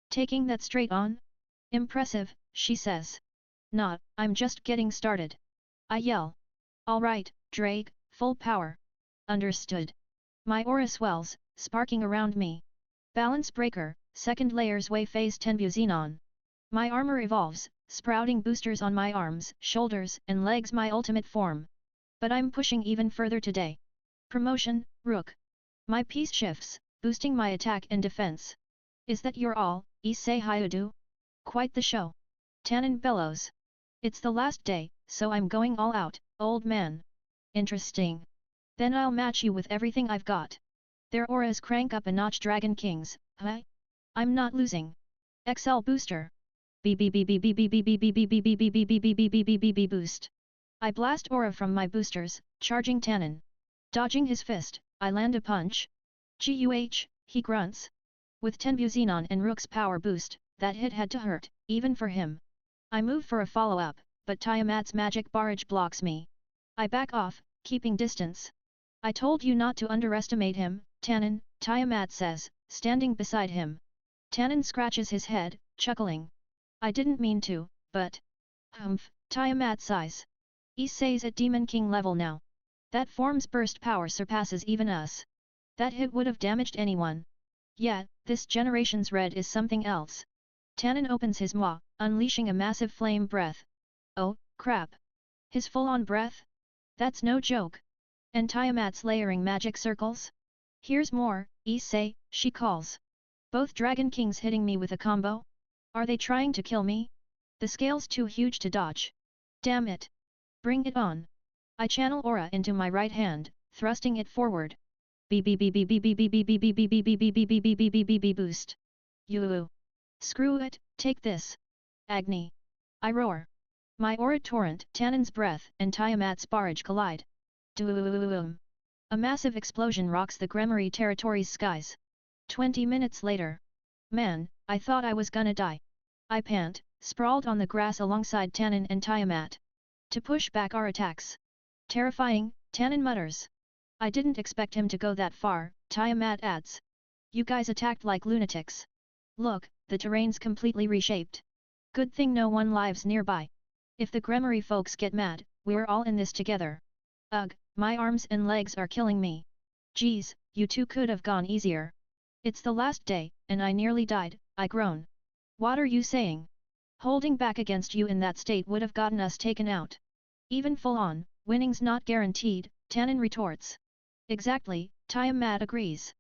Taking that straight on? Impressive, she says. Not, I'm just getting started. I yell. Alright, Drake, full power. Understood. My aura swells, sparking around me. Balance breaker, second layer's way phase 10 Buzinon. My armor evolves, sprouting boosters on my arms, shoulders, and legs, my ultimate form. But I'm pushing even further today. Promotion, Rook. My piece shifts, boosting my attack and defense. Is that your all, Issei Hyoudou? Quite the show. Tanin bellows. It's the last day, so I'm going all out, old man. Interesting. Then I'll match you with everything I've got. Their auras crank up a notch, Dragon Kings, huh? I'm not losing. XL booster. Boost. I blast aura from my boosters, charging Tanin. Dodging his fist, I land a punch. Guh, he grunts. With 10 Buzinon and Rook's power boost, that hit had to hurt, even for him. I move for a follow-up, but Tiamat's magic barrage blocks me. I back off, keeping distance. I told you not to underestimate him, Tanin, Tiamat says, standing beside him. Tanin scratches his head, chuckling. I didn't mean to, but... Humph, Tiamat sighs. Issei's at Demon King level now. That form's burst power surpasses even us. That hit would have damaged anyone. Yeah, this generation's red is something else. Tanin opens his maw, unleashing a massive flame breath. Oh, crap. His full-on breath? That's no joke. And Tiamat's layering magic circles? Here's more, Issei, she calls. Both Dragon Kings hitting me with a combo? Are they trying to kill me? The scale's too huge to dodge. Damn it. Bring it on. I channel aura into my right hand, thrusting it forward. Boost. Yoo. Screw it, take this. Agni. I roar. My aura torrent, Tanin's breath, and Tiamat's barrage collide. Doom. A massive explosion rocks the Gremory territory's skies. 20 minutes later. Man, I thought I was gonna die. I pant, sprawled on the grass alongside Tanin and Tiamat. To push back our attacks. Terrifying, Tanin mutters. I didn't expect him to go that far, Tiamat adds. You guys attacked like lunatics. Look, the terrain's completely reshaped. Good thing no one lives nearby. If the Gremory folks get mad, we're all in this together. Ugh, my arms and legs are killing me. Geez, you two could have gone easier. It's the last day, and I nearly died, I groan. What are you saying? Holding back against you in that state would have gotten us taken out. Even full-on, winning's not guaranteed, Tannen retorts. Exactly, Tiamat agrees.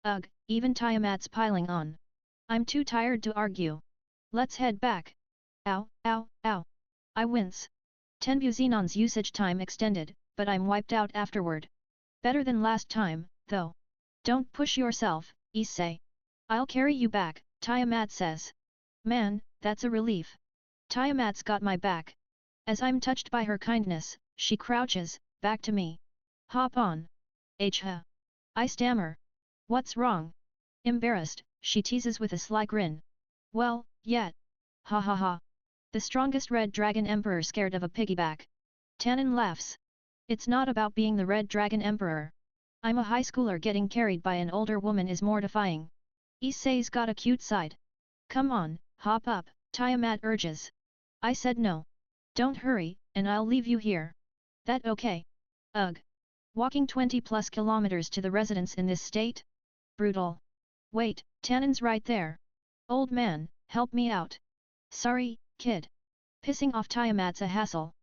Ugh, even Tiamat's piling on. I'm too tired to argue. Let's head back. Ow, ow, ow. I wince. 10 Buzenon's usage time extended, but I'm wiped out afterward. Better than last time, though. Don't push yourself, Issei. I'll carry you back, Tiamat says. Man, that's a relief. Tiamat's got my back. As I'm touched by her kindness, she crouches, back to me. Hop on. Huh. I stammer. What's wrong? Embarrassed, she teases with a sly grin. Well, yet. Ha ha ha. The strongest Red Dragon Emperor scared of a piggyback. Tannen laughs. It's not about being the Red Dragon Emperor. I'm a high schooler getting carried by an older woman is mortifying. Issei's got a cute side. Come on, hop up, Tiamat urges. I said no. Don't hurry, and I'll leave you here. That okay? Ugh. Walking 20+ kilometers to the residence in this state? Brutal. Wait, Tannen's right there. Old man, help me out. Sorry, kid. Pissing off Tiamat's a hassle.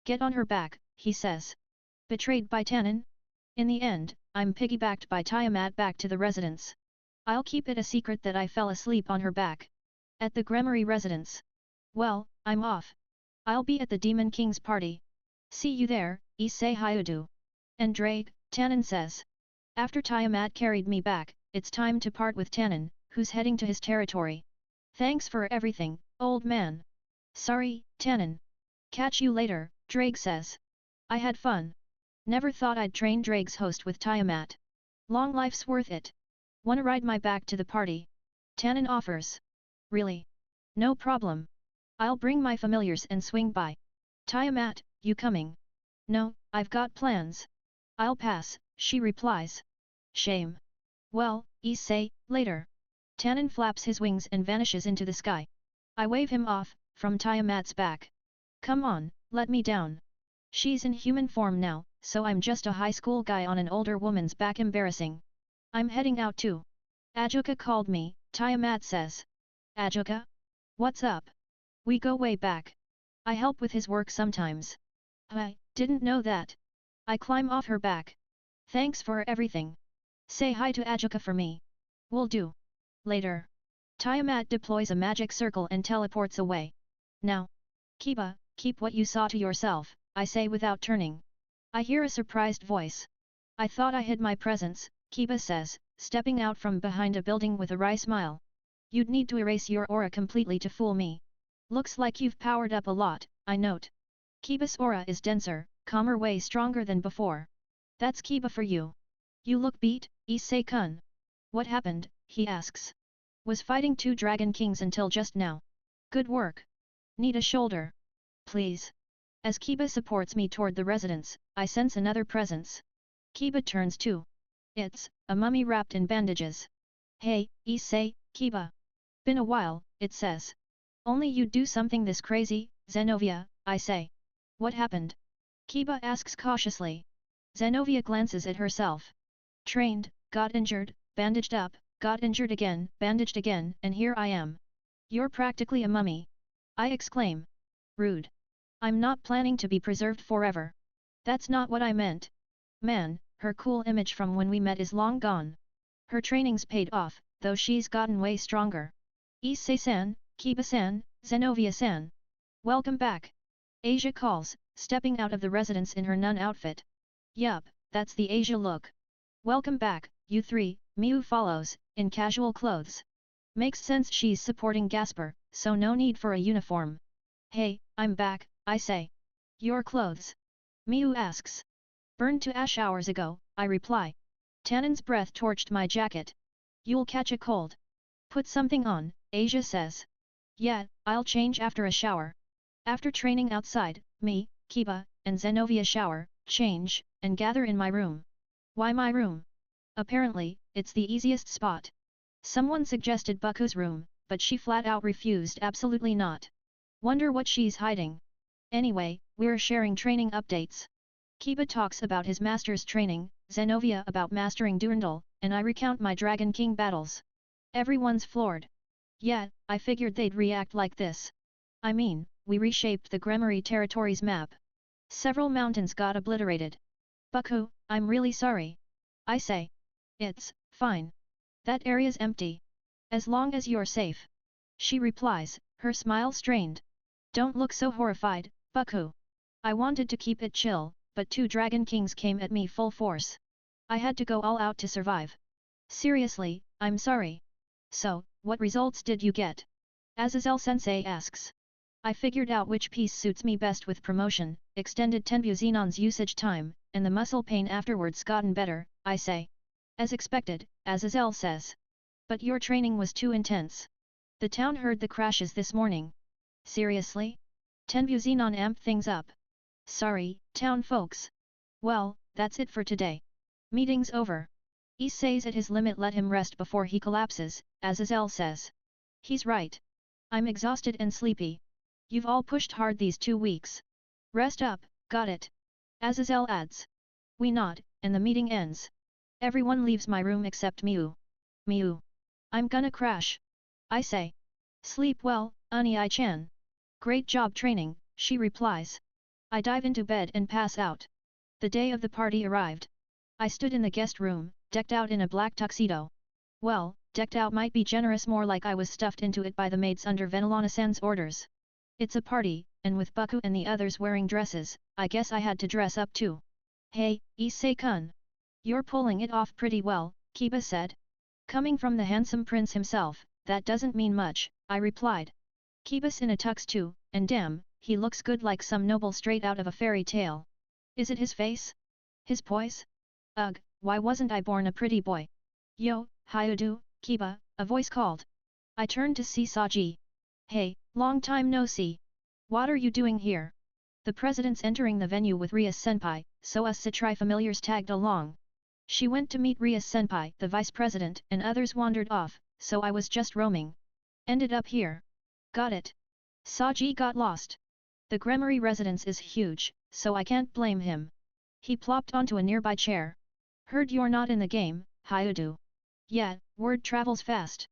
Get on her back, he says. Betrayed by Tannen? In the end, I'm piggybacked by Tiamat back to the residence. I'll keep it a secret that I fell asleep on her back. At the Gremory residence. Well, I'm off. I'll be at the Demon King's party. See you there, Issei Hyoudou. And Drake, Tannen says. After Tiamat carried me back, it's time to part with Tannen, who's heading to his territory. Thanks for everything, old man. Sorry, Tannen. Catch you later, Drake says. I had fun. Never thought I'd train Drake's host with Tiamat. Long life's worth it. Wanna ride my back to the party? Tannen offers. Really? No problem. I'll bring my familiars and swing by. Tiamat, you coming? No, I've got plans. I'll pass, she replies. Shame. Well, Issei, later. Tannen flaps his wings and vanishes into the sky. I wave him off, from Tiamat's back. Come on, let me down. She's in human form now, so I'm just a high school guy on an older woman's back. Embarrassing. I'm heading out too. Ajuka called me, Tiamat says. Ajuka? What's up? We go way back. I help with his work sometimes. I didn't know that. I climb off her back. Thanks for everything. Say hi to Ajuka for me. Will do. Later. Tiamat deploys a magic circle and teleports away. Now. Kiba, keep what you saw to yourself, I say without turning. I hear a surprised voice. I thought I hid my presence, Kiba says, stepping out from behind a building with a wry smile. You'd need to erase your aura completely to fool me. Looks like you've powered up a lot, I note. Kiba's aura is denser, calmer, way stronger than before. That's Kiba for you. You look beat, Issei-kun. What happened, he asks. Was fighting 2 Dragon Kings until just now. Good work. Need a shoulder. Please. As Kiba supports me toward the residence, I sense another presence. Kiba turns too. It's a mummy wrapped in bandages. Hey, Issei, Kiba. Been a while, it says. Only you'd do something this crazy, Zenovia, I say. What happened? Kiba asks cautiously. Zenovia glances at herself. Trained, got injured, bandaged up, got injured again, bandaged again, and here I am. You're practically a mummy. I exclaim. Rude. I'm not planning to be preserved forever. That's not what I meant. Man, her cool image from when we met is long gone. Her training's paid off, though she's gotten way stronger. Issei-san, Kiba-san, Zenovia-san. Welcome back. Asia calls, stepping out of the residence in her nun outfit. Yup, that's the Asia look. Welcome back, you three, Miu follows, in casual clothes. Makes sense, she's supporting Gasper, so no need for a uniform. Hey, I'm back, I say. Your clothes? Miu asks. Burned to ash hours ago, I reply. Tannen's breath torched my jacket. You'll catch a cold. Put something on, Asia says. Yeah, I'll change after a shower. After training outside, me, Kiba, and Zenovia shower, change, and gather in my room. Why my room? Apparently, it's the easiest spot. Someone suggested Buku's room, but she flat out refused. Absolutely not. Wonder what she's hiding. Anyway, we're sharing training updates. Kiba talks about his master's training, Zenovia about mastering Durandal, and I recount my Dragon King battles. Everyone's floored. Yeah, I figured they'd react like this. I mean, we reshaped the Gremory territory's map. Several mountains got obliterated. Baku, I'm really sorry. I say. It's fine. That area's empty. As long as you're safe. She replies, her smile strained. Don't look so horrified, Baku. I wanted to keep it chill, but 2 Dragon Kings came at me full force. I had to go all out to survive. Seriously, I'm sorry. So, what results did you get? Azazel-sensei asks. I figured out which piece suits me best with promotion, extended Tenbu Xenon's usage time, and the muscle pain afterwards gotten better, I say. As expected, Azazel says. But your training was too intense. The town heard the crashes this morning. Seriously? Tenbu Xenon amped things up. Sorry, town folks. Well, that's it for today. Meeting's over. Issei's at his limit, let him rest before he collapses, Azazel says. He's right. I'm exhausted and sleepy. You've all pushed hard these 2 weeks. Rest up, got it. Azazel adds. We nod, and the meeting ends. Everyone leaves my room except Miu. Miu. I'm gonna crash. I say. Sleep well, Unii-chan. Great job training, she replies. I dive into bed and pass out. The day of the party arrived. I stood in the guest room, decked out in a black tuxedo. Well, decked out might be generous, more like I was stuffed into it by the maids under Venelana-san's orders. It's a party, and with Baku and the others wearing dresses, I guess I had to dress up too. Hey, Issei-kun. You're pulling it off pretty well, Kiba said. Coming from the handsome prince himself, that doesn't mean much, I replied. Kiba's in a tux too, and damn, he looks good like some noble straight out of a fairy tale. Is it his face? His poise? Ugh, why wasn't I born a pretty boy? Yo, Hyoudou, Kiba, a voice called. I turned to see Sajji. Hey, long time no see. What are you doing here? The president's entering the venue with Ria-senpai, so us Satrai familiars tagged along. She went to meet Ria-senpai, the vice president, and others wandered off, so I was just roaming. Ended up here. Got it. Sajji got lost. The Gremory residence is huge, so I can't blame him. He plopped onto a nearby chair. Heard you're not in the game, Hyoudou. Yeah, word travels fast.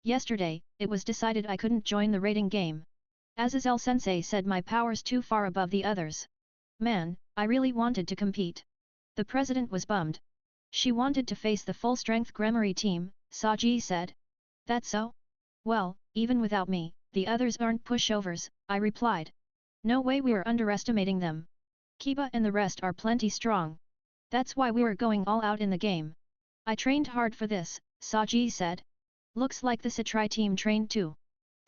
Yesterday, it was decided I couldn't join the raiding game. Azazel-sensei said my power's too far above the others. Man, I really wanted to compete. The president was bummed. She wanted to face the full-strength Gremory team, Sajji said. That so? Well, even without me, the others aren't pushovers, I replied. No way we're underestimating them. Kiba and the rest are plenty strong. That's why we're going all out in the game. I trained hard for this, Sajji said. Looks like the Satrai team trained too.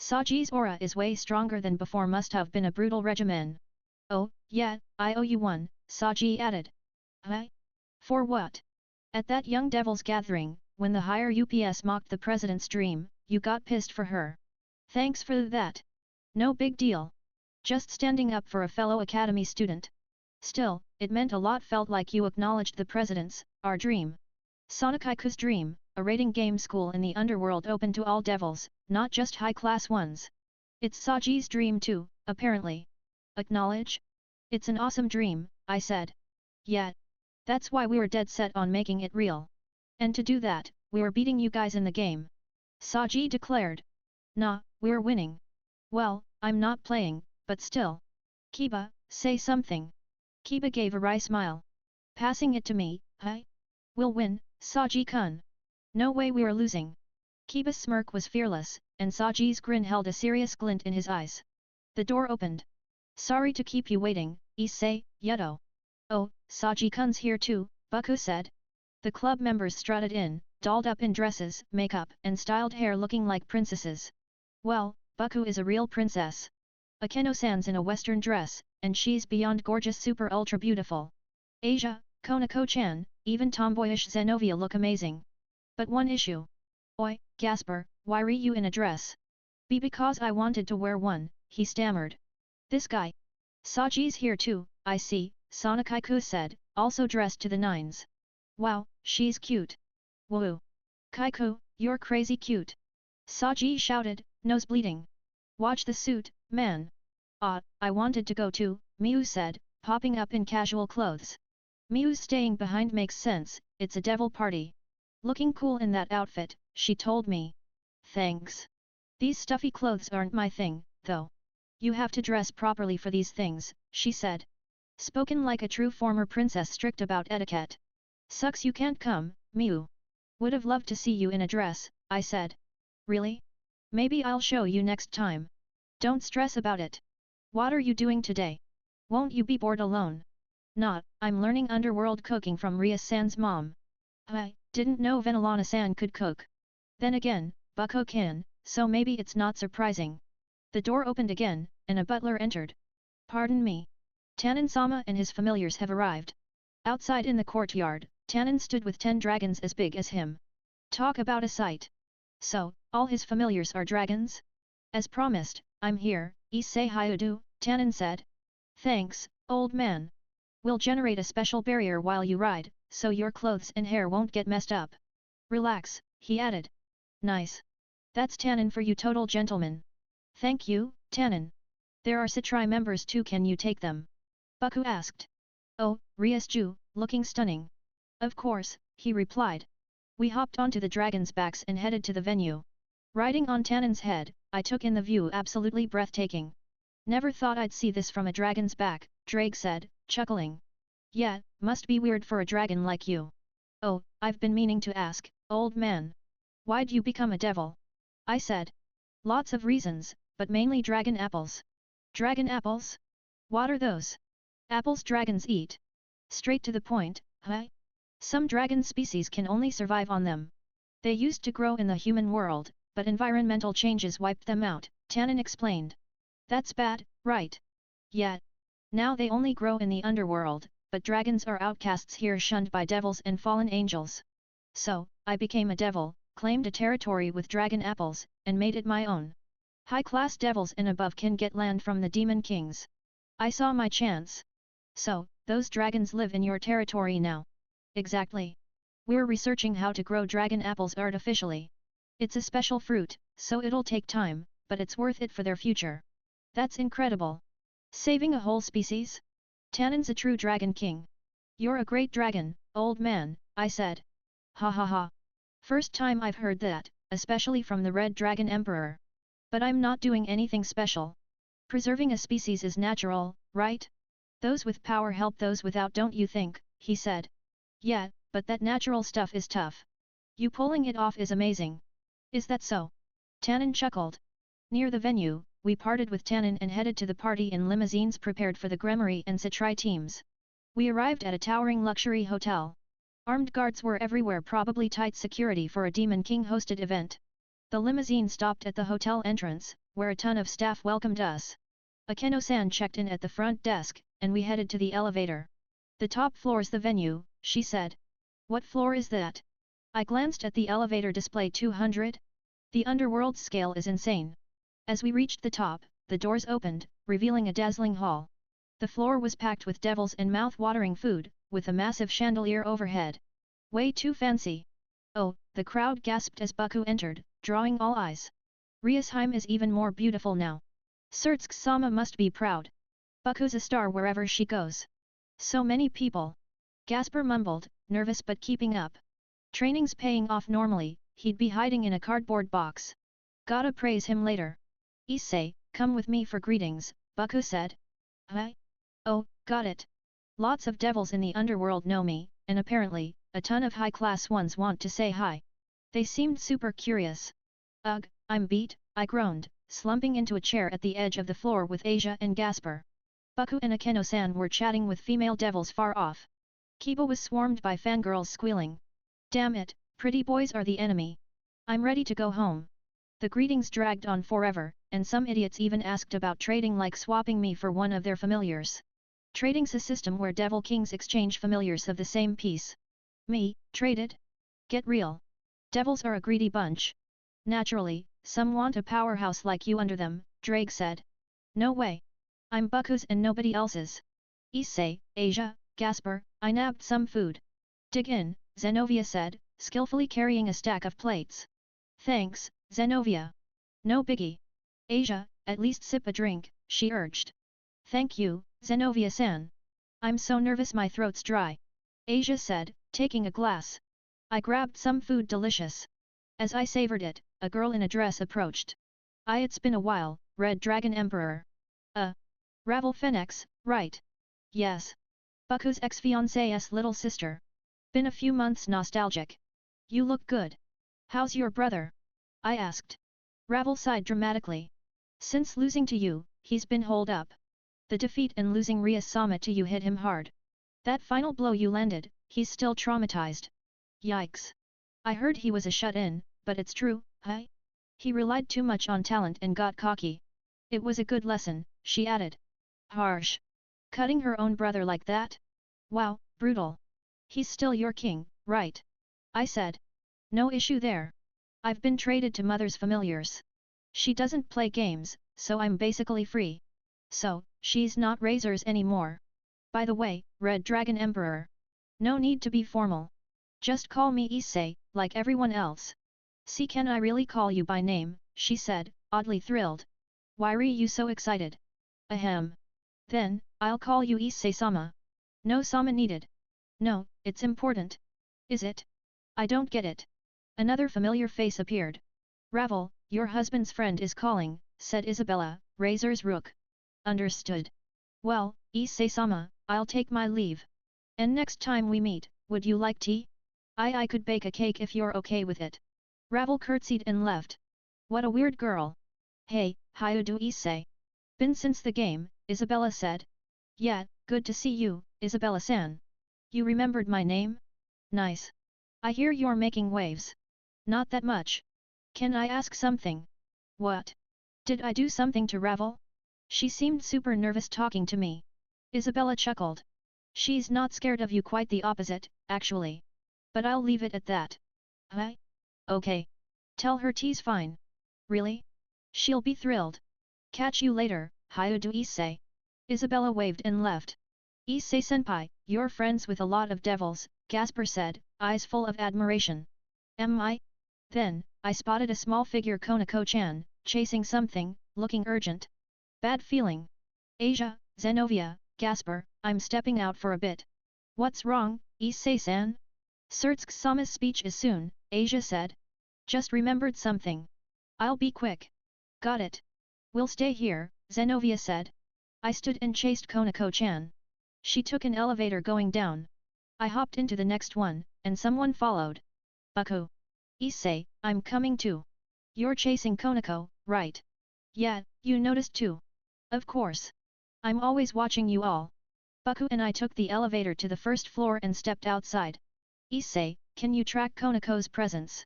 Sajji's aura is way stronger than before, must have been a brutal regimen. Oh, yeah, I owe you one, Sajji added. Huh? For what? At that young devil's gathering, when the higher UPS mocked the president's dream, you got pissed for her. Thanks for that. No big deal. Just standing up for a fellow academy student. Still, it meant a lot, felt like you acknowledged the president's, our dream. Sonakaiku's dream, a raiding game school in the underworld open to all devils, not just high-class ones. It's Sajji's dream too, apparently. Acknowledge? It's an awesome dream, I said. Yeah. That's why we were dead set on making it real. And to do that, we were beating you guys in the game. Sajji declared. Nah, we're winning. Well, I'm not playing, but still. Kiba, say something. Kiba gave a wry smile. Passing it to me, huh? We'll win, Sajji-kun. No way we're losing. Kiba's smirk was fearless, and Sajji's grin held a serious glint in his eyes. The door opened. Sorry to keep you waiting, Issei, Hyoudou. Oh, Sajji-kun's here too, Baku said. The club members strutted in, dolled up in dresses, makeup, and styled hair, looking like princesses. Well, Baku is a real princess. Akeno-san's in a western dress, and she's beyond gorgeous, super ultra beautiful. Asia, Konako-chan, even tomboyish Zenobia look amazing. But one issue. Oi, Gasper, why are you in a dress? Because I wanted to wear one, he stammered. This guy. Sajji's here too, I see, Sonakaiku said, also dressed to the nines. Wow, she's cute. Woo. Kaiku, you're crazy cute. Sajji shouted, nose bleeding. Watch the suit, man. I wanted to go too, Miu said, popping up in casual clothes. Miu's staying behind makes sense, it's a devil party. Looking cool in that outfit, she told me. Thanks. These stuffy clothes aren't my thing, though. You have to dress properly for these things, she said. Spoken like a true former princess strict about etiquette. Sucks you can't come, Miu. Would have loved to see you in a dress, I said. Really? Maybe I'll show you next time. Don't stress about it. What are you doing today? Won't you be bored alone? Not, I'm learning underworld cooking from Ria-san's mom. I didn't know Vanillana-san could cook. Then again, Bucko can, so maybe it's not surprising. The door opened again, and a butler entered. Pardon me. Tanin-sama and his familiars have arrived. Outside in the courtyard, Tanin stood with 10 dragons as big as him. Talk about a sight. So, all his familiars are dragons? As promised, I'm here, Issei Hyoudou, Tanin said. Thanks, old man. We'll generate a special barrier while you ride, so your clothes and hair won't get messed up. Relax, he added. Nice. That's Tanin for you total gentleman. Thank you, Tanin. There are Citri members too, can you take them? Bucko asked. Oh, Riesju, looking stunning. Of course, he replied. We hopped onto the dragons' backs and headed to the venue. Riding on Tanin's head, I took in the view absolutely breathtaking. Never thought I'd see this from a dragon's back, Drake said, chuckling. Yeah, must be weird for a dragon like you. Oh, I've been meaning to ask, old man. Why'd you become a devil? I said. Lots of reasons, but mainly dragon apples. Dragon apples? What are those? Apples dragons eat. Straight to the point, huh? Some dragon species can only survive on them. They used to grow in the human world, but environmental changes wiped them out, Tanin explained. That's bad, right? Yeah. Now they only grow in the underworld, but dragons are outcasts here, shunned by devils and fallen angels. So, I became a devil, claimed a territory with dragon apples, and made it my own. High-class devils and above can get land from the demon kings. I saw my chance. So, those dragons live in your territory now. Exactly. We're researching how to grow dragon apples artificially. It's a special fruit, so it'll take time, but it's worth it for their future. That's incredible. Saving a whole species? Tanin's a true dragon king. You're a great dragon, old man, I said. Ha ha ha. First time I've heard that, especially from the Red Dragon Emperor. But I'm not doing anything special. Preserving a species is natural, right? Those with power help those without, don't you think, he said. Yeah, but that natural stuff is tough. You pulling it off is amazing. Is that so? Tanin chuckled. Near the venue, we parted with Tanin and headed to the party in limousines prepared for the Gremory and Citri teams. We arrived at a towering luxury hotel. Armed guards were everywhere, probably tight security for a Demon King hosted event. The limousine stopped at the hotel entrance, where a ton of staff welcomed us. Akeno-san checked in at the front desk, and we headed to the elevator. The top floor's the venue, she said. What floor is that? I glanced at the elevator display. 200? The underworld scale is insane. As we reached the top, the doors opened, revealing a dazzling hall. The floor was packed with devils and mouth-watering food, with a massive chandelier overhead. Way too fancy. Oh, the crowd gasped as Bucko entered, drawing all eyes. Riasheim is even more beautiful now. Surtsk-sama must be proud. Bucko's a star wherever she goes. So many people. Gasper mumbled, nervous but keeping up. Training's paying off. Normally, he'd be hiding in a cardboard box. Gotta praise him later. Issei, come with me for greetings, Bucko said. Huh? Oh, got it. Lots of devils in the underworld know me, and apparently, a ton of high-class ones want to say hi. They seemed super curious. Ugh, I'm beat, I groaned, slumping into a chair at the edge of the floor with Asia and Gasper. Bucko and Akeno-san were chatting with female devils far off. Kiba was swarmed by fangirls squealing. Damn it, pretty boys are the enemy. I'm ready to go home. The greetings dragged on forever, and some idiots even asked about trading, like swapping me for one of their familiars. Trading's a system where devil kings exchange familiars of the same piece. Me, traded? Get real. Devils are a greedy bunch. Naturally, some want a powerhouse like you under them, Drake said. No way. I'm Bucko's and nobody else's. Issei, Asia, Gasper, I nabbed some food. Dig in, Zenovia said, skillfully carrying a stack of plates. Thanks, Zenovia. No biggie. Asia, at least sip a drink, she urged. Thank you, Zenovia-san. I'm so nervous my throat's dry. Asia said, taking a glass. I grabbed some food. Delicious. As I savored it, a girl in a dress approached. It's been a while, Red Dragon Emperor. Ravel Phoenix, right? Yes. Baku's ex-fiancée's little sister. Been a few months nostalgic. You look good. How's your brother? I asked. Ravel sighed dramatically. Since losing to you, he's been holed up. The defeat and losing Ria-sama to you hit him hard. That final blow you landed, he's still traumatized. Yikes. I heard he was a shut-in, but it's true, huh? He relied too much on talent and got cocky. It was a good lesson, she added. Harsh. Cutting her own brother like that? Wow, brutal. He's still your king, right? I said. No issue there. I've been traded to Mother's familiars. She doesn't play games, so I'm basically free. So, she's not Razor's anymore. By the way, Red Dragon Emperor. No need to be formal. Just call me Issei, like everyone else. See, can I really call you by name, she said, oddly thrilled. Why are you so excited? Ahem. Then, I'll call you Issei-sama. No sama needed. No, it's important. Is it? I don't get it. Another familiar face appeared. Ravel, your husband's friend is calling, said Isabella, Razor's rook. Understood. Well, Issei-sama, I'll take my leave. And next time we meet, would you like tea? I could bake a cake if you're okay with it. Ravel curtsied and left. What a weird girl. Hey, Hyoudou Issei. Been since the game, Isabella said. Yeah, good to see you, Isabella-san. You remembered my name? Nice. I hear you're making waves. Not that much. Can I ask something? What? Did I do something to Ravel? She seemed super nervous talking to me. Isabella chuckled. She's not scared of you, quite the opposite, actually. But I'll leave it at that. Huh? Okay. Tell her tea's fine. Really? She'll be thrilled. Catch you later, Hyoudou Issei. Isabella waved and left. Issei-senpai, you're friends with a lot of devils, Gasper said, eyes full of admiration. Am I? Then, I spotted a small figure, Konako-chan, chasing something, looking urgent. Bad feeling. Asia, Zenovia, Gasper, I'm stepping out for a bit. What's wrong, Issei-san? Surtsuke-sama's speech is soon, Asia said. Just remembered something. I'll be quick. Got it. We'll stay here, Zenovia said. I stood and chased Konako-chan. She took an elevator going down. I hopped into the next one, and someone followed. Baku. Issei, I'm coming too. You're chasing Konako, right? Yeah, you noticed too. Of course. I'm always watching you all. Baku and I took the elevator to the first floor and stepped outside. Issei, can you track Konako's presence?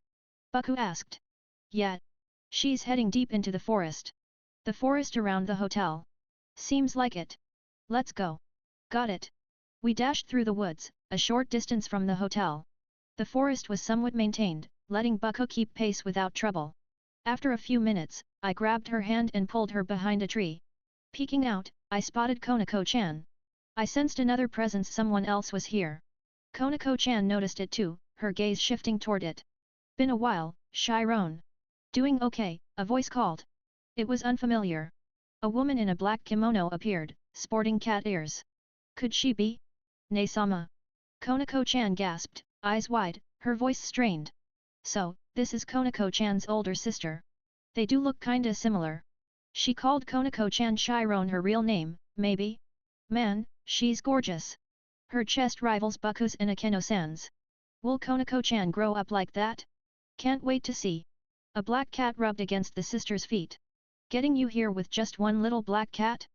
Baku asked. Yeah. She's heading deep into the forest. The forest around the hotel. Seems like it. Let's go. Got it. We dashed through the woods, a short distance from the hotel. The forest was somewhat maintained, letting Baku keep pace without trouble. After a few minutes, I grabbed her hand and pulled her behind a tree. Peeking out, I spotted Konako-chan. I sensed another presence, someone else was here. Konako-chan noticed it too, her gaze shifting toward it. Been a while, Chiron. Doing okay, a voice called. It was unfamiliar. A woman in a black kimono appeared, sporting cat ears. Could she be? Ne-sama. Konako-chan gasped, eyes wide, her voice strained. So, this is Konako-chan's older sister. They do look kinda similar. She called Konako-chan Chiron her real name, maybe? Man, she's gorgeous. Her chest rivals Baku's and Akeno-san's. Will Konako-chan grow up like that? Can't wait to see. A black cat rubbed against the sister's feet. Getting you here with just one little black cat?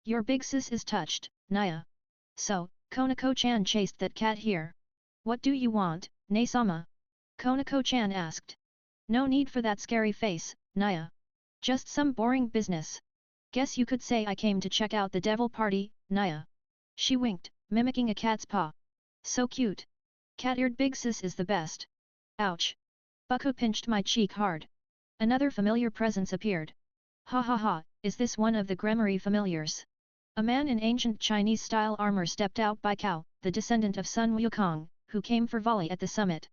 Your big sis is touched, Naya. So, Konako-chan chased that cat here. What do you want, Ne-sama? Konako-chan asked. No need for that scary face, Naya. Just some boring business. Guess you could say I came to check out the devil party, Naya. She winked, mimicking a cat's paw. So cute. Cat-eared big sis is the best. Ouch. Baku pinched my cheek hard. Another familiar presence appeared. Ha ha ha, is this one of the Gremory familiars? A man in ancient Chinese-style armor stepped out. Bai Cao, the descendant of Sun Wukong, who came for volley at the summit.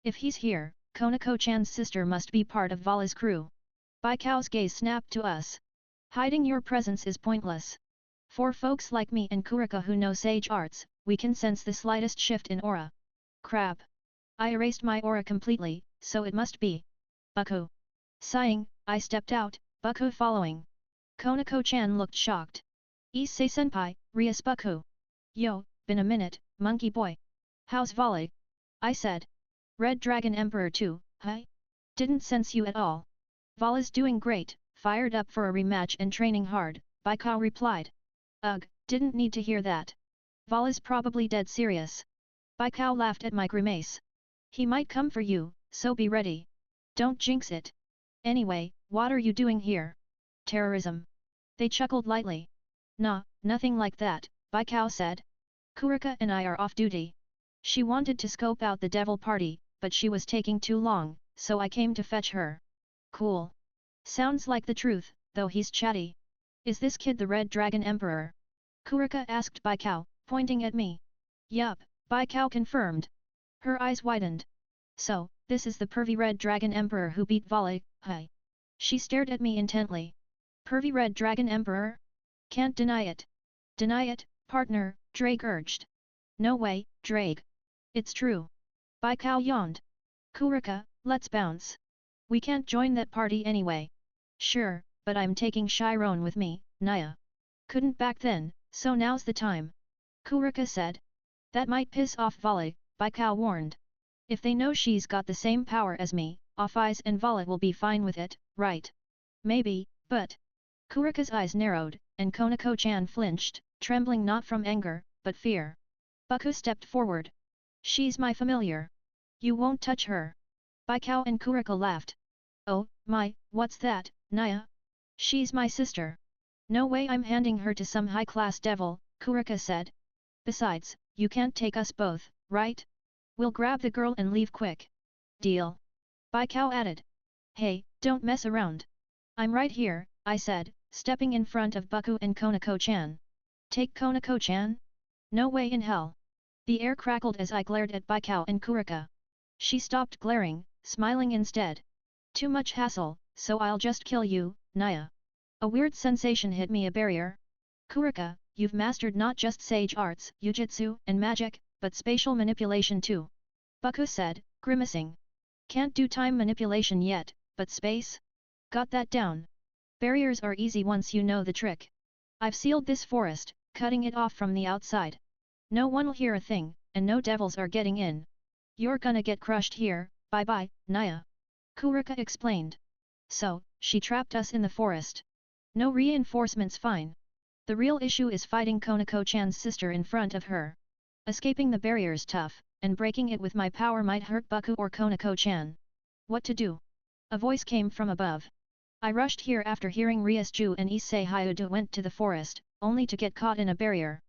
If he's here, Konako-chan's sister must be part of Vala's crew. Bai Cao's gaze snapped to us. Hiding your presence is pointless. For folks like me and Kurika who know sage arts, we can sense the slightest shift in aura. Crap. I erased my aura completely, so it must be Baku. Sighing, I stepped out, Baku following. Konako-chan looked shocked. Issei senpai, Rias Baku. Yo, been a minute, monkey boy. How's volley? I said. Red Dragon Emperor too, huh? Didn't sense you at all. Volley's doing great, fired up for a rematch and training hard, Baikao replied. Ugh, didn't need to hear that. Volley's probably dead serious. Baikao laughed at my grimace. He might come for you, so be ready. Don't jinx it. Anyway, what are you doing here? Terrorism. They chuckled lightly. Nah, nothing like that, Baikao said. Kurika and I are off duty. She wanted to scope out the devil party, but she was taking too long, so I came to fetch her. Cool. Sounds like the truth, though he's chatty. Is this kid the Red Dragon Emperor? Kurika asked Baikao, pointing at me. Yup, Baikao confirmed. Her eyes widened. So, this is the pervy Red Dragon Emperor who beat Volley, huh? She stared at me intently. Pervy Red Dragon Emperor? Can't deny it. Deny it, partner, Drake urged. No way, Drake. It's true. Baikao yawned. Kurika, let's bounce. We can't join that party anyway. Sure, but I'm taking Chiron with me, Naya. Couldn't back then, so now's the time. Kurika said. That might piss off Volley, Baikao warned. If they know she's got the same power as me, Off-Eyes and Volley will be fine with it, right? Maybe, but... Kurika's eyes narrowed, and Konako-chan flinched, trembling not from anger, but fear. Baku stepped forward. She's my familiar. You won't touch her. Baikao and Kurika laughed. Oh, my, what's that, Naya? She's my sister. No way I'm handing her to some high-class devil, Kurika said. Besides, you can't take us both, right? We'll grab the girl and leave quick. Deal. Baikao added. Hey, don't mess around. I'm right here, I said, stepping in front of Baku and Konako-chan. Take Konako-chan? No way in hell. The air crackled as I glared at Baikao and Kurika. She stopped glaring, smiling instead. Too much hassle, so I'll just kill you, Naya. A weird sensation hit me, a barrier. Kurika, you've mastered not just sage arts, Jujutsu, and magic, but spatial manipulation too. Baku said, grimacing. Can't do time manipulation yet, but space? Got that down. Barriers are easy once you know the trick. I've sealed this forest, cutting it off from the outside. No one'll hear a thing, and no devils are getting in. You're gonna get crushed here, bye-bye, Naya. Kurika explained. So, she trapped us in the forest. No reinforcements, fine. The real issue is fighting Konako-chan's sister in front of her. Escaping the barrier's tough, and breaking it with my power might hurt Baku or Konako-chan. What to do? A voice came from above. I rushed here after hearing Ryasju and Issei Hyoudou went to the forest, only to get caught in a barrier.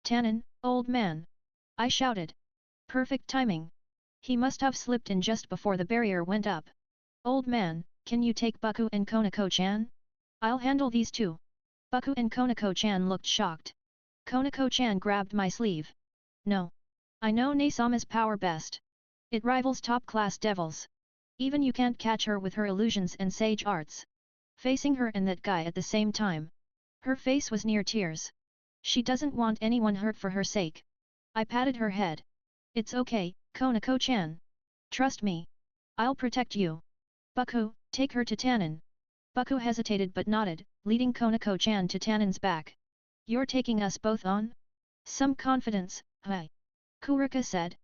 Tannen, old man! I shouted. Perfect timing. He must have slipped in just before the barrier went up. Old man, can you take Baku and Konako-chan? I'll handle these two. Baku and Konako-chan looked shocked. Konako-chan grabbed my sleeve. No. I know Neisama's power best. It rivals top-class devils. Even you can't catch her with her illusions and sage arts. Facing her and that guy at the same time. Her face was near tears. She doesn't want anyone hurt for her sake. I patted her head. It's okay, Konako-chan. Trust me. I'll protect you. Baku, take her to Tannen. Baku hesitated but nodded, leading Konako-chan to Tannen's back. You're taking us both on? Some confidence, huh? Kurika said.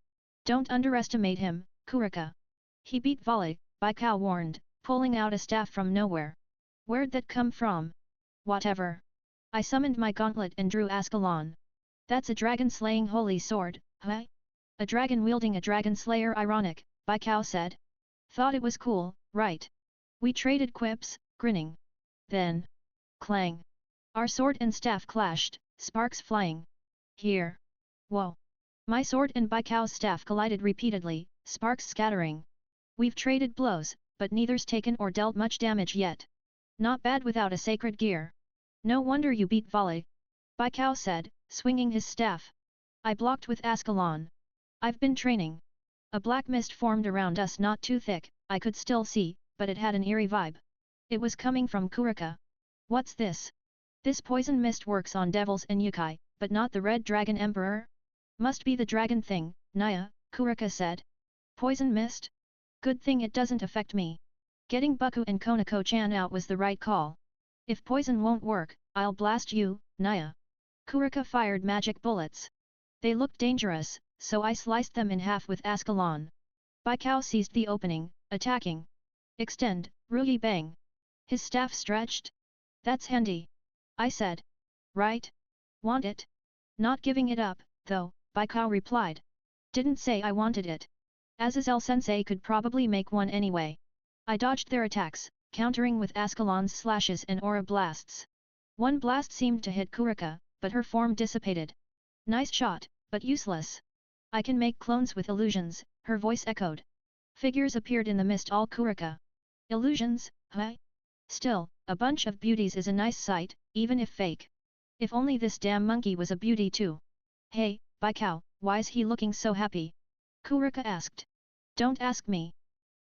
Don't underestimate him, Kurika. He beat Volley, Baikao warned, pulling out a staff from nowhere. Where'd that come from? Whatever. I summoned my gauntlet and drew Ascalon. That's a dragon-slaying holy sword, huh? A dragon wielding a dragon slayer, ironic, Baikao said. Thought it was cool, right? We traded quips, grinning. Then... clang. Our sword and staff clashed, sparks flying. Here. Whoa. My sword and Baikao's staff collided repeatedly, sparks scattering. We've traded blows, but neither's taken or dealt much damage yet. Not bad without a sacred gear. No wonder you beat Volley. Baikao said, swinging his staff. I blocked with Ascalon. I've been training. A black mist formed around us, not too thick, I could still see, but it had an eerie vibe. It was coming from Kurika. What's this? This poison mist works on devils and yokai, but not the Red Dragon Emperor? Must be the dragon thing, Naya, Kurika said. Poison mist? Good thing it doesn't affect me. Getting Baku and Konako-chan out was the right call. If poison won't work, I'll blast you, Naya. Kurika fired magic bullets. They looked dangerous, so I sliced them in half with Ascalon. Baikao seized the opening, attacking. Extend, Ruyi bang. His staff stretched. That's handy. I said. Right? Want it? Not giving it up, though, Baikao replied. Didn't say I wanted it. Azazel-sensei could probably make one anyway. I dodged their attacks, countering with Ascalon's slashes and aura blasts. One blast seemed to hit Kurika, but her form dissipated. Nice shot, but useless. I can make clones with illusions, her voice echoed. Figures appeared in the mist all Kurika. Illusions, huh? Still, a bunch of beauties is a nice sight, even if fake. If only this damn monkey was a beauty too. Hey, Baikao, why's he looking so happy? Kurika asked. Don't ask me.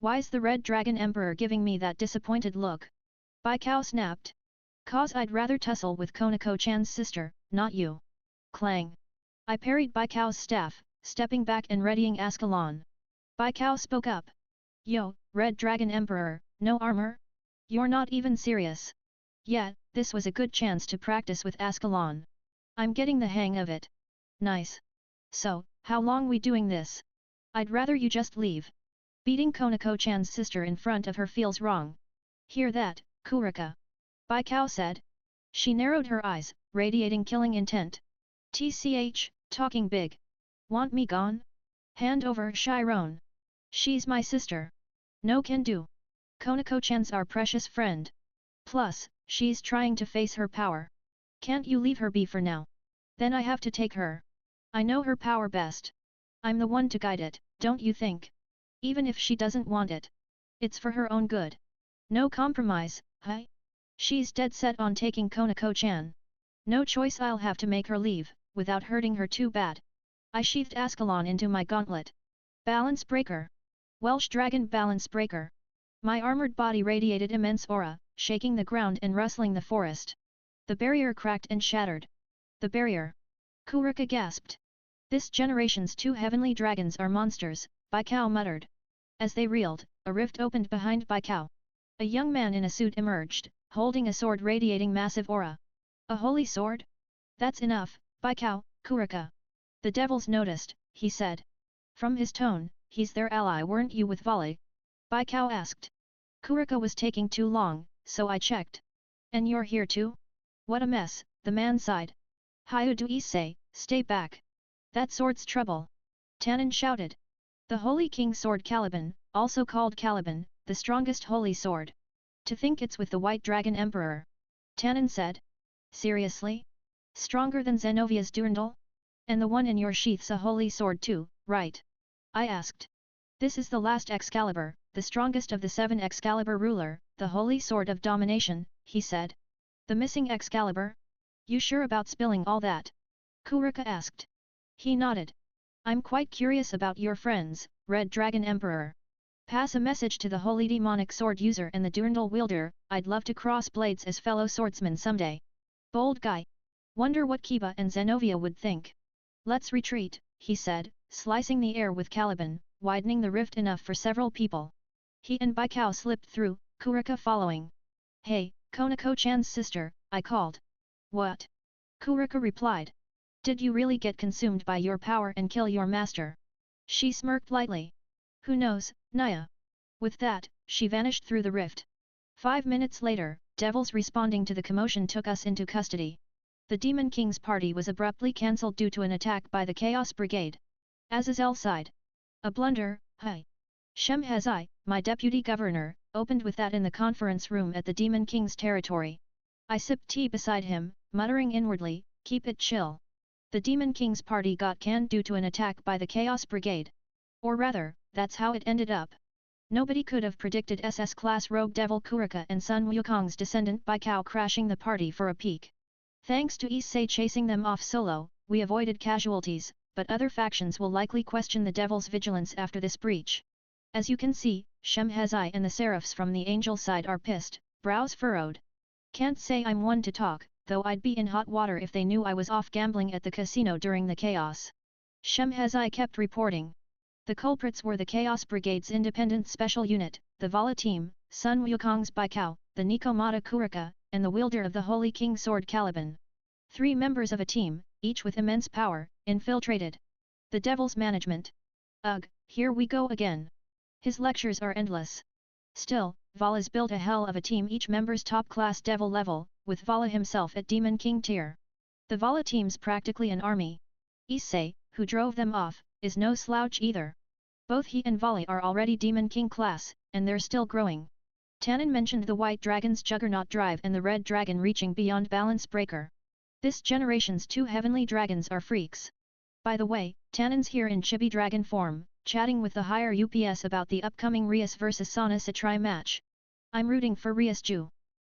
Why's the Red Dragon Emperor giving me that disappointed look? Baikao snapped. 'Cause I'd rather tussle with Konako-chan's sister, not you. Clang. I parried Baikao's staff, stepping back and readying Ascalon. Baikao spoke up. Yo, Red Dragon Emperor, no armor? You're not even serious. Yeah, this was a good chance to practice with Ascalon. I'm getting the hang of it. Nice. So, how long we doing this? I'd rather you just leave. Beating Konako-chan's sister in front of her feels wrong. Hear that, Kurika? Baikao said. She narrowed her eyes, radiating killing intent. TCH, talking big. Want me gone? Hand over Chiron. She's my sister. No can do. Konako-chan's our precious friend. Plus, she's trying to face her power. Can't you leave her be for now? Then I have to take her. I know her power best. I'm the one to guide it, don't you think? Even if she doesn't want it. It's for her own good. No compromise, huh? She's dead set on taking Konako-chan. No choice, I'll have to make her leave, without hurting her too bad. I sheathed Ascalon into my gauntlet. Balance breaker. Welsh Dragon Balance Breaker. My armored body radiated immense aura, shaking the ground and rustling the forest. The barrier cracked and shattered. The barrier. Kurika gasped. This generation's two heavenly dragons are monsters, Baikao muttered. As they reeled, a rift opened behind Baikao. A young man in a suit emerged, holding a sword radiating massive aura. A holy sword? That's enough, Baikao, Kurika. The devils noticed, he said. From his tone, he's their ally, weren't you with volley? Baikao asked. Kurika was taking too long, so I checked. And you're here too? What a mess, the man sighed. Hyoudou Issei, stay back. That sword's trouble. Tannen shouted. The Holy King Sword Caliban, also called Caliban, the strongest holy sword. To think it's with the White Dragon Emperor. Tannen said. Seriously? Stronger than Zenovia's Durandal? And the one in your sheath's a holy sword too, right? I asked. This is the last Excalibur, the strongest of the 7 Excalibur ruler, the holy sword of domination, he said. The missing Excalibur? You sure about spilling all that? Kurika asked. He nodded. I'm quite curious about your friends, Red Dragon Emperor. Pass a message to the holy demonic sword user and the Durandal wielder, I'd love to cross blades as fellow swordsmen someday. Bold guy. Wonder what Kiba and Zenovia would think. Let's retreat, he said, slicing the air with Caliban, widening the rift enough for several people. He and Baikao slipped through, Kurika following. Hey, Konako-chan's sister, I called. What? Kurika replied. Did you really get consumed by your power and kill your master? She smirked lightly. Who knows, Naya? With that, she vanished through the rift. 5 minutes later, devils responding to the commotion took us into custody. The Demon King's party was abruptly cancelled due to an attack by the Chaos Brigade. Azazel sighed. A blunder, hi. Shem Hazai, my deputy governor, opened with that in the conference room at the Demon King's territory. I sipped tea beside him, muttering inwardly, keep it chill. The Demon King's party got canned due to an attack by the Chaos Brigade. Or rather, that's how it ended up. Nobody could have predicted SS-class rogue devil Kurika and Sun Wukong's descendant Baikao crashing the party for a peek. Thanks to Issei chasing them off solo, we avoided casualties, but other factions will likely question the devil's vigilance after this breach. As you can see, Shem Hazai and the Seraphs from the angel side are pissed, brows furrowed. Can't say I'm one to talk, though I'd be in hot water if they knew I was off gambling at the casino during the chaos. Shem Hazai kept reporting. The culprits were the Chaos Brigade's independent special unit, the Vala team, Sun Wukong's Baikao, the Nikomata Kurika, and the wielder of the Holy King Sword Caliban. 3 members of a team, each with immense power, infiltrated the Devil's management. Ugh, here we go again. His lectures are endless. Still, Vala's built a hell of a team, each member's top-class devil level, with Vala himself at Demon King tier. The Vala team's practically an army. Issei, who drove them off, is no slouch either. Both he and Vala are already Demon King class, and they're still growing. Tannen mentioned the White Dragon's Juggernaut Drive and the Red Dragon reaching beyond Balance Breaker. This generation's 2 heavenly dragons are freaks. By the way, Tannen's here in Chibi Dragon form, chatting with the higher UPS about the upcoming Rias vs Sana Satrai match. I'm rooting for Rias Ju.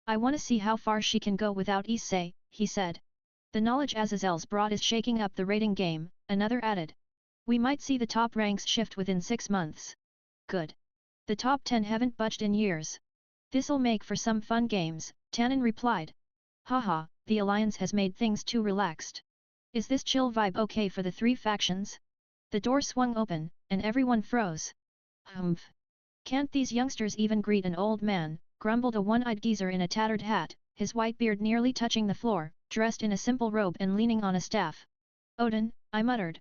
I wanna see how far she can go without Issei, he said. The knowledge Azazel's brought is shaking up the rating game, another added. We might see the top ranks shift within 6 months. Good. The top 10 haven't budged in years. This'll make for some fun games, Tannen replied. Haha, the alliance has made things too relaxed. Is this chill vibe okay for the 3 factions? The door swung open, and everyone froze. Humph. Can't these youngsters even greet an old man, grumbled a one-eyed geezer in a tattered hat, his white beard nearly touching the floor, dressed in a simple robe and leaning on a staff. Odin, I muttered.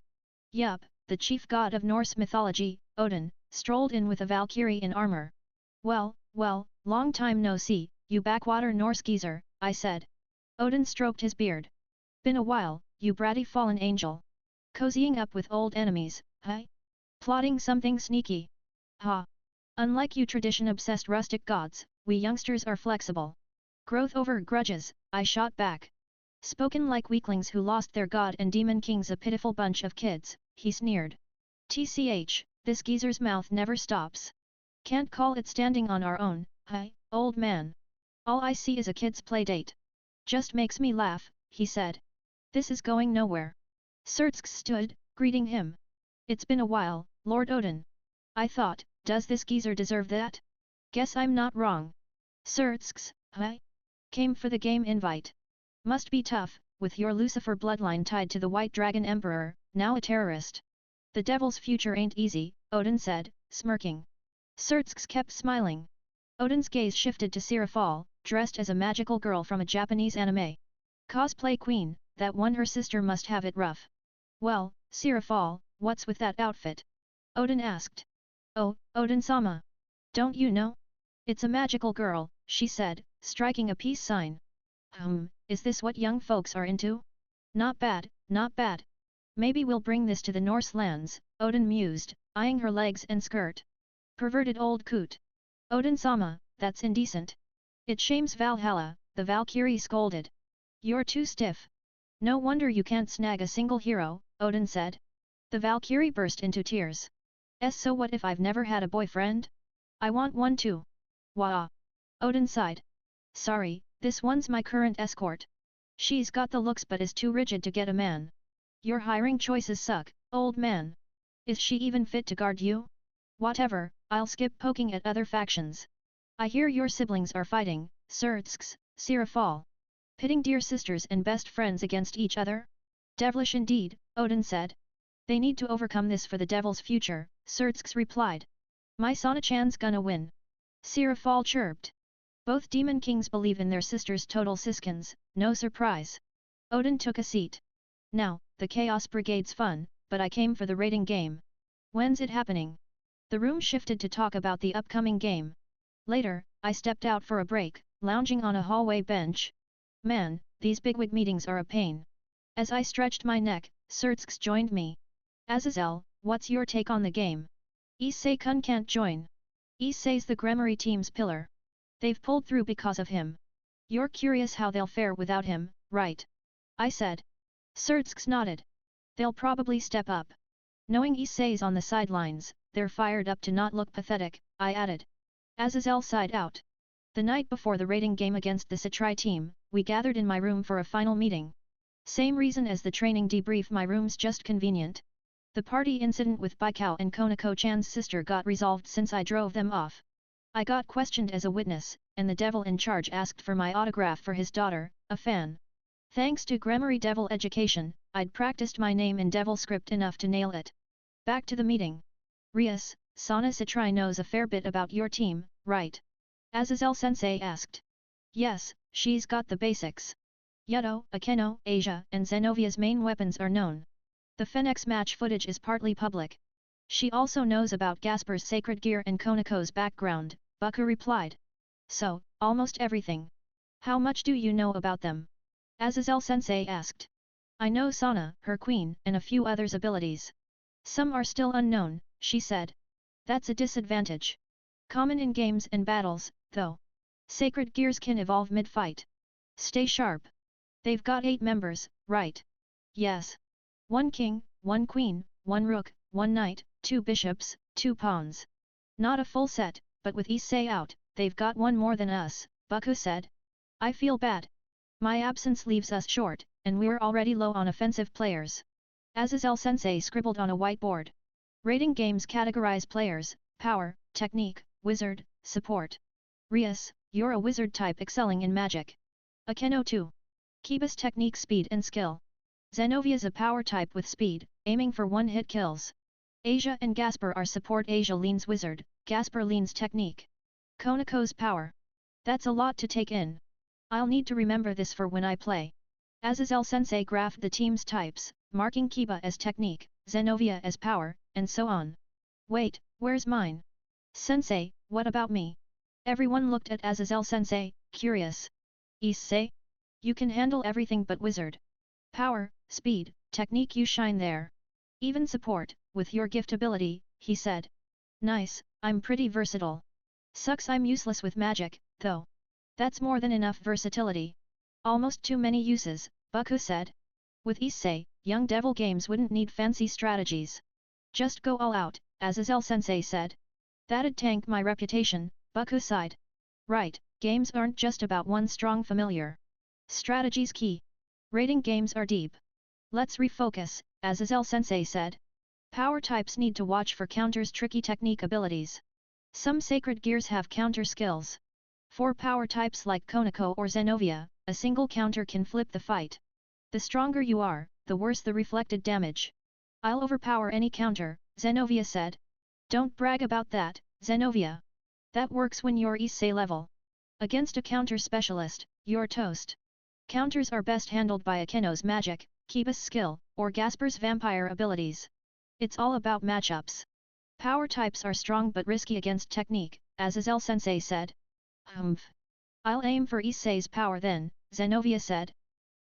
Yup, the chief god of Norse mythology, Odin, strolled in with a Valkyrie in armor. Well, long time no see, you backwater Norse geezer, I said. Odin stroked his beard. Been a while, you bratty fallen angel. Cozying up with old enemies, huh? Plotting something sneaky. Ha! Unlike you tradition-obsessed rustic gods, we youngsters are flexible. Growth over grudges, I shot back. Spoken like weaklings who lost their god and demon kings, a pitiful bunch of kids, he sneered. TCH, this geezer's mouth never stops. Can't call it standing on our own, huh, old man? All I see is a kid's playdate. Just makes me laugh, he said. This is going nowhere. Surtsk stood, greeting him. It's been a while, Lord Odin. I thought, does this geezer deserve that? Guess I'm not wrong. Surtsks, huh? Came for the game invite. Must be tough, with your Lucifer bloodline tied to the White Dragon Emperor, now a terrorist. The devil's future ain't easy, Odin said, smirking. Surtsks kept smiling. Odin's gaze shifted to Sirafal, dressed as a magical girl from a Japanese anime. Cosplay queen, that one her sister must have it rough. Well, Sirafal, what's with that outfit? Odin asked. Oh, Odin-sama. Don't you know? It's a magical girl, she said, striking a peace sign. Is this what young folks are into? Not bad, not bad. Maybe we'll bring this to the Norse lands, Odin mused, eyeing her legs and skirt. Perverted old coot. Odin-sama, that's indecent. It shames Valhalla, the Valkyrie scolded. You're too stiff. No wonder you can't snag a single hero, Odin said. The Valkyrie burst into tears. So what if I've never had a boyfriend? I want one too. Wah! Odin sighed. Sorry, this one's my current escort. She's got the looks but is too rigid to get a man. Your hiring choices suck, old man. Is she even fit to guard you? Whatever, I'll skip poking at other factions. I hear your siblings are fighting, Surtsks, Sirafal. Pitting dear sisters and best friends against each other? Devilish indeed, Odin said. They need to overcome this for the devil's future, Surtsks replied. My Sana-chan's gonna win. Sirafal chirped. Both demon kings believe in their sisters' total siskins, no surprise. Odin took a seat. Now, the Chaos Brigade's fun, but I came for the rating game. When's it happening? The room shifted to talk about the upcoming game. Later, I stepped out for a break, lounging on a hallway bench. Man, these bigwig meetings are a pain. As I stretched my neck, Surtsks joined me. Azazel, what's your take on the game? Issei-kun can't join. Issei's the Gremory team's pillar. They've pulled through because of him. You're curious how they'll fare without him, right? I said. Surtsks nodded. They'll probably step up. Knowing Issei's on the sidelines, they're fired up to not look pathetic, I added. Azazel sighed out. The night before the rating game against the Satrai team, we gathered in my room for a final meeting. Same reason as the training debrief, my room's just convenient. The party incident with Baikao and Konako-chan's sister got resolved since I drove them off. I got questioned as a witness, and the devil in charge asked for my autograph for his daughter, a fan. Thanks to Gremory Devil Education, I'd practiced my name in Devil script enough to nail it. Back to the meeting. Rias, Sana Satrai knows a fair bit about your team, right? Azazel-sensei asked. Yes, she's got the basics. Hyoudou, Akeno, Asia and Zenovia's main weapons are known. The Phoenix match footage is partly public. She also knows about Gasper's sacred gear and Konako's background, Baku replied. So, almost everything. How much do you know about them? Azazel-sensei asked. I know Sana, her queen, and a few others' abilities. Some are still unknown, she said. That's a disadvantage. Common in games and battles, though. Sacred gears can evolve mid-fight. Stay sharp. They've got 8 members, right? Yes. 1 king, 1 queen, 1 rook, 1 knight, 2 bishops, 2 pawns. Not a full set, but with Issei out, they've got 1 more than us, Baku said. I feel bad. My absence leaves us short, and we're already low on offensive players. Azazel-sensei scribbled on a whiteboard. Rating games categorize players: power, technique, wizard, support. Rias, you're a wizard type excelling in magic. Akeno 2. Kiba's technique, speed and skill. Zenovia's a power type with speed, aiming for one-hit kills. Asia and Gasper are support. Asia leans wizard, Gasper leans technique. Konako's power. That's a lot to take in. I'll need to remember this for when I play. Azazel-sensei graphed the team's types, marking Kiba as technique, Zenovia as power, and so on. Wait, where's mine? Sensei, what about me? Everyone looked at Azazel-sensei, curious. Issei? You can handle everything but wizard. Power, speed, technique, you shine there. Even support, with your gift ability, he said. Nice, I'm pretty versatile. Sucks I'm useless with magic, though. That's more than enough versatility. Almost too many uses, Baku said. With Issei, young devil games wouldn't need fancy strategies. Just go all out, Azazel-sensei said. That'd tank my reputation, Baku sighed. Right, games aren't just about one strong familiar. Strategy's key. Rating games are deep. Let's refocus, Azazel-sensei said. Power types need to watch for counters, tricky technique abilities. Some sacred gears have counter skills. For power types like Konako or Zenovia, a single counter can flip the fight. The stronger you are, the worse the reflected damage. I'll overpower any counter, Zenovia said. Don't brag about that, Zenovia. That works when you're Issei level. Against a counter specialist, you're toast. Counters are best handled by Akeno's magic, Kiba's skill, or Gasper's vampire abilities. It's all about matchups. Power types are strong but risky against technique, Azazel-sensei said. Humph. I'll aim for Issei's power then, Zenovia said.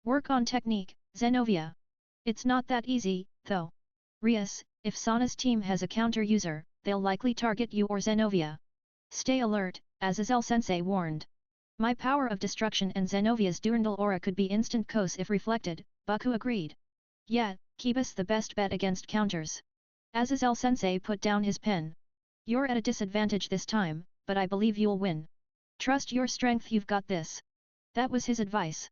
Work on technique, Zenovia. It's not that easy, though. Rias, if Sana's team has a counter user, they'll likely target you or Zenovia. Stay alert, Azazel-sensei warned. My power of destruction and Zenovia's Durandal aura could be instant KOs if reflected, Baku agreed. Yeah, Kiba's the best bet against counters. Azazel-sensei put down his pen. You're at a disadvantage this time, but I believe you'll win. Trust your strength, you've got this. That was his advice.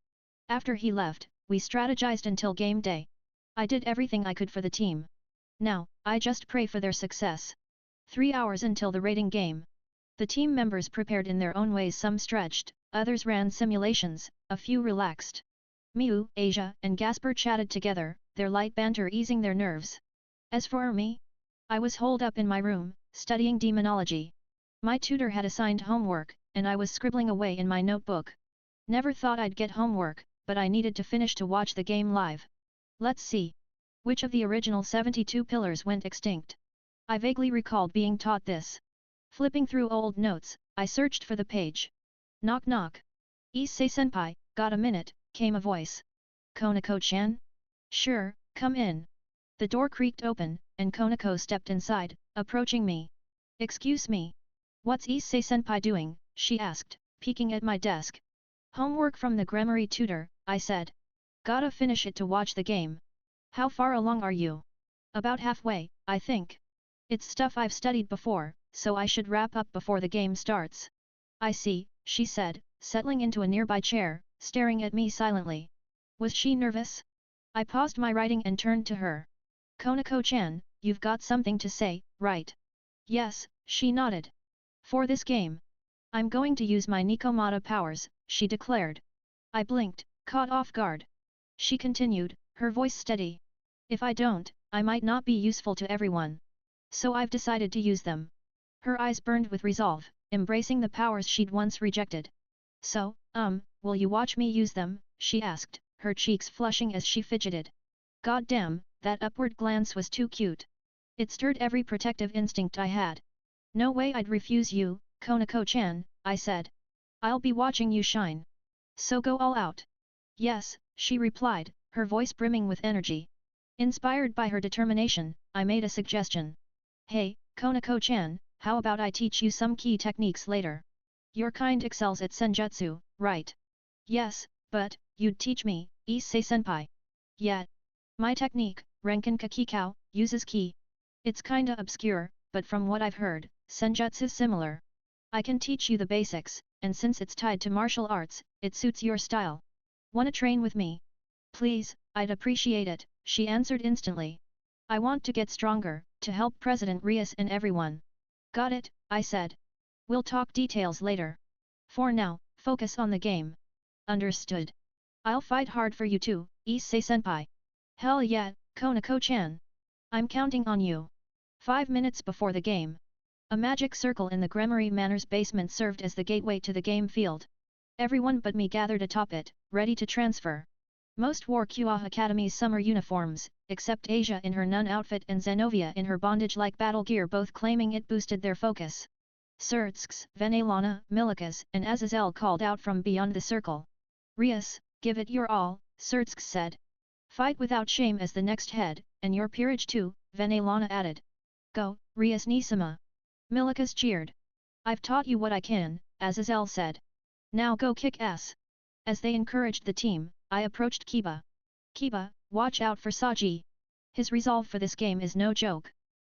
After he left, we strategized until game day. I did everything I could for the team. Now, I just pray for their success. 3 hours until the rating game. The team members prepared in their own ways, some stretched, others ran simulations, a few relaxed. Miu, Asia, and Gasper chatted together, their light banter easing their nerves. As for me, I was holed up in my room, studying demonology. My tutor had assigned homework, and I was scribbling away in my notebook. Never thought I'd get homework, but I needed to finish to watch the game live. Let's see. Which of the original 72 pillars went extinct? I vaguely recalled being taught this. Flipping through old notes, I searched for the page. Knock knock. Issei-senpai, got a minute, came a voice. Konako-chan? Sure, come in. The door creaked open, and Konako stepped inside, approaching me. Excuse me. What's Issei-senpai doing? She asked, peeking at my desk. Homework from the Gremory tutor, I said. Gotta finish it to watch the game. How far along are you? About halfway, I think. It's stuff I've studied before, so I should wrap up before the game starts. I see, she said, settling into a nearby chair, staring at me silently. Was she nervous? I paused my writing and turned to her. Konako-chan, you've got something to say, right? Yes, she nodded. For this game. I'm going to use my Nikomata powers, she declared. I blinked, caught off guard. She continued, her voice steady. If I don't, I might not be useful to everyone. So I've decided to use them. Her eyes burned with resolve, embracing the powers she'd once rejected. So, will you watch me use them? She asked, her cheeks flushing as she fidgeted. God damn, that upward glance was too cute. It stirred every protective instinct I had. No way I'd refuse you, Konako-chan, I said. I'll be watching you shine. So go all out. Yes, she replied, her voice brimming with energy. Inspired by her determination, I made a suggestion. Hey, Konako-chan, how about I teach you some key techniques later? Your kind excels at senjutsu, right? Yes, but, you'd teach me, Issei-senpai. Yeah. My technique, Renkin Kakikao, uses ki. It's kinda obscure, but from what I've heard, senjutsu's similar. I can teach you the basics, and since it's tied to martial arts, it suits your style. Wanna train with me? Please, I'd appreciate it, she answered instantly. I want to get stronger, to help President Rias and everyone. Got it, I said. We'll talk details later. For now, focus on the game. Understood. I'll fight hard for you too, Issei-senpai. Hell yeah, Konako-chan. I'm counting on you. 5 minutes before the game. A magic circle in the Gremory Manor's basement served as the gateway to the game field. Everyone but me gathered atop it, ready to transfer. Most wore Kuoh Academy's summer uniforms, except Asia in her nun outfit and Zenovia in her bondage-like battle gear, both claiming it boosted their focus. Surtsks, Venelana, Milikas, and Aazelle called out from beyond the circle. Rias, give it your all, Surtsks said. Fight without shame as the next head, and your peerage too, Venelana added. Go, Rias Nisama. Milikas cheered. I've taught you what I can, Aazelle said. Now go kick ass. As they encouraged the team, I approached Kiba. Kiba, watch out for Sajji. His resolve for this game is no joke.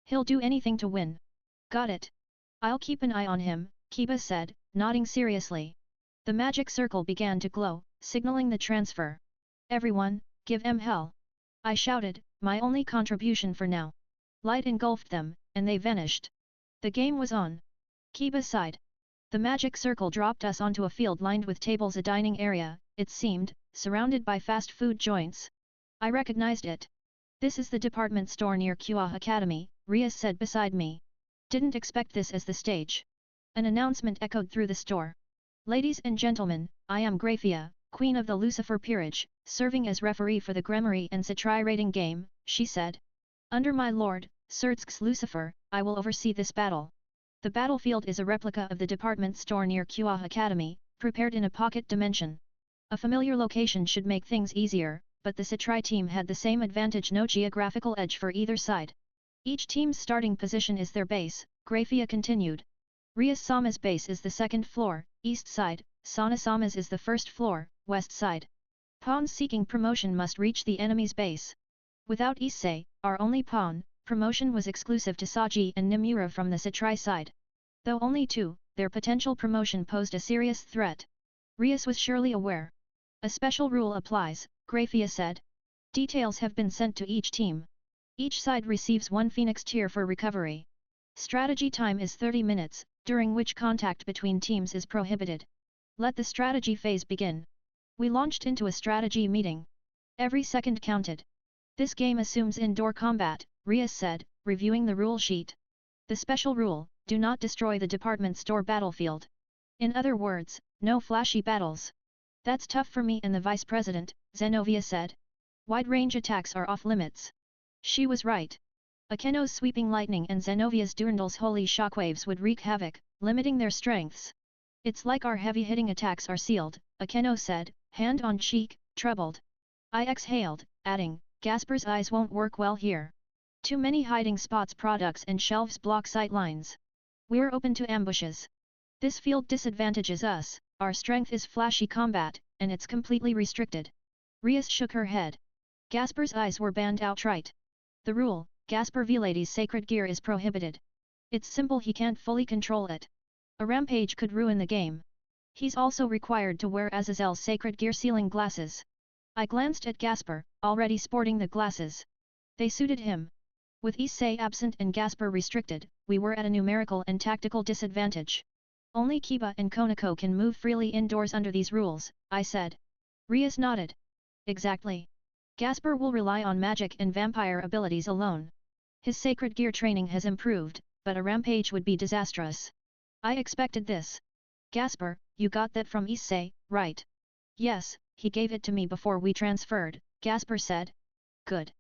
He'll do anything to win. Got it. I'll keep an eye on him, Kiba said, nodding seriously. The magic circle began to glow, signaling the transfer. Everyone, give em hell. I shouted, my only contribution for now. Light engulfed them, and they vanished. The game was on. Kiba sighed. The magic circle dropped us onto a field lined with tables, a dining area, it seemed, surrounded by fast food joints. I recognized it. This is the department store near Kuoh Academy, Rias said beside me. Didn't expect this as the stage. An announcement echoed through the store. Ladies and gentlemen, I am Grafia, Queen of the Lucifer Peerage, serving as referee for the Gremory and Satri rating game, she said. Under my lord, Surtsks Lucifer, I will oversee this battle. The battlefield is a replica of the department store near Kuoh Academy, prepared in a pocket dimension. A familiar location should make things easier, but the Satri team had the same advantage: no geographical edge for either side. Each team's starting position is their base, Grafia continued. Rias Sama's base is the second floor, east side, Sana Sama's is the first floor, west side. Pawns seeking promotion must reach the enemy's base. Without Issei, our only pawn, promotion was exclusive to Sajji and Nimura from the Satri side. Though only two, their potential promotion posed a serious threat. Rias was surely aware. A special rule applies, Grafia said. Details have been sent to each team. Each side receives 1 Phoenix tier for recovery. Strategy time is 30 minutes, during which contact between teams is prohibited. Let the strategy phase begin. We launched into a strategy meeting. Every second counted. This game assumes indoor combat, Rias said, reviewing the rule sheet. The special rule, do not destroy the department store battlefield. In other words, no flashy battles. That's tough for me and the vice president, Zenovia said. Wide-range attacks are off limits. She was right. Akeno's sweeping lightning and Zenovia's Durandal's holy shockwaves would wreak havoc, limiting their strengths. It's like our heavy-hitting attacks are sealed, Akeno said, hand on cheek, troubled. I exhaled, adding, Gasper's eyes won't work well here. Too many hiding spots, products and shelves block sight lines. We're open to ambushes. This field disadvantages us, our strength is flashy combat, and it's completely restricted. Rias shook her head. Gasper's eyes were banned outright. The rule, Gasper Viladi's sacred gear is prohibited. It's simple, he can't fully control it. A rampage could ruin the game. He's also required to wear Aazelle's sacred gear sealing glasses. I glanced at Gasper, already sporting the glasses. They suited him. With Issei absent and Gasper restricted, we were at a numerical and tactical disadvantage. Only Kiba and Konako can move freely indoors under these rules, I said. Rias nodded. Exactly. Gasper will rely on magic and vampire abilities alone. His sacred gear training has improved, but a rampage would be disastrous. I expected this. Gasper, you got that from Issei, right? Yes, he gave it to me before we transferred, Gasper said. Good.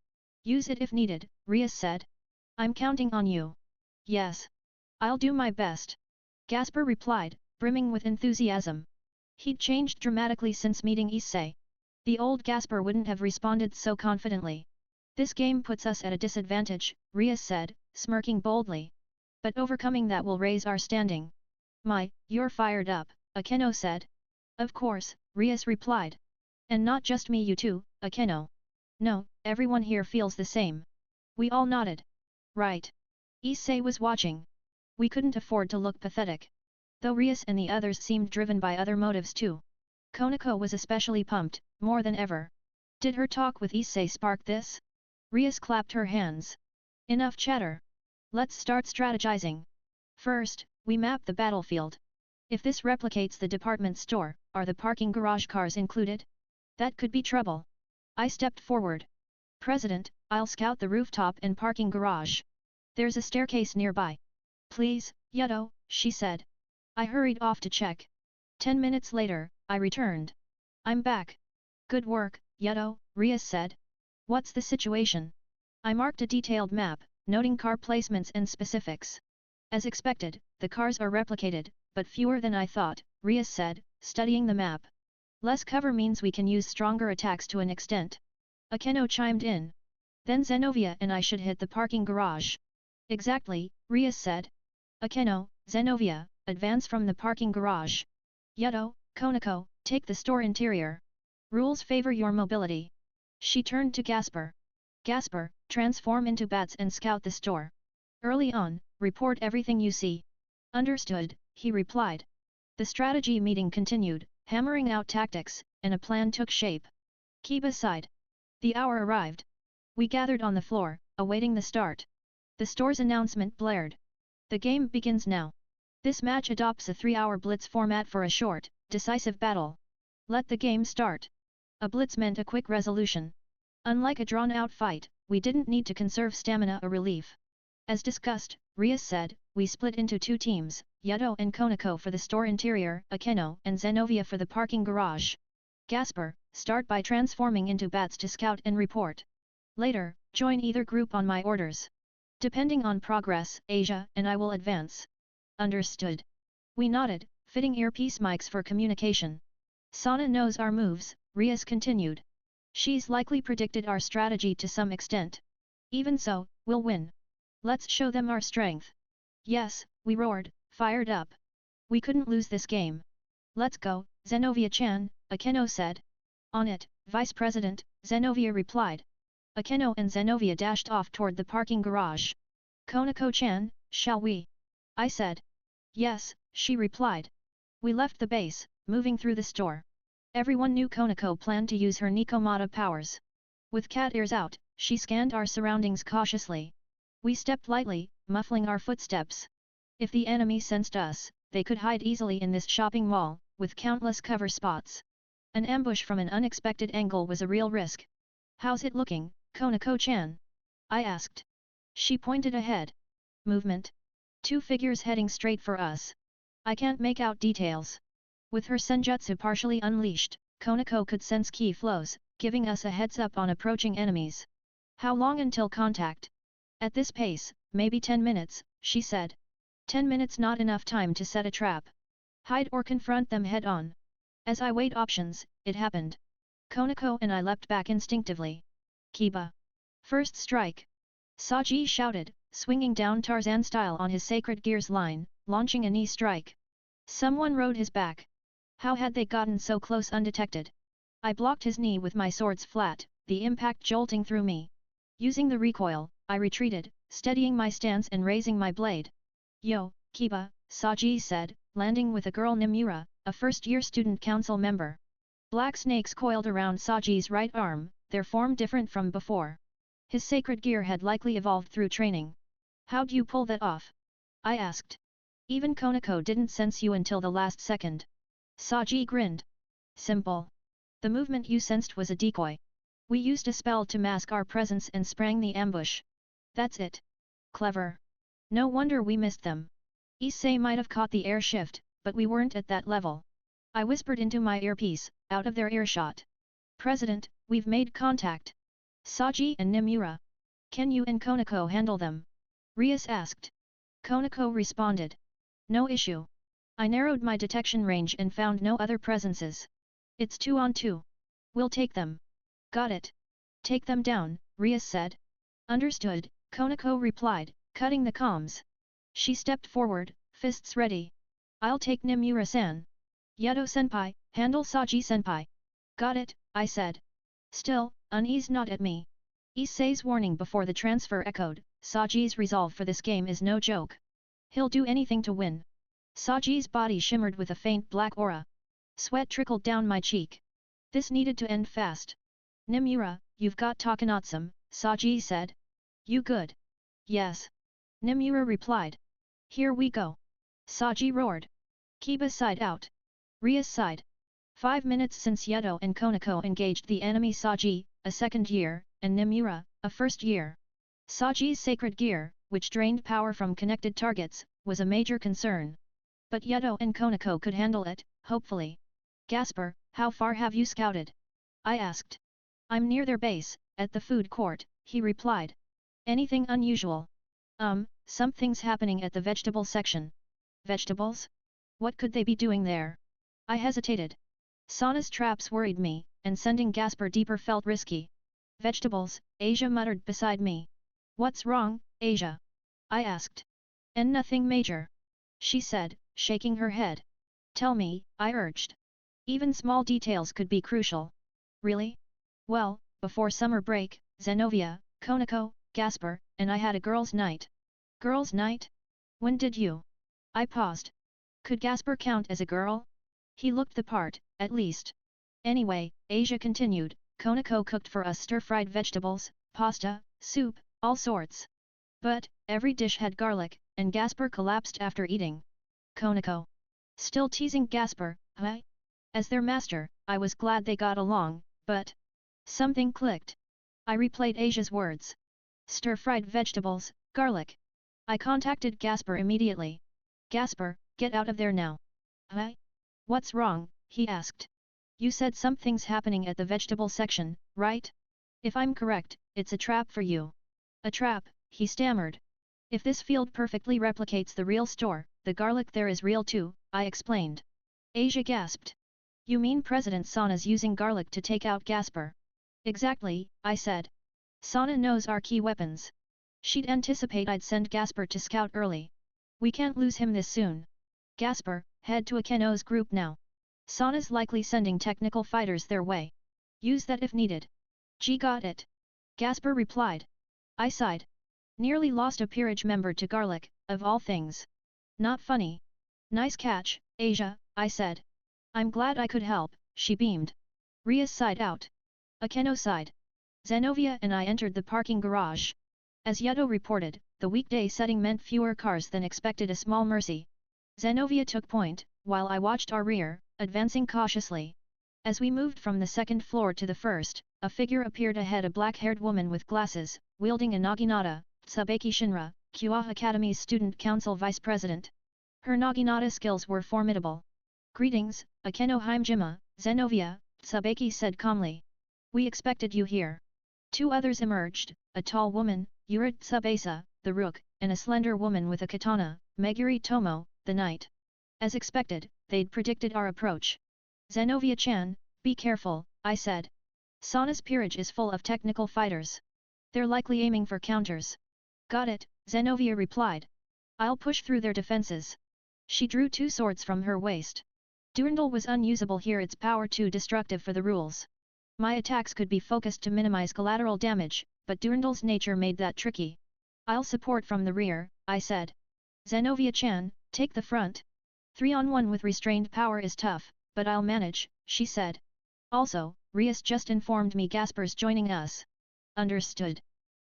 Use it if needed, Rias said. I'm counting on you. Yes. I'll do my best. Gasper replied, brimming with enthusiasm. He'd changed dramatically since meeting Issei. The old Gasper wouldn't have responded so confidently. This game puts us at a disadvantage, Rias said, smirking boldly. But overcoming that will raise our standing. My, you're fired up, Akeno said. Of course, Rias replied. And not just me, you too, Akeno. No, everyone here feels the same. We all nodded. Right. Issei was watching. We couldn't afford to look pathetic. Though Rias and the others seemed driven by other motives too. Konako was especially pumped, more than ever. Did her talk with Issei spark this? Rias clapped her hands. Enough chatter. Let's start strategizing. First, we map the battlefield. If this replicates the department store, are the parking garage cars included? That could be trouble. I stepped forward. President, I'll scout the rooftop and parking garage. There's a staircase nearby. Please, Hyoudou, she said. I hurried off to check. 10 minutes later, I returned. I'm back. Good work, Hyoudou, Rias said. What's the situation? I marked a detailed map, noting car placements and specifics. As expected, the cars are replicated, but fewer than I thought, Rias said, studying the map. Less cover means we can use stronger attacks to an extent. Akeno chimed in. Then Zenovia and I should hit the parking garage. Exactly, Rias said. Akeno, Zenovia, advance from the parking garage. Hyoudou, Konako, take the store interior. Rules favor your mobility. She turned to Gasper. Gasper, transform into bats and scout the store. Early on, report everything you see. Understood, he replied. The strategy meeting continued, hammering out tactics, and a plan took shape. Kiba sighed. The hour arrived. We gathered on the floor, awaiting the start. The store's announcement blared. The game begins now. This match adopts a 3-hour blitz format for a short, decisive battle. Let the game start. A blitz meant a quick resolution. Unlike a drawn-out fight, we didn't need to conserve stamina or relief. As discussed, Rias said, we split into 2 teams, Hyoudou and Konako for the store interior, Akeno and Zenovia for the parking garage. Gasper, start by transforming into bats to scout and report. Later, join either group on my orders. Depending on progress, Asia and I will advance. Understood. We nodded, fitting earpiece mics for communication. Sana knows our moves, Rias continued. She's likely predicted our strategy to some extent. Even so, we'll win. Let's show them our strength. Yes, we roared, fired up. We couldn't lose this game. Let's go, Zenovia-chan, Akeno said. On it, Vice President, Zenovia replied. Akeno and Zenovia dashed off toward the parking garage. Konako-chan, shall we? I said. Yes, she replied. We left the base, moving through the store. Everyone knew Konako planned to use her Nikomata powers. With cat ears out, she scanned our surroundings cautiously. We stepped lightly, muffling our footsteps. If the enemy sensed us, they could hide easily in this shopping mall, with countless cover spots. An ambush from an unexpected angle was a real risk. How's it looking, Konako-chan? I asked. She pointed ahead. Movement. 2 figures heading straight for us. I can't make out details. With her senjutsu partially unleashed, Konako could sense key flows, giving us a heads up on approaching enemies. How long until contact? At this pace, maybe 10 minutes, she said. 10 minutes not enough time to set a trap. Hide or confront them head-on. As I weighed options, it happened. Konako and I leapt back instinctively. Kiba. First strike. Sajji shouted, swinging down Tarzan style on his sacred gears line, launching a knee strike. Someone rode his back. How had they gotten so close undetected? I blocked his knee with my sword's flat, the impact jolting through me. Using the recoil, I retreated, steadying my stance and raising my blade. Yo, Kiba, Sajji said, landing with a girl Nimura, a first-year student council member. Black snakes coiled around Sajji's right arm, their form different from before. His sacred gear had likely evolved through training. How'd you pull that off? I asked. Even Konako didn't sense you until the last second. Sajji grinned. Simple. The movement you sensed was a decoy. We used a spell to mask our presence and sprang the ambush. That's it. Clever. No wonder we missed them. Issei might have caught the air shift, but we weren't at that level. I whispered into my earpiece, out of their earshot. President, we've made contact. Sajji and Nimura. Can you and Konako handle them? Rias asked. Konako responded. No issue. I narrowed my detection range and found no other presences. It's 2 on 2. We'll take them. Got it. Take them down, Rias said. Understood, Konako replied, cutting the comms. She stepped forward, fists ready. I'll take Nimura-san. Yedo-senpai, handle Sajji-senpai. Got it, I said. Still, unease not at me. Issei's warning before the transfer echoed, Sajji's resolve for this game is no joke. He'll do anything to win. Sajji's body shimmered with a faint black aura. Sweat trickled down my cheek. This needed to end fast. Nimura, you've got Takanatsum, Sajji said. You good? Yes. Nimura replied. Here we go. Sajji roared. Kiba sighed out. Rias sighed. 5 minutes since Yedo and Konako engaged the enemy Sajji, a second year, and Nimura, a first year. Sajji's sacred gear, which drained power from connected targets, was a major concern. But Yedo and Konako could handle it, hopefully. Gasper, how far have you scouted? I asked. I'm near their base, at the food court, he replied. Anything unusual? Something's happening at the vegetable section. Vegetables? What could they be doing there? I hesitated. Sana's traps worried me, and sending Gasper deeper felt risky. Vegetables, Asia muttered beside me. What's wrong, Asia? I asked. And nothing major. She said, shaking her head. Tell me, I urged. Even small details could be crucial. Really? Well, before summer break, Zenovia, Konako, Gasper, and I had a girls' night. Girls' night? When did you? I paused. Could Gasper count as a girl? He looked the part, at least. Anyway, Asia continued, Konako cooked for us stir-fried vegetables, pasta, soup, all sorts. But, every dish had garlic, and Gasper collapsed after eating. Konako. Still teasing Gasper, huh? As their master, I was glad they got along, but... something clicked. I replayed Asia's words. Stir-fried vegetables, garlic. I contacted Gasper immediately. Gasper, get out of there now. Huh? What's wrong? He asked. You said something's happening at the vegetable section, right? If I'm correct, it's a trap for you. A trap, he stammered. If this field perfectly replicates the real store, the garlic there is real too, I explained. Asia gasped. You mean President Sana's using garlic to take out Gasper? Exactly, I said. Sana knows our key weapons. She'd anticipate I'd send Gasper to scout early. We can't lose him this soon. Gasper, head to Akeno's group now. Sana's likely sending technical fighters their way. Use that if needed. G got it. Gasper replied. I sighed. Nearly lost a peerage member to garlic, of all things. Not funny. Nice catch, Asia, I said. I'm glad I could help, she beamed. Rias sighed out. Akeno sighed. Zenovia and I entered the parking garage. As Yedo reported, the weekday setting meant fewer cars than expected, a small mercy. Zenovia took point, while I watched our rear, advancing cautiously. As we moved from the second floor to the first, a figure appeared ahead, a black-haired woman with glasses, wielding a naginata, Tsubaki Shinra, Kuoh Academy's student council vice president. Her naginata skills were formidable. Greetings, Akeno Himejima, Zenovia, Tsubaki said calmly. We expected you here. 2 others emerged, a tall woman, Yurid Tsubasa, the rook, and a slender woman with a katana, Meguri Tomo, the knight. As expected, they'd predicted our approach. Zenovia-chan, be careful, I said. Sana's peerage is full of technical fighters. They're likely aiming for counters. Got it, Zenovia replied. I'll push through their defenses. She drew 2 swords from her waist. Durandal was unusable here, its power too destructive for the rules. My attacks could be focused to minimize collateral damage, but Durandal's nature made that tricky. I'll support from the rear, I said. Zenovia-chan, take the front. 3-on-1 with restrained power is tough, but I'll manage, she said. Also, Rias just informed me Gasper's joining us. Understood.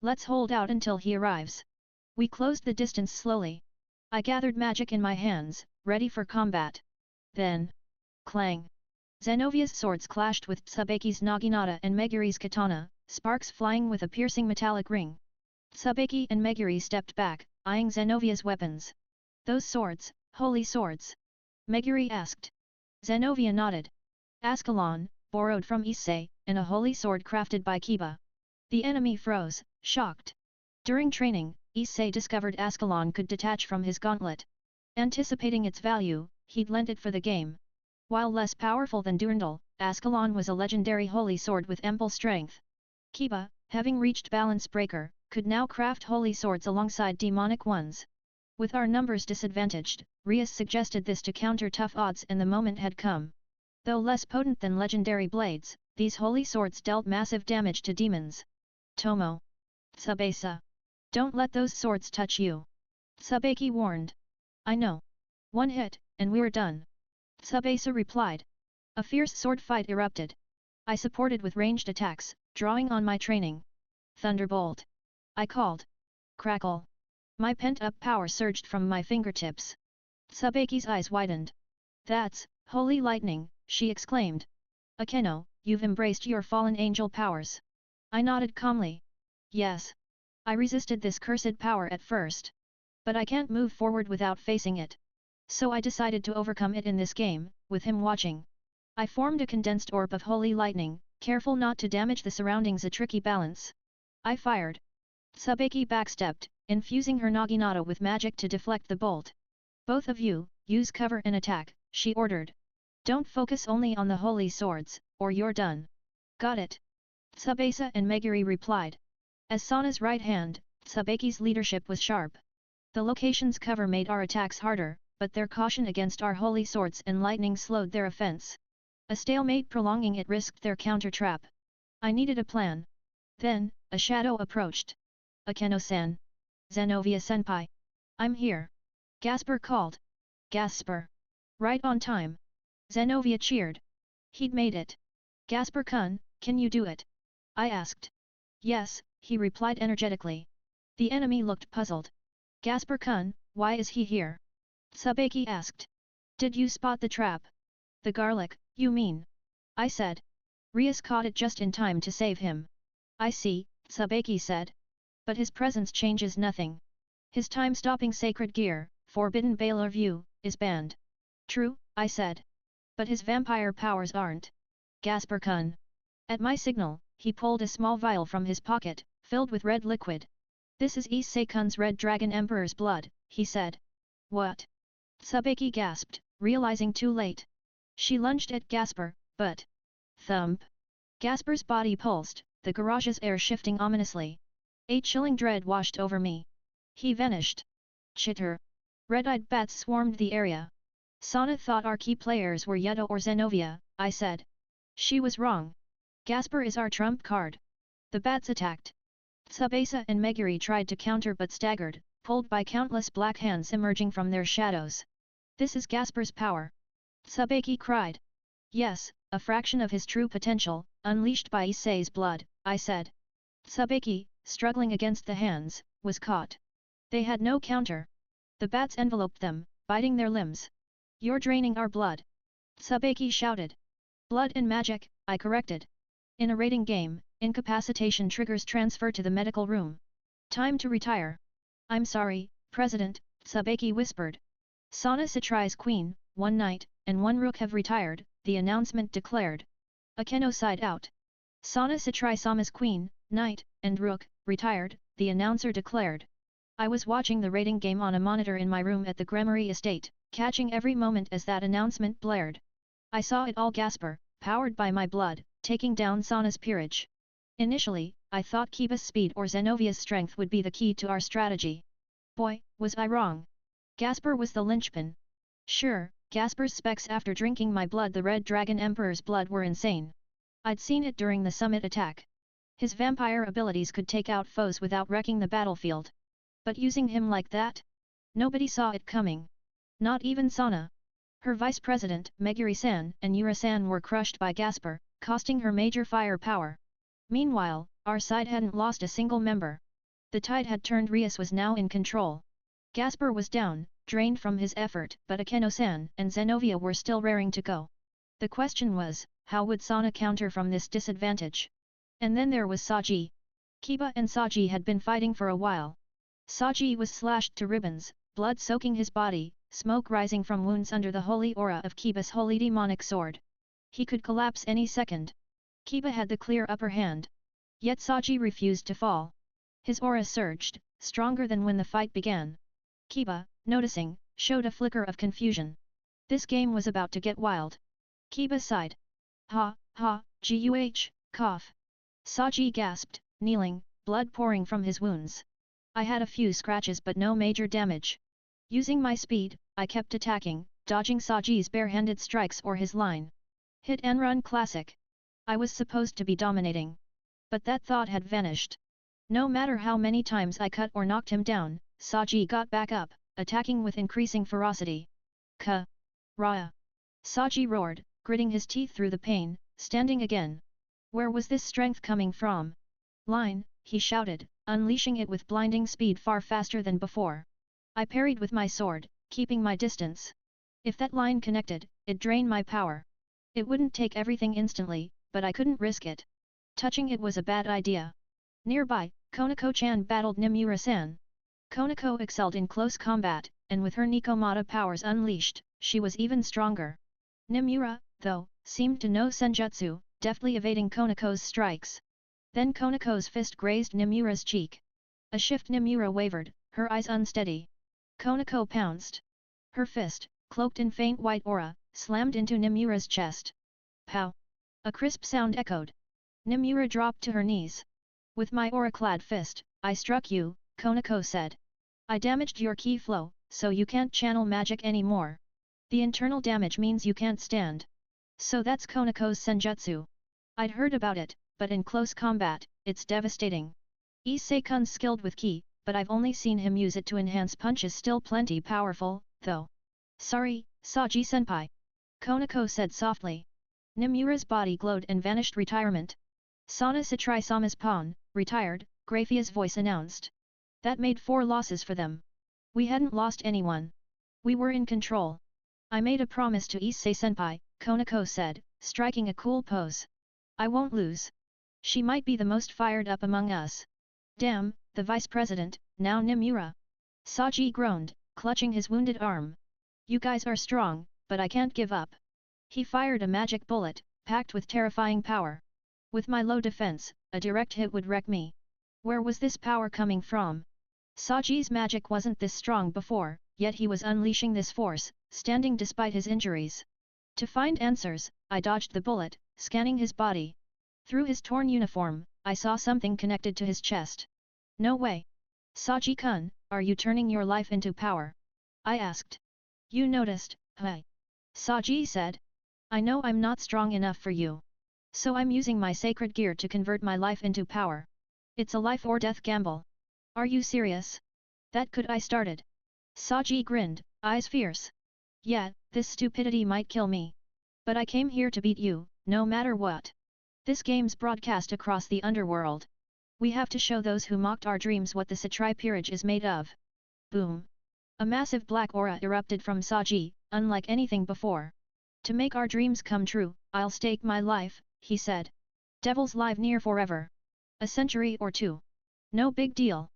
Let's hold out until he arrives. We closed the distance slowly. I gathered magic in my hands, ready for combat. Then... clang! Zenovia's swords clashed with Tsubaki's naginata and Meguri's katana, sparks flying with a piercing metallic ring. Tsubaki and Meguri stepped back, eyeing Zenovia's weapons. Those swords, holy swords? Meguri asked. Zenovia nodded. Ascalon, borrowed from Issei, and a holy sword crafted by Kiba. The enemy froze, shocked. During training, Issei discovered Ascalon could detach from his gauntlet. Anticipating its value, he'd lent it for the game. While less powerful than Durandal, Ascalon was a legendary holy sword with ample strength. Kiba, having reached balance breaker, could now craft holy swords alongside demonic ones. With our numbers disadvantaged, Rias suggested this to counter tough odds, and the moment had come. Though less potent than legendary blades, these holy swords dealt massive damage to demons. Tomo. Tsubasa. Don't let those swords touch you. Tsubaki warned. I know. One hit, and we're done. Tsubasa replied. A fierce sword fight erupted. I supported with ranged attacks, drawing on my training. Thunderbolt. I called. Crackle. My pent-up power surged from my fingertips. Tsubaki's eyes widened. That's holy lightning, she exclaimed. Akeno, you've embraced your fallen angel powers. I nodded calmly. Yes. I resisted this cursed power at first. But I can't move forward without facing it. So I decided to overcome it in this game, with him watching. I formed a condensed orb of holy lightning, careful not to damage the surroundings, a tricky balance. I fired. Tsubaki backstepped, infusing her Naginata with magic to deflect the bolt. Both of you, use cover and attack, she ordered. Don't focus only on the holy swords, or you're done. Got it. Tsubasa and Meguri replied. As Sana's right hand, Tsubaki's leadership was sharp. The location's cover made our attacks harder, but their caution against our holy swords and lightning slowed their offense. A stalemate prolonging it risked their counter-trap. I needed a plan. Then, a shadow approached. Akeno-san. Zenovia-senpai. I'm here. Gasper called. Gasper. Right on time. Zenovia cheered. He'd made it. Gasper-kun, can you do it? I asked. Yes, he replied energetically. The enemy looked puzzled. Gasper-kun, why is he here? Tsubaki asked. Did you spot the trap? The garlic, you mean? I said. Rias caught it just in time to save him. I see, Tsubaki said. But his presence changes nothing. His time-stopping sacred gear, Forbidden Bailar View, is banned. True, I said. But his vampire powers aren't. Gasper-kun. At my signal, he pulled a small vial from his pocket, filled with red liquid. This is Issei-kun's Red Dragon Emperor's blood, he said. What? Tsubaki gasped, realizing too late. She lunged at Gasper, but... Thump! Gasper's body pulsed, the garage's air shifting ominously. A chilling dread washed over me. He vanished. Chitter! Red-eyed bats swarmed the area. Sana thought our key players were Yuta or Zenovia, I said. She was wrong. Gasper is our trump card. The bats attacked. Tsubasa and Meguri tried to counter but staggered, pulled by countless black hands emerging from their shadows. This is Gasper's power. Tsubaki cried. Yes, a fraction of his true potential, unleashed by Issei's blood, I said. Tsubaki, struggling against the hands, was caught. They had no counter. The bats enveloped them, biting their limbs. You're draining our blood. Tsubaki shouted. Blood and magic, I corrected. In a raiding game, incapacitation triggers transfer to the medical room. Time to retire. I'm sorry, President, Tsubaki whispered. Sana Satrai's queen, one knight, and one rook have retired, the announcement declared. Akeno sighed out. Sana Satrai-sama's queen, knight, and rook, retired, the announcer declared. I was watching the raiding game on a monitor in my room at the Gremory estate, catching every moment as that announcement blared. I saw it all. Gasper, powered by my blood, taking down Sana's peerage. Initially, I thought Kiba's speed or Zenovia's strength would be the key to our strategy. Boy, was I wrong. Gasper was the linchpin. Sure, Gasper's specs after drinking my blood, the Red Dragon Emperor's blood, were insane. I'd seen it during the summit attack. His vampire abilities could take out foes without wrecking the battlefield. But using him like that? Nobody saw it coming. Not even Sana. Her vice president, Meguri-san, and Yura-san were crushed by Gasper, costing her major firepower. Meanwhile, our side hadn't lost a single member. The tide had turned. Rias was now in control. Gasper was down, drained from his effort, but Akeno-san and Zenovia were still raring to go. The question was, how would Sana counter from this disadvantage? And then there was Sajji. Kiba and Sajji had been fighting for a while. Sajji was slashed to ribbons, blood soaking his body, smoke rising from wounds under the holy aura of Kiba's holy demonic sword. He could collapse any second. Kiba had the clear upper hand. Yet Sajji refused to fall. His aura surged, stronger than when the fight began. Kiba, noticing, showed a flicker of confusion. This game was about to get wild. Kiba sighed. Ha, ha, cough. Sajji gasped, kneeling, blood pouring from his wounds. I had a few scratches but no major damage. Using my speed, I kept attacking, dodging Sajji's barehanded strikes or his line. Hit and run classic. I was supposed to be dominating. But that thought had vanished. No matter how many times I cut or knocked him down, Sajji got back up, attacking with increasing ferocity. Ka-Ra! Sajji roared, gritting his teeth through the pain, standing again. Where was this strength coming from? Line, he shouted, unleashing it with blinding speed far faster than before. I parried with my sword, keeping my distance. If that line connected, it drained my power. It wouldn't take everything instantly, but I couldn't risk it. Touching it was a bad idea. Nearby, Konako-chan battled Nimura-san. Konako excelled in close combat, and with her Nikomata powers unleashed, she was even stronger. Nimura, though, seemed to know senjutsu, deftly evading Konako's strikes. Then Konako's fist grazed Nimura's cheek. A shift Nimura wavered, her eyes unsteady. Konako pounced. Her fist, cloaked in faint white aura, slammed into Nimura's chest. Pow! A crisp sound echoed. Nimura dropped to her knees. With my aura-clad fist, I struck you, Konako said. I damaged your ki flow, so you can't channel magic anymore. The internal damage means you can't stand. So that's Konako's senjutsu. I'd heard about it, but in close combat, it's devastating. Issei-kun's skilled with ki, but I've only seen him use it to enhance punches, still plenty powerful, though. Sorry, Sajji-senpai. Konako said softly. Nimura's body glowed and vanished. Retirement. Sana Satrai Sama's pawn, retired, Graphia's voice announced. That made 4 losses for them. We hadn't lost anyone. We were in control. I made a promise to Issei-senpai, Konako said, striking a cool pose. I won't lose. She might be the most fired up among us. Damn, the vice president, now Nimura. Sajji groaned, clutching his wounded arm. You guys are strong, but I can't give up. He fired a magic bullet, packed with terrifying power. With my low defense, a direct hit would wreck me. Where was this power coming from? Sajji's magic wasn't this strong before, yet he was unleashing this force, standing despite his injuries. To find answers, I dodged the bullet, scanning his body. Through his torn uniform, I saw something connected to his chest. No way. Sajji-kun, are you turning your life into power? I asked. You noticed, huh? Sajji said. I know I'm not strong enough for you. So I'm using my sacred gear to convert my life into power. It's a life or death gamble. Are you serious? That could I started. Sajji grinned, eyes fierce. Yeah, this stupidity might kill me. But I came here to beat you, no matter what. This game's broadcast across the underworld. We have to show those who mocked our dreams what the Satrai peerage is made of. Boom. A massive black aura erupted from Sajji, unlike anything before. To make our dreams come true, I'll stake my life, he said. Devils live near forever. A century or 2. No big deal.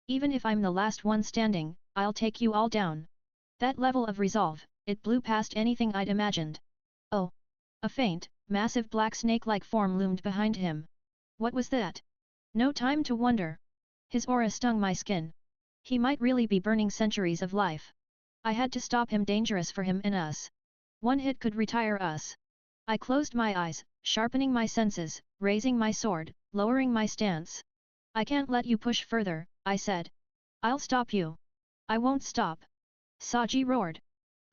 Even if I'm the last one standing, I'll take you all down. That level of resolve, it blew past anything I'd imagined. Oh! A faint, massive black snake-like form loomed behind him. What was that? No time to wonder. His aura stung my skin. He might really be burning centuries of life. I had to stop him. Dangerous for him and us. One hit could retire us. I closed my eyes, sharpening my senses, raising my sword, lowering my stance. I can't let you push further, I said. I'll stop you. I won't stop. Sajji roared.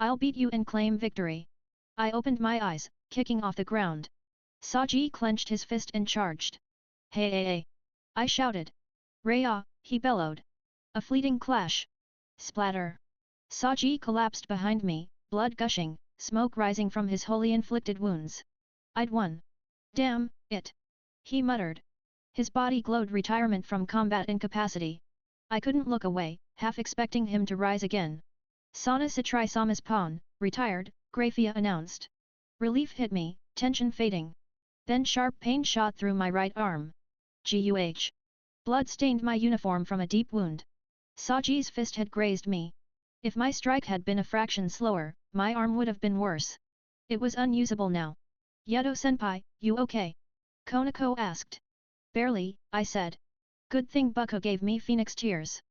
I'll beat you and claim victory. I opened my eyes, kicking off the ground. Sajji clenched his fist and charged. Hey hey hey! I shouted. Raya, he bellowed. A fleeting clash. Splatter. Sajji collapsed behind me, blood gushing, smoke rising from his wholly inflicted wounds. I'd won. Damn it! He muttered. His body glowed. Retirement from combat incapacity. I couldn't look away, half expecting him to rise again. Sana Satrai Sama's pawn, retired, Graphia announced. Relief hit me, tension fading. Then sharp pain shot through my right arm. Guh! Blood stained my uniform from a deep wound. Sajji's fist had grazed me. If my strike had been a fraction slower, my arm would have been worse. It was unusable now. Hyoudou-senpai, you okay? Konako asked. Barely, I said. Good thing Bucko gave me phoenix tears.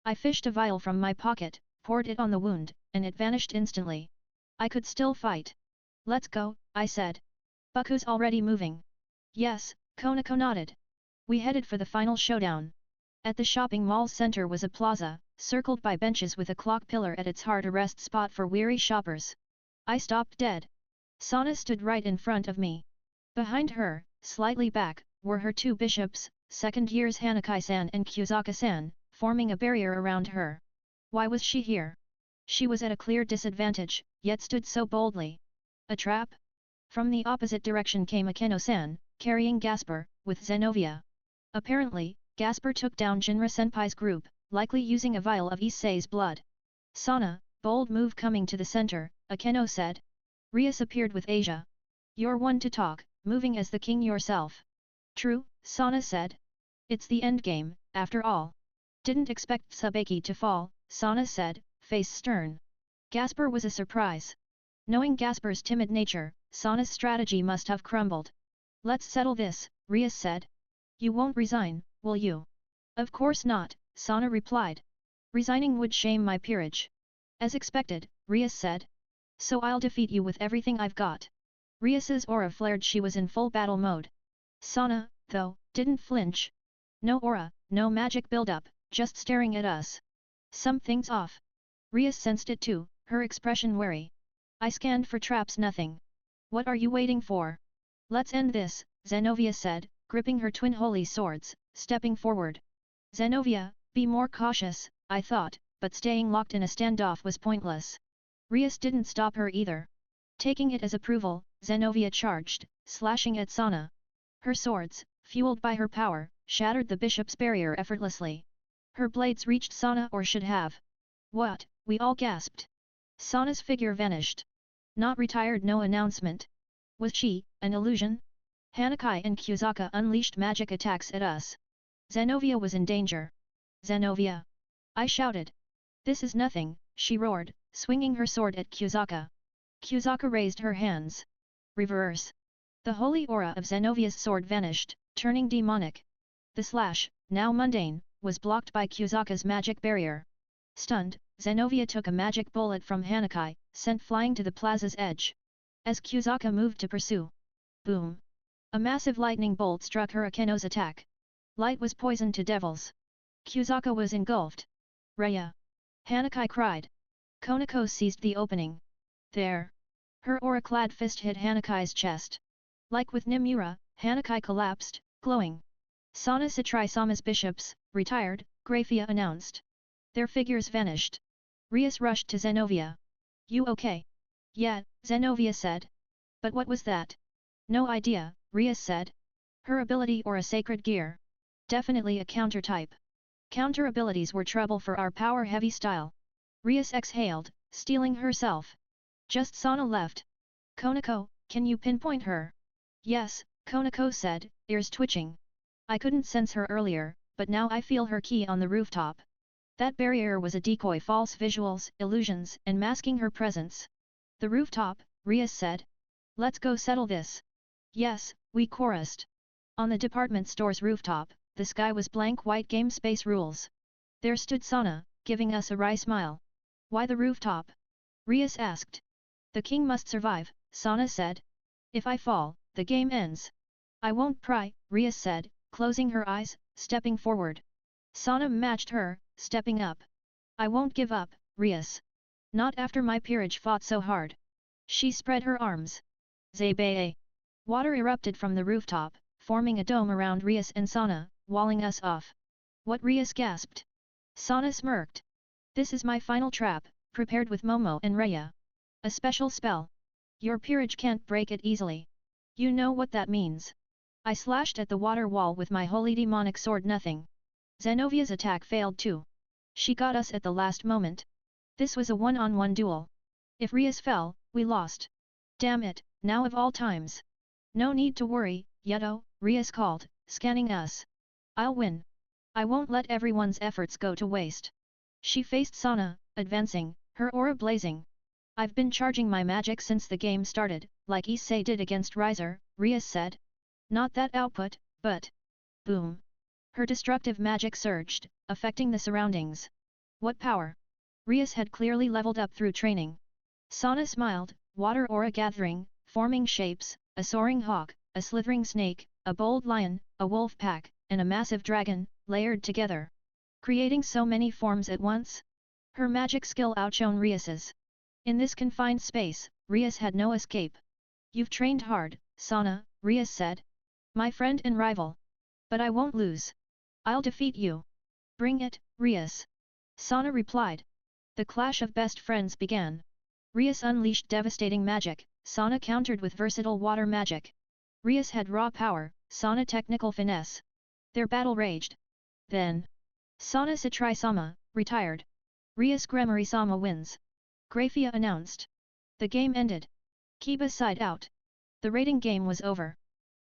I fished a vial from my pocket, poured it on the wound, and it vanished instantly. I could still fight. Let's go, I said. Bucko's already moving. Yes, Konako nodded. We headed for the final showdown. At the shopping mall's center was a plaza, circled by benches with a clock pillar at its heart, a rest spot for weary shoppers. I stopped dead. Sana stood right in front of me. Behind her, slightly back, were her two bishops, second years Hanakai-san and Kusaka-san, forming a barrier around her. Why was she here? She was at a clear disadvantage, yet stood so boldly. A trap? From the opposite direction came Akeno-san, carrying Gasper, with Zenovia. Apparently, Gasper took down Jinra-senpai's group, likely using a vial of Issei's blood. Sana, bold move coming to the center, Akeno said. Rias appeared with Asia. You're one to talk, moving as the king yourself. True, Sana said. It's the endgame, after all. Didn't expect Tsubaki to fall, Sana said, face stern. Gasper was a surprise. Knowing Gasper's timid nature, Sana's strategy must have crumbled. Let's settle this, Rias said. You won't resign, will you? Of course not, Sana replied. Resigning would shame my peerage. As expected, Rias said. So I'll defeat you with everything I've got. Rias's aura flared, she was in full battle mode. Sana, though, didn't flinch. No aura, no magic build-up, just staring at us. Something's off. Rias sensed it too, her expression wary. I scanned for traps, nothing. What are you waiting for? Let's end this, Zenovia said, gripping her twin holy swords, stepping forward. Zenovia, be more cautious, I thought, but staying locked in a standoff was pointless. Rias didn't stop her either. Taking it as approval, Zenovia charged, slashing at Sana. Her swords, fueled by her power, shattered the bishop's barrier effortlessly. Her blades reached Sana, or should have. What? We all gasped. Sana's figure vanished. Not retired, no announcement. Was she an illusion? Hanakai and Kusaka unleashed magic attacks at us. Zenovia was in danger. Zenovia! I shouted. This is nothing, she roared, swinging her sword at Kusaka. Kusaka raised her hands. Reverse. The holy aura of Zenovia's sword vanished, turning demonic. The slash, now mundane, was blocked by Kusaka's magic barrier. Stunned, Zenovia took a magic bullet from Hanakai, sent flying to the plaza's edge. As Kusaka moved to pursue. Boom! A massive lightning bolt struck her Akeno's attack. Light was poison to devils. Kusaka was engulfed. Raya! Hanakai cried. Konako seized the opening. There! Her aura-clad fist hit Hanakai's chest. Like with Nimura, Hanakai collapsed, glowing. Sana Satrai-sama's bishops, retired, Grafia announced. Their figures vanished. Rias rushed to Zenovia. You okay? Yeah, Zenovia said. But what was that? No idea, Rias said. Her ability or a sacred gear? Definitely a counter type. Counter abilities were trouble for our power-heavy style. Rias exhaled, steeling herself. Just Sana left. Konako, can you pinpoint her? Yes, Konako said, ears twitching. I couldn't sense her earlier, but now I feel her ki on the rooftop. That barrier was a decoy, false visuals, illusions, and masking her presence. The rooftop, Rias said. Let's go settle this. Yes, we chorused. On the department store's rooftop, the sky was blank white, game space rules. There stood Sana, giving us a wry smile. Why the rooftop? Rias asked. The king must survive, Sana said. If I fall, the game ends. I won't pry, Rias said, closing her eyes, stepping forward. Sana matched her, stepping up. I won't give up, Rias. Not after my peerage fought so hard. She spread her arms. Zabae! Water erupted from the rooftop, forming a dome around Rias and Sana, walling us off. What? Rias gasped. Sana smirked. This is my final trap, prepared with Momo and Raya. A special spell. Your peerage can't break it easily. You know what that means. I slashed at the water wall with my holy demonic sword. Nothing. Zenovia's attack failed too. She got us at the last moment. This was a one-on-one duel. If Rias fell, we lost. Damn it, now of all times. No need to worry, Hyoudou, Rias called, scanning us. I'll win. I won't let everyone's efforts go to waste. She faced Sana, advancing, her aura blazing. I've been charging my magic since the game started, like Issei did against Riser, Rias said. Not that output, but... Boom. Her destructive magic surged, affecting the surroundings. What power! Rias had clearly leveled up through training. Sana smiled, water aura gathering, forming shapes, a soaring hawk, a slithering snake, a bold lion, a wolf pack, and a massive dragon, layered together. Creating so many forms at once? Her magic skill outshone Rias's. In this confined space, Rias had no escape. You've trained hard, Sana, Rias said. My friend and rival. But I won't lose. I'll defeat you. Bring it, Rias. Sana replied. The clash of best friends began. Rias unleashed devastating magic, Sana countered with versatile water magic. Rias had raw power, Sana technical finesse. Their battle raged. Then... Sana Satrai-sama, retired. Rias Gremory-sama wins. Grafia announced. The game ended. Kiba sighed out. The rating game was over.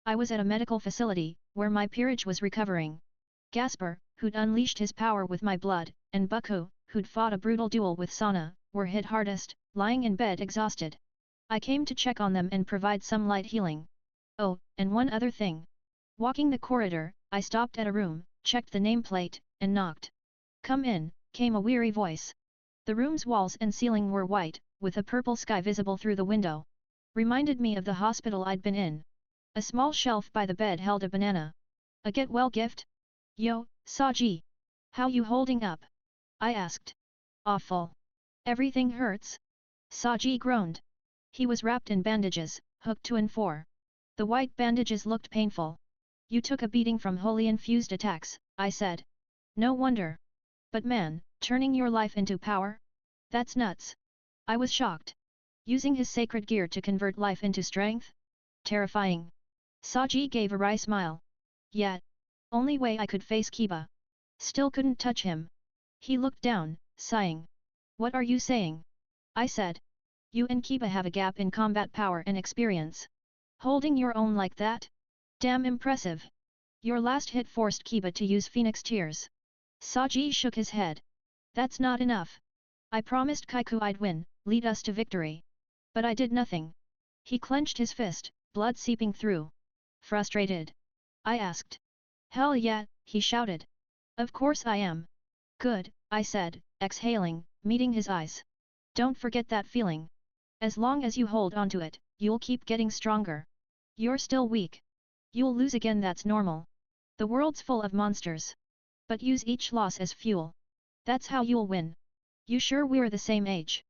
I was at a medical facility, where my peerage was recovering. Gasper, who'd unleashed his power with my blood, and Bucko, who'd fought a brutal duel with Sana, were hit hardest, lying in bed exhausted. I came to check on them and provide some light healing. Oh, and one other thing. Walking the corridor, I stopped at a room, checked the nameplate, and knocked. Come in, came a weary voice. The room's walls and ceiling were white, with a purple sky visible through the window. Reminded me of the hospital I'd been in. A small shelf by the bed held a banana. A get-well gift? Yo, Sajji. How you holding up? I asked. Awful. Everything hurts? Sajji groaned. He was wrapped in bandages, hooked to and for. The white bandages looked painful. You took a beating from holy infused attacks, I said. No wonder. But man, turning your life into power? That's nuts. I was shocked. Using his sacred gear to convert life into strength? Terrifying. Sajji gave a wry smile. Yet. Only way I could face Kiba. Still couldn't touch him. He looked down, sighing. What are you saying? I said. You and Kiba have a gap in combat power and experience. Holding your own like that? Damn impressive. Your last hit forced Kiba to use Phoenix Tears. Sajji shook his head. That's not enough. I promised Kaiku I'd win, lead us to victory. But I did nothing. He clenched his fist, blood seeping through. Frustrated? I asked. Hell yeah, he shouted. Of course I am. Good, I said, exhaling, meeting his eyes. Don't forget that feeling. As long as you hold onto it, you'll keep getting stronger. You're still weak. You'll lose again, that's normal. The world's full of monsters. But use each loss as fuel. That's how you'll win. You sure we're the same age?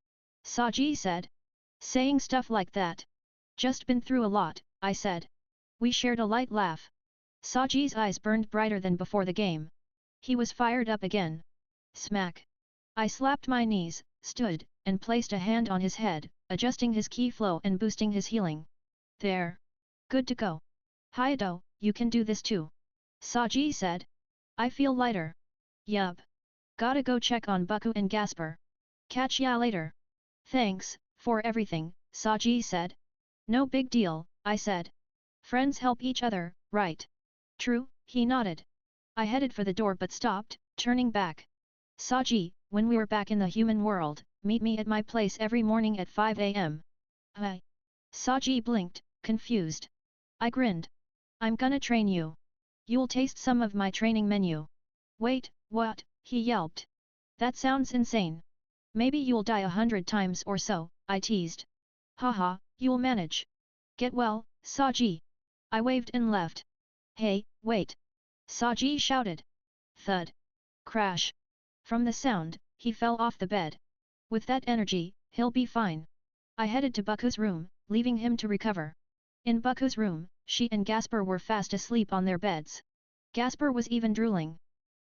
Sajji said. Saying stuff like that. Just been through a lot, I said. We shared a light laugh. Sajji's eyes burned brighter than before the game. He was fired up again. Smack. I slapped my knees, stood, and placed a hand on his head, adjusting his ki flow and boosting his healing. There. Good to go. Hyoudou, you can do this too. Sajji said. I feel lighter. Yup. Gotta go check on Bucko and Gasper. Catch ya later. Thanks, for everything, Sajji said. No big deal, I said. Friends help each other, right? True, he nodded. I headed for the door but stopped, turning back. Sajji, when we're back in the human world, meet me at my place every morning at 5 a.m. Hi. Sajji blinked, confused. I grinned. I'm gonna train you. You'll taste some of my training menu. Wait, what? He yelped. That sounds insane. Maybe you'll die 100 times or so, I teased. Haha, you'll manage. Get well, Sajji. I waved and left. Hey, wait. Sajji shouted. Thud. Crash. From the sound, he fell off the bed. With that energy, he'll be fine. I headed to Bucko's room, leaving him to recover. In Bucko's room, she and Gasper were fast asleep on their beds. Gasper was even drooling.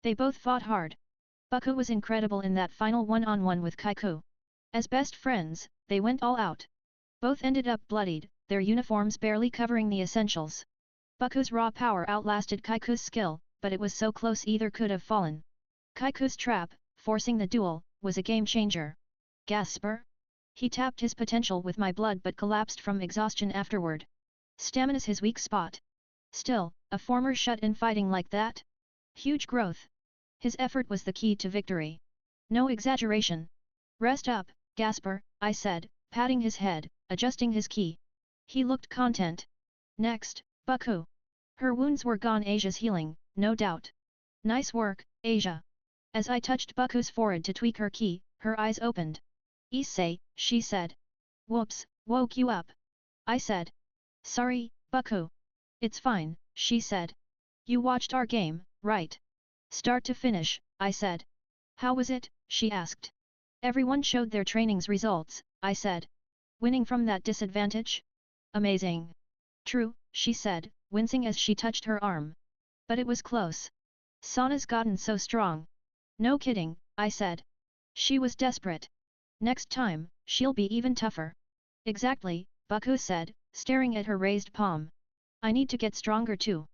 They both fought hard. Bucko was incredible in that final one-on-one with Kaiku. As best friends, they went all out. Both ended up bloodied, their uniforms barely covering the essentials. Bucko's raw power outlasted Kaiku's skill, but it was so close either could have fallen. Kaiku's trap, forcing the duel, was a game-changer. Gasper? He tapped his potential with my blood but collapsed from exhaustion afterward. Stamina's his weak spot. Still, a former shut-in fighting like that? Huge growth. His effort was the key to victory. No exaggeration. Rest up, Gasper, I said, patting his head, adjusting his key. He looked content. Next, Baku. Her wounds were gone. Asia's healing, no doubt. Nice work, Asia. As I touched Baku's forehead to tweak her key, her eyes opened. Issei, she said. Whoops, woke you up. I said. Sorry, Baku. It's fine, she said. You watched our game, right? Start to finish, I said. How was it? She asked. Everyone showed their training's results, I said. Winning from that disadvantage? Amazing. True, she said, wincing as she touched her arm. But it was close. Sana's gotten so strong. No kidding, I said. She was desperate. Next time, she'll be even tougher. Exactly, Baku said, staring at her raised palm. I need to get stronger too.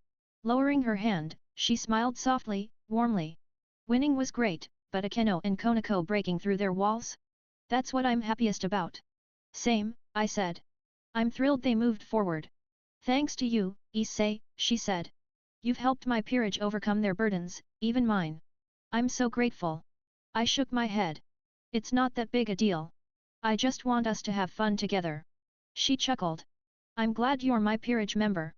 Lowering her hand, she smiled softly, warmly. Winning was great, but Akeno and Konako breaking through their walls? That's what I'm happiest about. Same, I said. I'm thrilled they moved forward. Thanks to you, Issei, she said. You've helped my peerage overcome their burdens, even mine. I'm so grateful. I shook my head. It's not that big a deal. I just want us to have fun together. She chuckled. I'm glad you're my peerage member.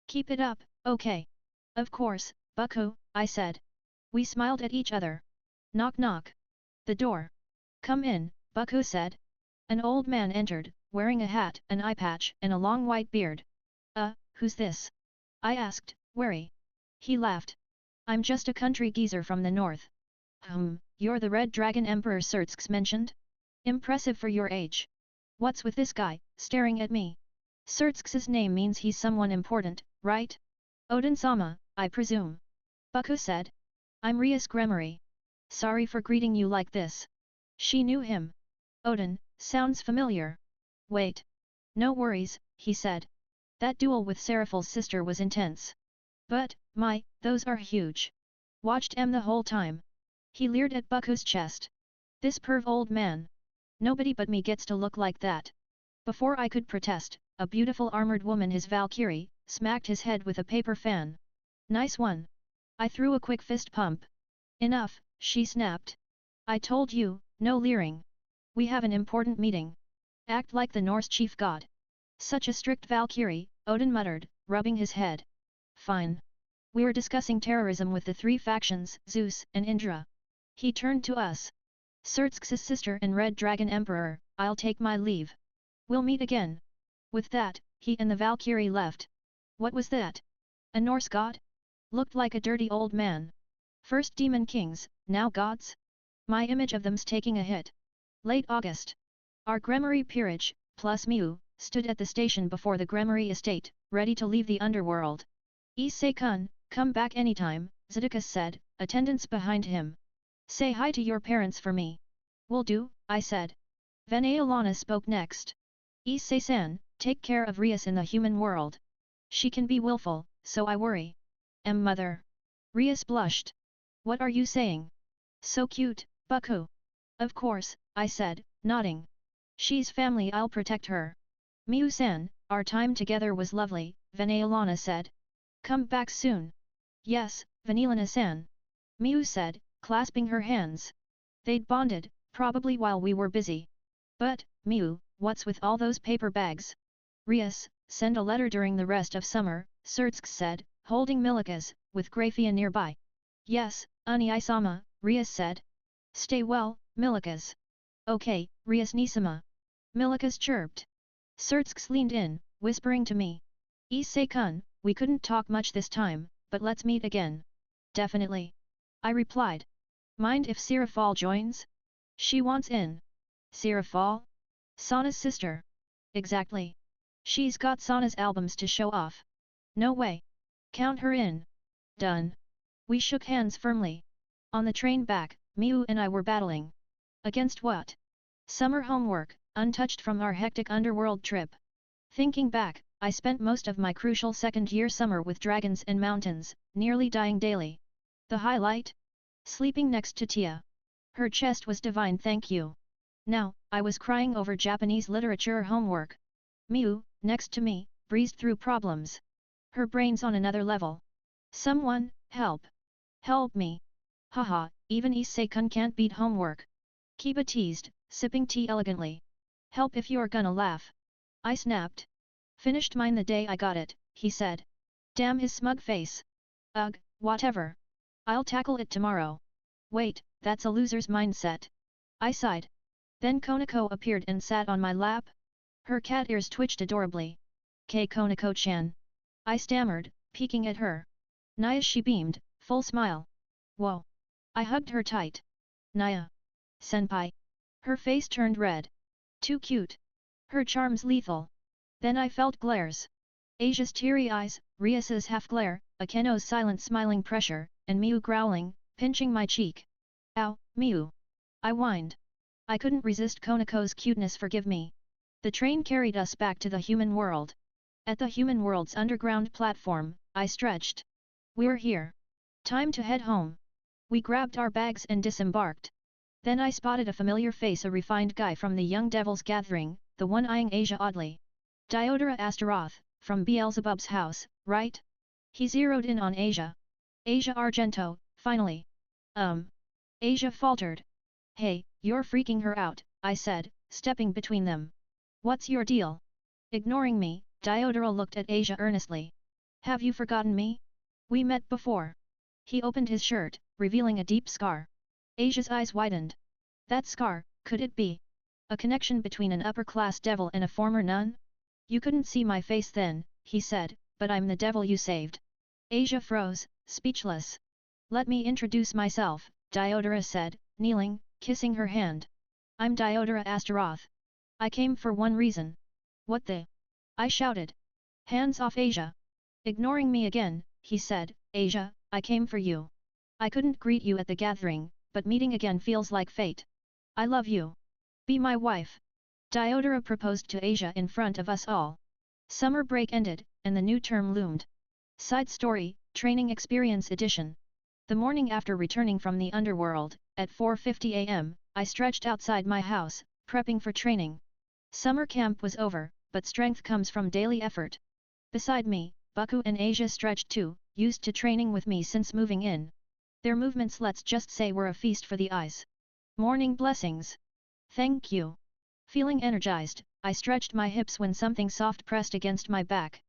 Keep it up, okay? Of course, Baku, I said. We smiled at each other. Knock knock. The door. Come in, Baku said. An old man entered, wearing a hat, an eye patch, and a long white beard. Who's this? I asked, wary. He laughed. I'm just a country geezer from the north. You're the Red Dragon Emperor Sertsk mentioned? Impressive for your age. What's with this guy, staring at me? Sertsk's name means he's someone important, right? Odin-sama, I presume. Baku said. I'm Rias Gremory. Sorry for greeting you like this. She knew him. Odin, sounds familiar. Wait. No worries, he said. That duel with Seraphal's sister was intense. But, those are huge. Watched the whole time. He leered at Baku's chest. This perv old man. Nobody but me gets to look like that. Before I could protest, a beautiful armored woman, his Valkyrie, smacked his head with a paper fan. Nice one. I threw a quick fist pump. Enough, she snapped. I told you, no leering. We have an important meeting. Act like the Norse chief god. Such a strict Valkyrie, Odin muttered, rubbing his head. Fine. We're discussing terrorism with the three factions, Zeus and Indra. He turned to us. Sertsk's sister and Red Dragon Emperor, I'll take my leave. We'll meet again. With that, he and the Valkyrie left. What was that? A Norse god? Looked like a dirty old man. First demon kings, now gods? My image of them's taking a hit. Late August. Our Gremory peerage, plus Miu, stood at the station before the Gremory estate, ready to leave the underworld. Issei-kun, come back anytime, Zidicus said, attendants behind him. Say hi to your parents for me. Will do, I said. Vanayalana spoke next. Issei-san, take care of Rias in the human world. She can be willful, so I worry. Mother. Rias blushed. What are you saying? So cute, Baku. Of course, I said, nodding. She's family, I'll protect her. Miu-san, our time together was lovely, Vanayalana said. Come back soon. Yes, Vanillana-san. Miu said, clasping her hands. They'd bonded, probably while we were busy. But, Miu, what's with all those paper bags? Rias, send a letter during the rest of summer, Sertsk said, holding Milikas, with Grafia nearby. Yes, Uni-sama, Rias said. Stay well, Milikas. Okay, Rias Nisama. Milikas chirped. Sertsk leaned in, whispering to me. Issei-kun, we couldn't talk much this time, but let's meet again. Definitely. I replied. Mind if Serafal joins? She wants in. Serafal? Sana's sister. Exactly. She's got Sana's albums to show off. No way. Count her in. Done. We shook hands firmly. On the train back, Miu and I were battling. Against what? Summer homework, untouched from our hectic underworld trip. Thinking back, I spent most of my crucial second-year summer with dragons and mountains, nearly dying daily. The highlight? Sleeping next to Tia. Her chest was divine, thank you. Now, I was crying over Japanese literature homework. Miu, next to me, breezed through problems. Her brain's on another level. Someone, help. Help me. Haha, even Issei-kun can't beat homework. Kiba teased, sipping tea elegantly. Help if you're gonna laugh. I snapped. Finished mine the day I got it, he said. Damn his smug face. Ugh, whatever. I'll tackle it tomorrow. Wait, that's a loser's mindset. I sighed. Then Konako appeared and sat on my lap. Her cat ears twitched adorably. K Konako-chan. I stammered, peeking at her. Naya, she beamed, full smile. Whoa. I hugged her tight. Naya. Senpai. Her face turned red. Too cute. Her charm's lethal. Then I felt glares. Asia's teary eyes, Rias's half-glare, Akeno's silent smiling pressure, and Miu growling, pinching my cheek. Ow, Miu. I whined. I couldn't resist Konako's cuteness, forgive me. The train carried us back to the human world. At the human world's underground platform, I stretched. We're here. Time to head home. We grabbed our bags and disembarked. Then I spotted a familiar face, a refined guy from the Young Devils Gathering, the one eyeing Asia oddly. Diodora Asteroth, from Beelzebub's house, right? He zeroed in on Asia. Asia Argento, finally. Asia faltered. Hey, you're freaking her out, I said, stepping between them. What's your deal? Ignoring me, Diodora looked at Asia earnestly. Have you forgotten me? We met before. He opened his shirt, revealing a deep scar. Asia's eyes widened. That scar, could it be a connection between an upper-class devil and a former nun? You couldn't see my face then, he said, but I'm the devil you saved. Asia froze, speechless. Let me introduce myself, Diodora said, kneeling, kissing her hand. I'm Diodora Asteroth. I came for one reason. What the? I shouted. Hands off Asia. Ignoring me again, he said, Asia, I came for you. I couldn't greet you at the gathering, but meeting again feels like fate. I love you. Be my wife. Diodora proposed to Asia in front of us all. Summer break ended, and the new term loomed. Side story, Training Experience Edition. The morning after returning from the Underworld, at 4:50 a.m., I stretched outside my house, prepping for training. Summer camp was over, but strength comes from daily effort. Beside me, Baku and Asia stretched too, used to training with me since moving in. Their movements, let's just say, were a feast for the eyes. Morning blessings. Thank you. Feeling energized, I stretched my hips when something soft pressed against my back.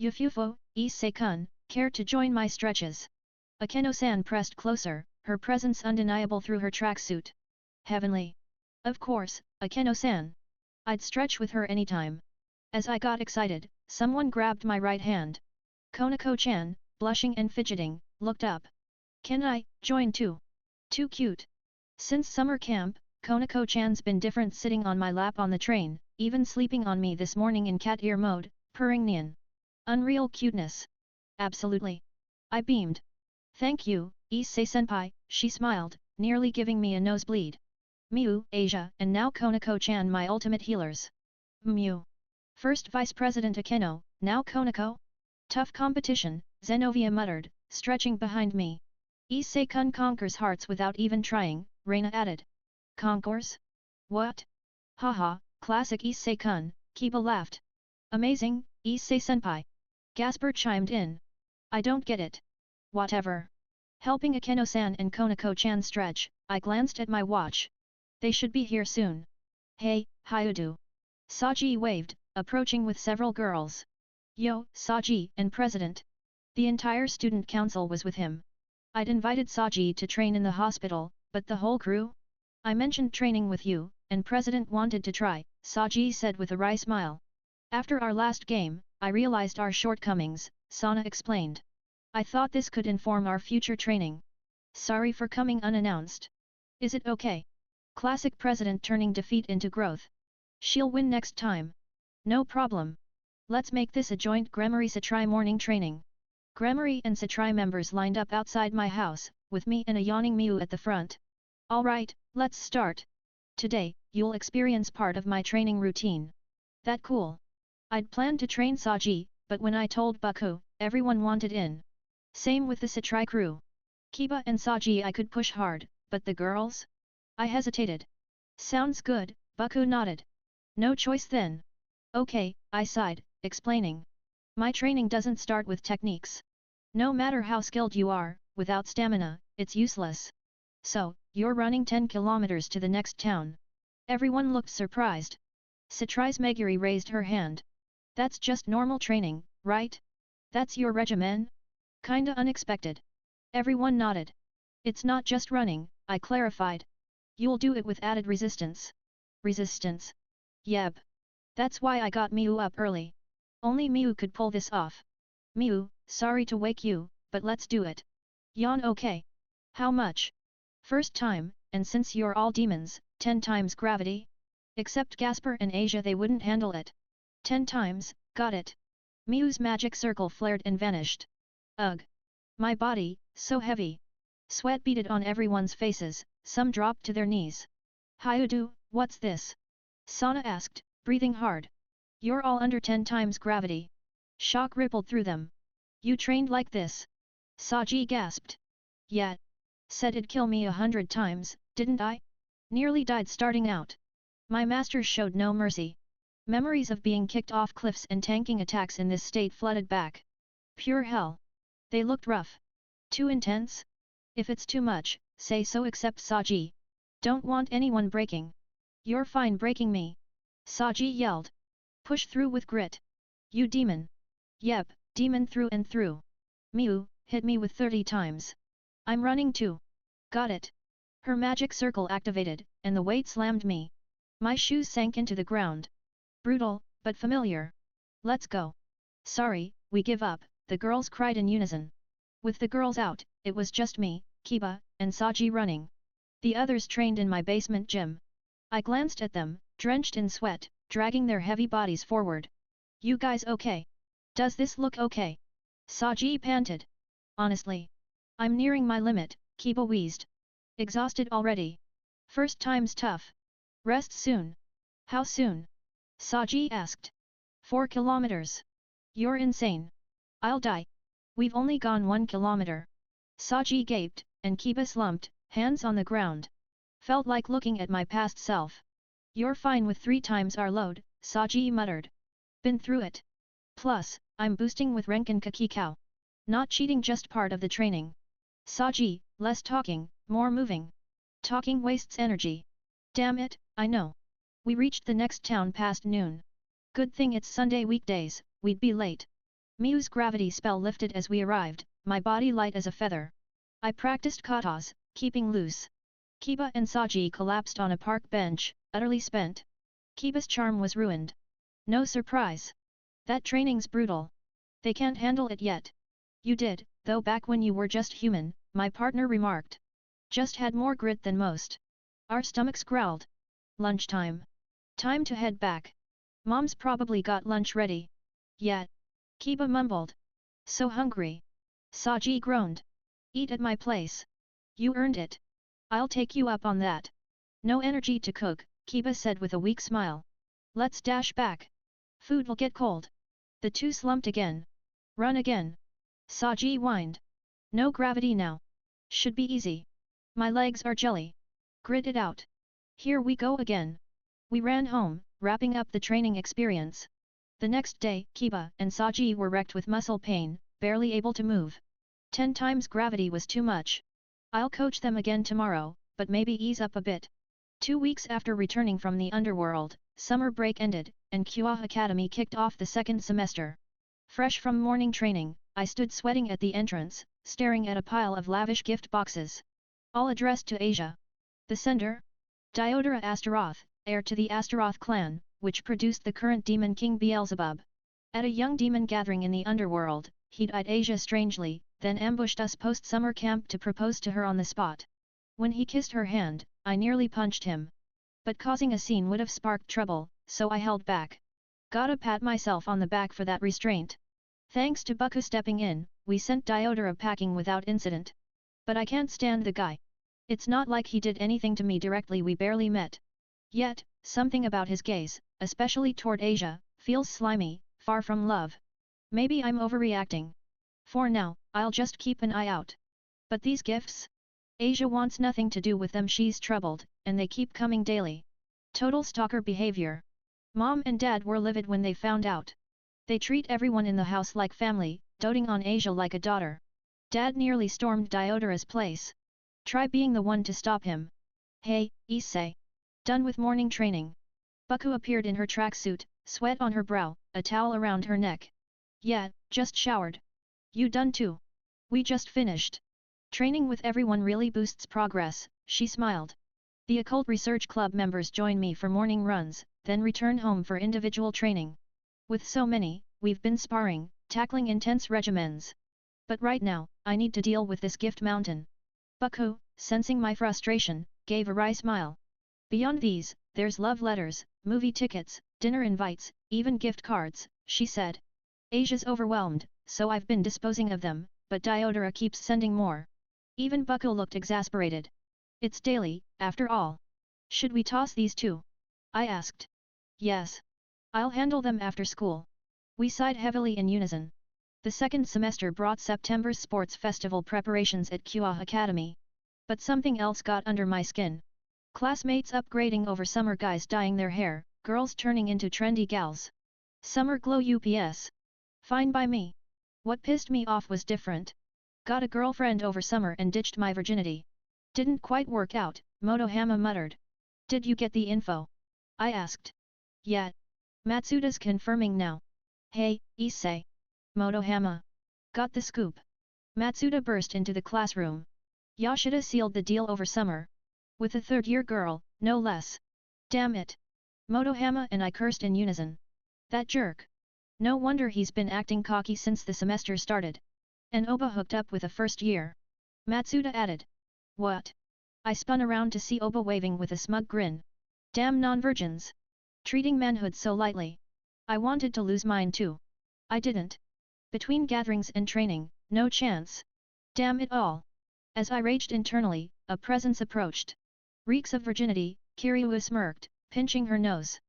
Yufufo, Issei-kun, care to join my stretches? Akeno-san pressed closer, her presence undeniable through her tracksuit. Heavenly. Of course, Akeno-san. I'd stretch with her anytime. As I got excited, someone grabbed my right hand. Konako-chan, blushing and fidgeting, looked up. Can I join too? Too cute. Since summer camp, Konako-chan's been different, sitting on my lap on the train, even sleeping on me this morning in cat ear mode, purring Nian. Unreal cuteness. Absolutely. I beamed. Thank you, Issei-senpai, she smiled, nearly giving me a nosebleed. Miu, Asia, and now Konako-chan, my ultimate healers. Miu. First Vice President Akeno, now Konako? Tough competition, Zenovia muttered, stretching behind me. Issei-kun conquers hearts without even trying, Reina added. Conquers? What? Haha, classic Issei-kun, Kiba laughed. Amazing, Issei-senpai. Gasper chimed in. I don't get it. Whatever. Helping Akeno-san and Konako-chan stretch, I glanced at my watch. They should be here soon. Hey, Hyoudou. Sajji waved, approaching with several girls. Yo, Sajji, and President. The entire student council was with him. I'd invited Sajji to train in the hospital, but the whole crew? I mentioned training with you, and President wanted to try, Sajji said with a wry smile. After our last game, I realized our shortcomings, Sana explained. I thought this could inform our future training. Sorry for coming unannounced. Is it okay? Classic President turning defeat into growth. She'll win next time. No problem. Let's make this a joint Gremory Satrai morning training. Gremory and Satrai members lined up outside my house, with me and a yawning Miu at the front. Alright, let's start. Today, you'll experience part of my training routine. That cool. I'd planned to train Sajji, but when I told Baku, everyone wanted in. Same with the Satrai crew. Kiba and Sajji I could push hard, but the girls? I hesitated. Sounds good, Baku nodded. No choice then. Okay, I sighed, explaining. My training doesn't start with techniques. No matter how skilled you are, without stamina, it's useless. So, you're running 10 kilometers to the next town. Everyone looked surprised. Citrice Meguri raised her hand. That's just normal training, right? That's your regimen? Kinda unexpected. Everyone nodded. It's not just running, I clarified. You'll do it with added resistance. Resistance? Yep. That's why I got Miu up early. Only Miu could pull this off. Miu, sorry to wake you, but let's do it. Yawn okay. How much? First time, and since you're all demons, 10 times gravity? Except Gasper and Asia they wouldn't handle it. 10 times, got it. Miu's magic circle flared and vanished. Ugh. My body, so heavy. Sweat beaded on everyone's faces, some dropped to their knees. Hyoudou, what's this? Sana asked, breathing hard. You're all under 10 times gravity. Shock rippled through them. You trained like this? Sajji gasped. Yeah. Said it'd kill me 100 times, didn't I? Nearly died starting out. My masters showed no mercy. Memories of being kicked off cliffs and tanking attacks in this state flooded back. Pure hell. They looked rough. Too intense? If it's too much, say so except Sajji. Don't want anyone breaking. You're fine breaking me. Sajji yelled. Push through with grit. You demon. Yep, demon through and through. Miu, hit me with 30 times. I'm running too. Got it. Her magic circle activated, and the weight slammed me. My shoes sank into the ground. Brutal, but familiar. Let's go. Sorry, we give up, the girls cried in unison. With the girls out, it was just me, Kiba, and Sajji running. The others trained in my basement gym. I glanced at them, drenched in sweat, dragging their heavy bodies forward. You guys okay? Does this look okay? Sajji panted. Honestly. I'm nearing my limit, Kiba wheezed. Exhausted already. First time's tough. Rest soon. How soon? Sajji asked. 4 kilometers. You're insane. I'll die. We've only gone 1 kilometer. Sajji gaped, and Kiba slumped, hands on the ground. Felt like looking at my past self. You're fine with 3 times our load, Sajji muttered. Been through it. Plus, I'm boosting with Renkin Kakikao. Not cheating, just part of the training. Sajji, less talking, more moving. Talking wastes energy. Damn it, I know. We reached the next town past noon. Good thing it's Sunday weekdays, we'd be late. Miu's gravity spell lifted as we arrived, my body light as a feather. I practiced katas, keeping loose. Kiba and Sajji collapsed on a park bench, utterly spent. Kiba's charm was ruined. No surprise. That training's brutal. They can't handle it yet. You did, though back when you were just human, my partner remarked. Just had more grit than most. Our stomachs growled. Lunchtime. Time to head back. Mom's probably got lunch ready. Yeah. Kiba mumbled. So hungry. Sajji groaned. Eat at my place. You earned it. I'll take you up on that. No energy to cook, Kiba said with a weak smile. Let's dash back. Food'll get cold. The two slumped again. Run again. Sajji whined. No gravity now. Should be easy. My legs are jelly. Grit it out. Here we go again. We ran home, wrapping up the training experience. The next day, Kiba and Sajji were wrecked with muscle pain, barely able to move. 10 times gravity was too much. I'll coach them again tomorrow, but maybe ease up a bit. 2 weeks after returning from the Underworld, summer break ended, and Kuoh Academy kicked off the second semester. Fresh from morning training, I stood sweating at the entrance, staring at a pile of lavish gift boxes. All addressed to Asia. The sender? Diodora Asteroth, heir to the Asteroth clan, which produced the current demon king Beelzebub. At a young demon gathering in the Underworld, he'd eyed Asia strangely, then ambushed us post-summer camp to propose to her on the spot. When he kissed her hand, I nearly punched him. But causing a scene would have sparked trouble, so I held back. Gotta pat myself on the back for that restraint. Thanks to Bucku stepping in, we sent Diodora packing without incident. But I can't stand the guy. It's not like he did anything to me directly, we barely met. Yet, something about his gaze, especially toward Asia, feels slimy, far from love. Maybe I'm overreacting. For now, I'll just keep an eye out. But these gifts? Asia wants nothing to do with them, she's troubled, and they keep coming daily. Total stalker behavior. Mom and Dad were livid when they found out. They treat everyone in the house like family, doting on Asia like a daughter. Dad nearly stormed Diodora's place. Try being the one to stop him. Hey, Issei. Done with morning training. Buku appeared in her tracksuit, sweat on her brow, a towel around her neck. Yeah, just showered. You done too? We just finished. Training with everyone really boosts progress, she smiled. The occult research club members join me for morning runs, then return home for individual training. With so many, we've been sparring, tackling intense regimens. But right now, I need to deal with this gift mountain. Buku, sensing my frustration, gave a wry smile. Beyond these, there's love letters, movie tickets, dinner invites, even gift cards, she said. Asia's overwhelmed, so I've been disposing of them, but Diodora keeps sending more. Even Buku looked exasperated. It's daily, after all. Should we toss these too? I asked. Yes. I'll handle them after school. We sighed heavily in unison. The second semester brought September's sports festival preparations at Kuoh Academy. But something else got under my skin. Classmates upgrading over summer, guys dyeing their hair, girls turning into trendy gals. Summer glow UPS. Fine by me. What pissed me off was different. Got a girlfriend over summer and ditched my virginity. Didn't quite work out, Motohama muttered. Did you get the info? I asked. Yeah. Matsuda's confirming now. Hey, Issei. Motohama. Got the scoop. Matsuda burst into the classroom. Yoshida sealed the deal over summer. With a third-year girl, no less. Damn it. Motohama and I cursed in unison. That jerk. No wonder he's been acting cocky since the semester started. And Oba hooked up with a first year. Matsuda added. What? I spun around to see Oba waving with a smug grin. Damn non-virgins. Treating manhood so lightly. I wanted to lose mine too. I didn't. Between gatherings and training, no chance. Damn it all. As I raged internally, a presence approached. Reeks of virginity, Kiryu smirked, pinching her nose.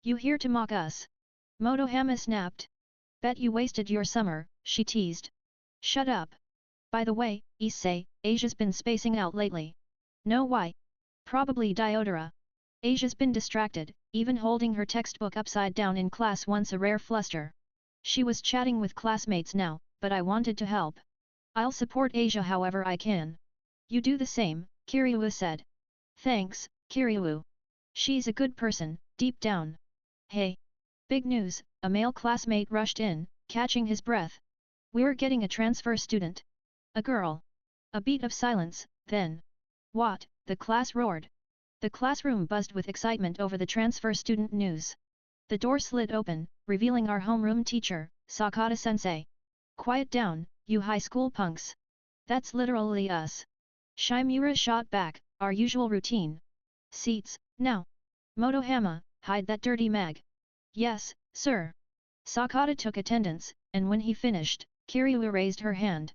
You here to mock us? Motohama snapped. Bet you wasted your summer, she teased. Shut up. By the way, Issei, Asia's been spacing out lately. No why? Probably Diodora. Asia's been distracted, even holding her textbook upside down in class once a rare fluster. She was chatting with classmates now, but I wanted to help. I'll support Asia however I can. You do the same, Kiryu said. Thanks, Kiryu. She's a good person, deep down. Hey. Big news, a male classmate rushed in, catching his breath. We're getting a transfer student. A girl. A beat of silence, then. What? The class roared. The classroom buzzed with excitement over the transfer student news. The door slid open, revealing our homeroom teacher, Sakata-sensei. Quiet down, you high school punks. That's literally us. Shimura shot back, our usual routine. Seats, now. Motohama, hide that dirty mag. Yes, sir. Sakata took attendance, and when he finished, Kiryu raised her hand.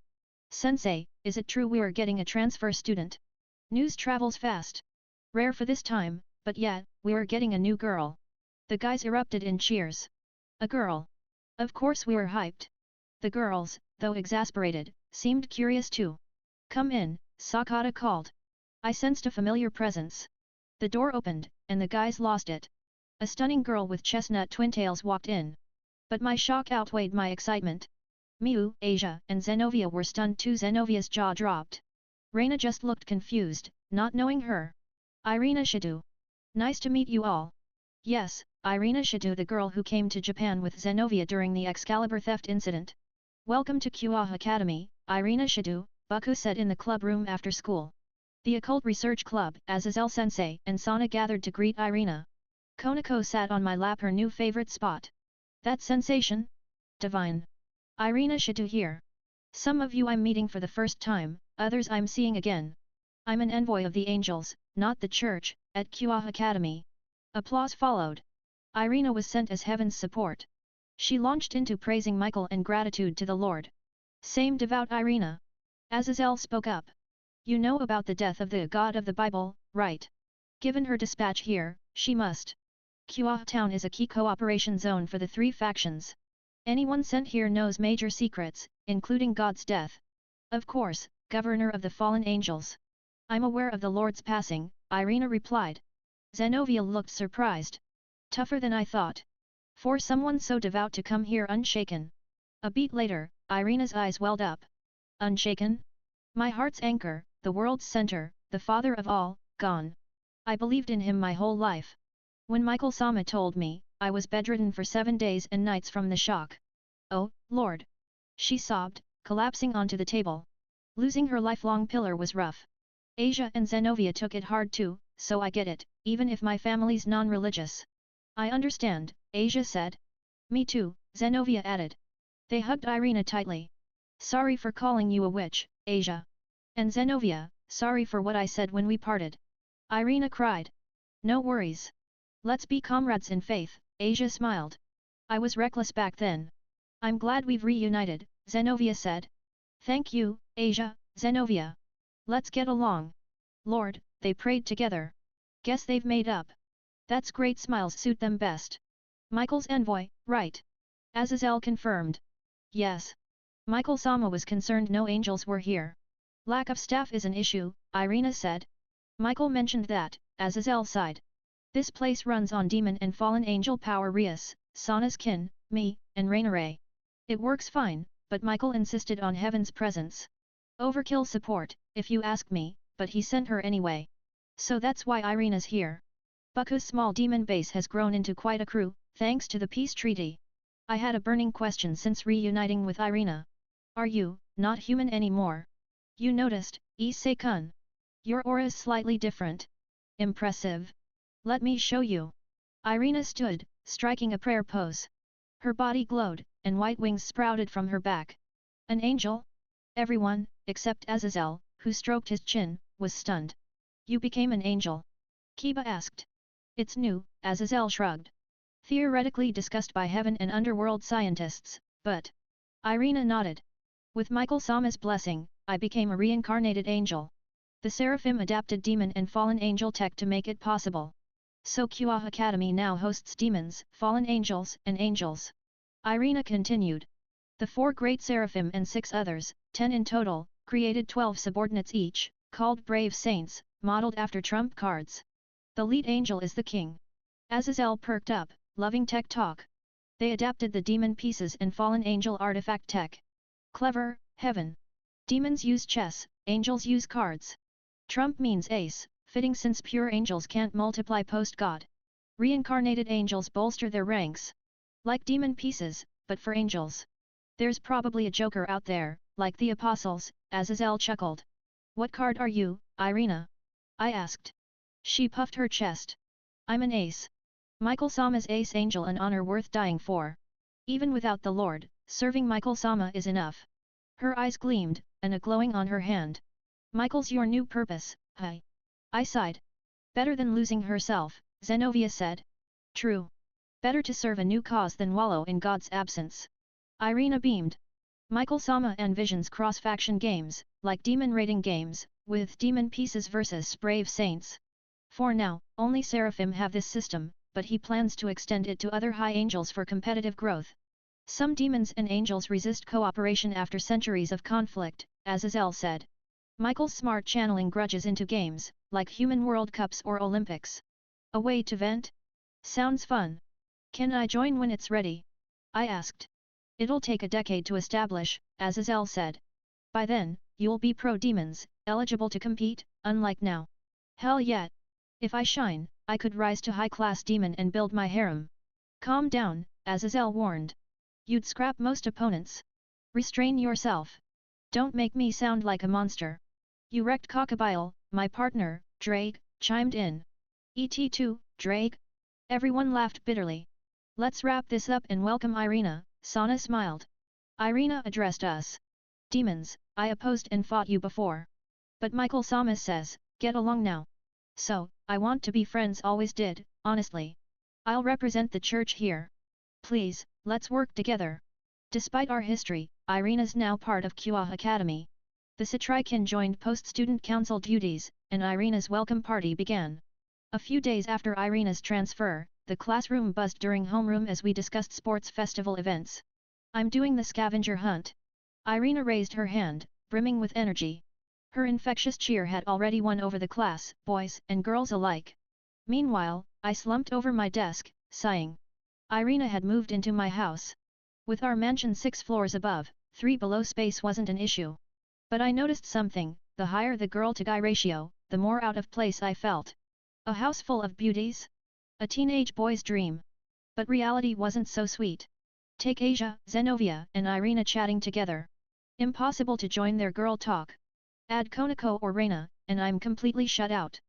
Sensei, is it true we're getting a transfer student? News travels fast. Rare for this time, but yeah, we're getting a new girl. The guys erupted in cheers. A girl. Of course we're hyped. The girls, though exasperated, seemed curious too. Come in, Sakata called. I sensed a familiar presence. The door opened, and the guys lost it. A stunning girl with chestnut twintails walked in. But my shock outweighed my excitement. Miu, Asia, and Zenovia were stunned too. Zenovia's jaw dropped. Reina just looked confused, not knowing her. Irina Hyoudou. Nice to meet you all. Yes, Irina Hyoudou, the girl who came to Japan with Zenovia during the Excalibur theft incident. Welcome to Kuoh Academy, Irina Hyoudou, Buku said in the club room after school. The occult research club, Azazel-sensei, and Sana gathered to greet Irina. Konako sat on my lap, her new favorite spot. That sensation? Divine. Irina Hyoudou here. Some of you I'm meeting for the first time, others I'm seeing again. I'm an envoy of the angels, not the church, at Kuoh Academy. Applause followed. Irina was sent as heaven's support. She launched into praising Michael and gratitude to the Lord. Same devout Irina. Azazel spoke up. You know about the death of the god of the Bible, right? Given her dispatch here, she must. Kuoh town is a key cooperation zone for the three factions. Anyone sent here knows major secrets, including God's death. Of course, governor of the fallen angels. I'm aware of the Lord's passing, Irina replied. Zenovia looked surprised. Tougher than I thought. For someone so devout to come here unshaken. A beat later, Irina's eyes welled up. Unshaken? My heart's anchor, the world's center, the father of all, gone. I believed in him my whole life. When Michael-sama told me, I was bedridden for 7 days and nights from the shock. Oh, Lord! She sobbed, collapsing onto the table. Losing her lifelong pillar was rough. Asia and Zenovia took it hard too, so I get it, even if my family's non-religious. I understand, Asia said. Me too, Zenovia added. They hugged Irina tightly. Sorry for calling you a witch, Asia. And Zenovia, sorry for what I said when we parted. Irina cried. No worries. Let's be comrades in faith, Asia smiled. I was reckless back then. I'm glad we've reunited, Zenovia said. Thank you, Asia, Zenovia. Let's get along. Lord, they prayed together. Guess they've made up. That's great, smiles suit them best. Michael's envoy, right? Aazelle confirmed. Yes. Michael-sama was concerned no angels were here. Lack of staff is an issue, Irina said. Michael mentioned that, Aazelle sighed. This place runs on demon and fallen angel power. Rias, Sana's kin, me, and Rainare. It works fine, but Michael insisted on heaven's presence. Overkill support, if you ask me, but he sent her anyway. So that's why Irina's here. Baku's small demon base has grown into quite a crew, thanks to the peace treaty. I had a burning question since reuniting with Irina. Are you, not human anymore? You noticed, Issei-kun. Your aura is slightly different. Impressive. Let me show you. Irina stood, striking a prayer pose. Her body glowed, and white wings sprouted from her back. An angel? Everyone, except Aazelle, who stroked his chin, was stunned. You became an angel? Kiba asked. It's new, Aazelle shrugged. Theoretically discussed by heaven and underworld scientists, but... Irina nodded. With Michael-sama's blessing, I became a reincarnated angel. The Seraphim adapted demon and fallen angel tech to make it possible. So Kuoh Academy now hosts demons, fallen angels, and angels. Irina continued. The 4 great Seraphim and 6 others, 10 in total, created 12 subordinates each, called Brave Saints, modeled after trump cards. The lead angel is the king. Aazelle perked up, loving tech talk. They adapted the demon pieces and fallen angel artifact tech. Clever, heaven. Demons use chess, angels use cards. Trump means ace, fitting since pure angels can't multiply post-god. Reincarnated angels bolster their ranks. Like demon pieces, but for angels. There's probably a joker out there, like the apostles, Aazelle chuckled. What card are you, Irina? I asked. She puffed her chest. I'm an ace. Michael-sama's ace angel, an honor worth dying for. Even without the Lord, serving Michael-sama is enough. Her eyes gleamed, and a glowing on her hand. Michael's your new purpose, hi. I sighed. Better than losing herself, Zenovia said. True. Better to serve a new cause than wallow in God's absence. Irina beamed. Michael-sama envisions cross-faction games, like demon raiding games, with demon pieces versus brave saints. For now, only Seraphim have this system, but he plans to extend it to other high angels for competitive growth. Some demons and angels resist cooperation after centuries of conflict, Aazelle said. Michael's smart channeling grudges into games, like human World Cups or Olympics. A way to vent? Sounds fun. Can I join when it's ready? I asked. It'll take a decade to establish, Aazelle said. By then, you'll be pro-demons, eligible to compete, unlike now. Hell yeah! If I shine, I could rise to high-class demon and build my harem. Calm down, Aazelle warned. You'd scrap most opponents. Restrain yourself. Don't make me sound like a monster. You wrecked Cockabile, my partner, Drake, chimed in. Et2, Drake? Everyone laughed bitterly. Let's wrap this up and welcome Irina, Sana smiled. Irina addressed us. Demons, I opposed and fought you before. But Michael-sama says, get along now. So, I want to be friends, always did, honestly. I'll represent the church here. Please, let's work together. Despite our history, Irina's now part of Kuoh Academy. The Citrikin joined post-student council duties, and Irina's welcome party began. A few days after Irina's transfer, the classroom buzzed during homeroom as we discussed sports festival events. I'm doing the scavenger hunt. Irina raised her hand, brimming with energy. Her infectious cheer had already won over the class, boys and girls alike. Meanwhile, I slumped over my desk, sighing. Irina had moved into my house. With our mansion 6 floors above, 3 below, space wasn't an issue. But I noticed something: the higher the girl-to-guy ratio, the more out of place I felt. A house full of beauties? A teenage boy's dream. But reality wasn't so sweet. Take Asia, Zenovia, and Irina chatting together. Impossible to join their girl talk. Add Konako or Reina, and I'm completely shut out.